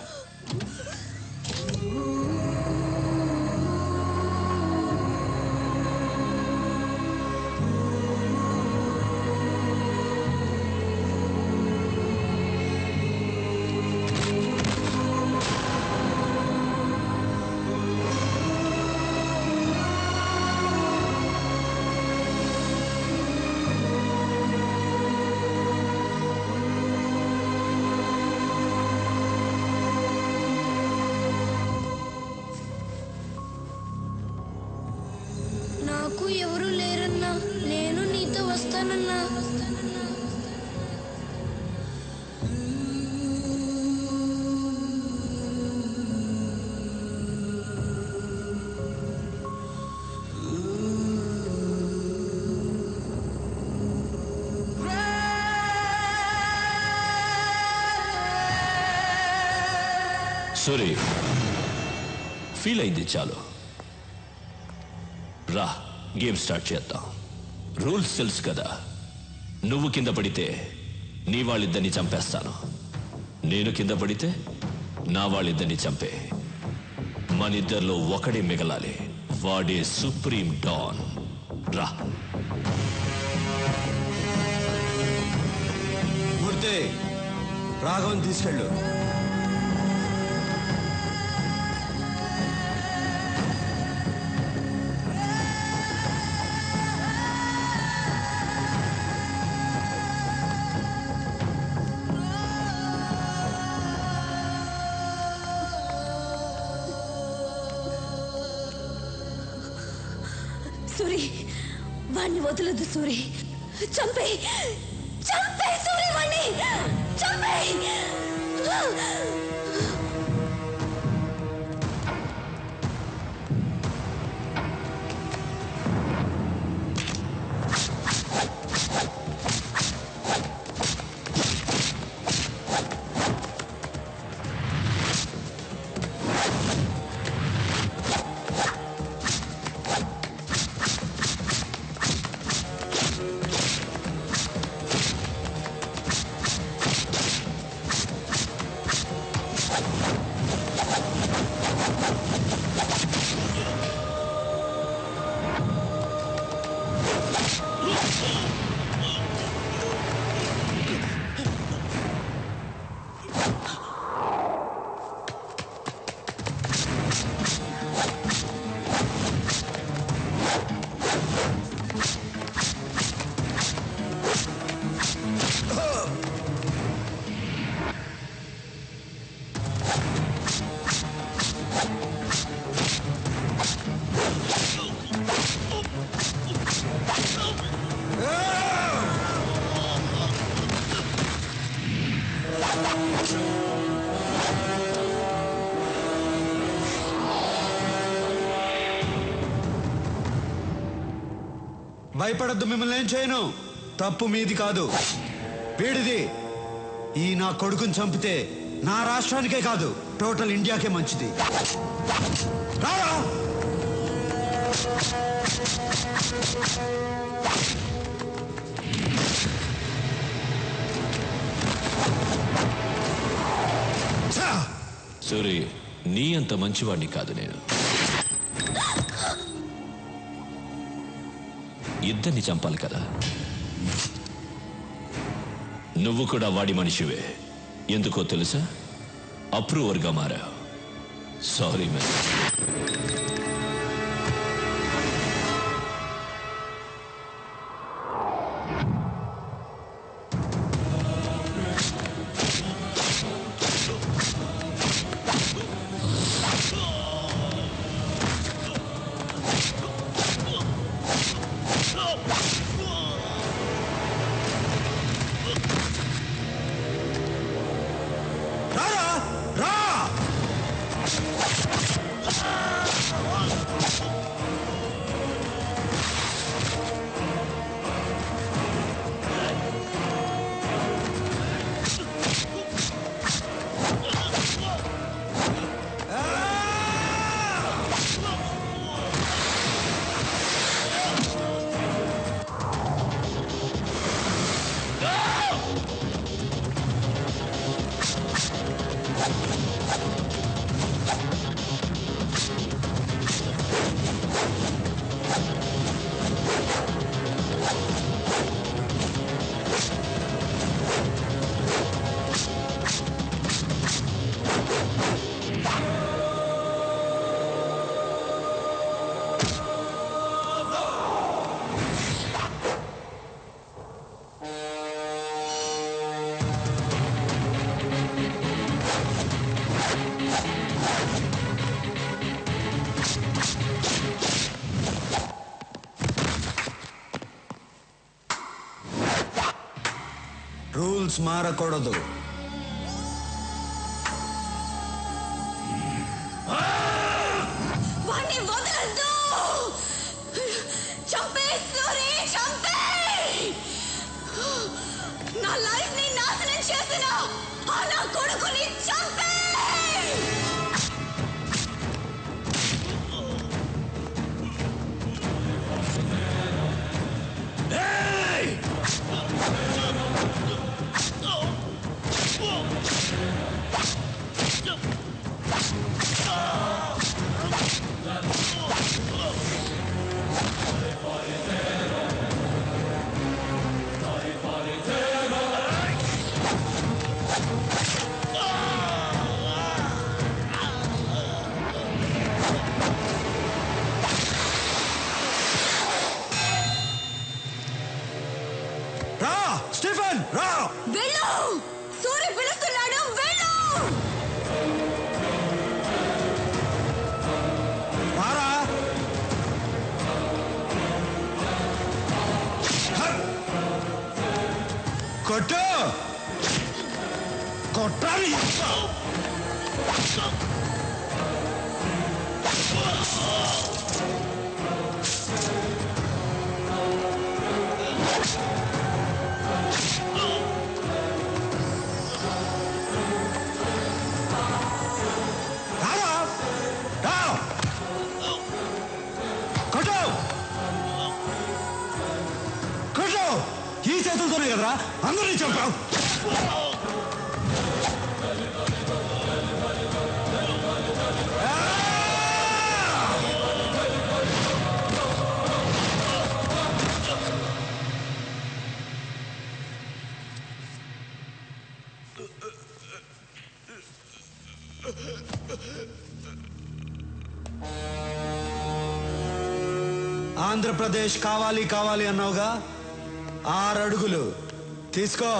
నాకు ఎవరు లేరన్నా, నేను నీతో వస్తానన్నా. సూరి, ఫీల్ అయింది చాలు. రా, గేమ్ స్టార్ట్ చేద్దాం. రూల్స్ తెలుసు కదా. నువ్వు కింద పడితే నీ వాళ్ళిద్దరిని చంపేస్తాను. నేను కింద పడితే నా వాళ్ళిద్దరిని చంపే. మనిద్దరిలో ఒకడే మిగలాలి. వాడే సుప్రీం డాన్. రా. మూర్తి, రాఘవన్ తీసుకెళ్ళు. సూరి, వాణ్ణి వదలదు సూరి. చంపే సూరి, వాణ్ణి చంపే. భయపడద్దు, మిమ్మల్ని ఏం చేయను. తప్పు మీది కాదు, వీడిది. ఈ నా కొడుకుని చంపితే నా రాష్ట్రానికే కాదు, టోటల్ ఇండియాకే మంచిది. రారా. సూరి, నీ అంత మంచివాడిని కాదు నేను. ఇద్దరిని చంపాలి కదా. నువ్వు కూడా వాడి మనిషివే. ఎందుకో తెలుసా? అప్రూవర్గా మారావు. Sorry man. రూల్స్ మారకూడదు. వాణ్ణి వదలొద్దు. చంపేయ్ సూరి, చంపేయ్. నా లైఫ్ ని నాశనం చేసిన ఆ నా కొడుకుని చంపేయ్. రా స్టీఫెన్, రా. వెళ్ళు. సూరి పిలుస్తున్నాడు, వెళ్ళు. రారా. కొట్టు. కొట్టాలి. ఈ చేతులతోనే కదరా అందరినీ చంపావు. ఆంధ్రప్రదేశ్ కావాలి కావాలి అన్నావుగా, 6 అడుగులు తీసుకో.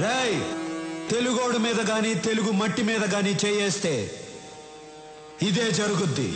రేయ్, తెలుగోడు మీద గాని తెలుగు మట్టి మీద గాని చేయేస్తే ఇదే జరుగుద్ది.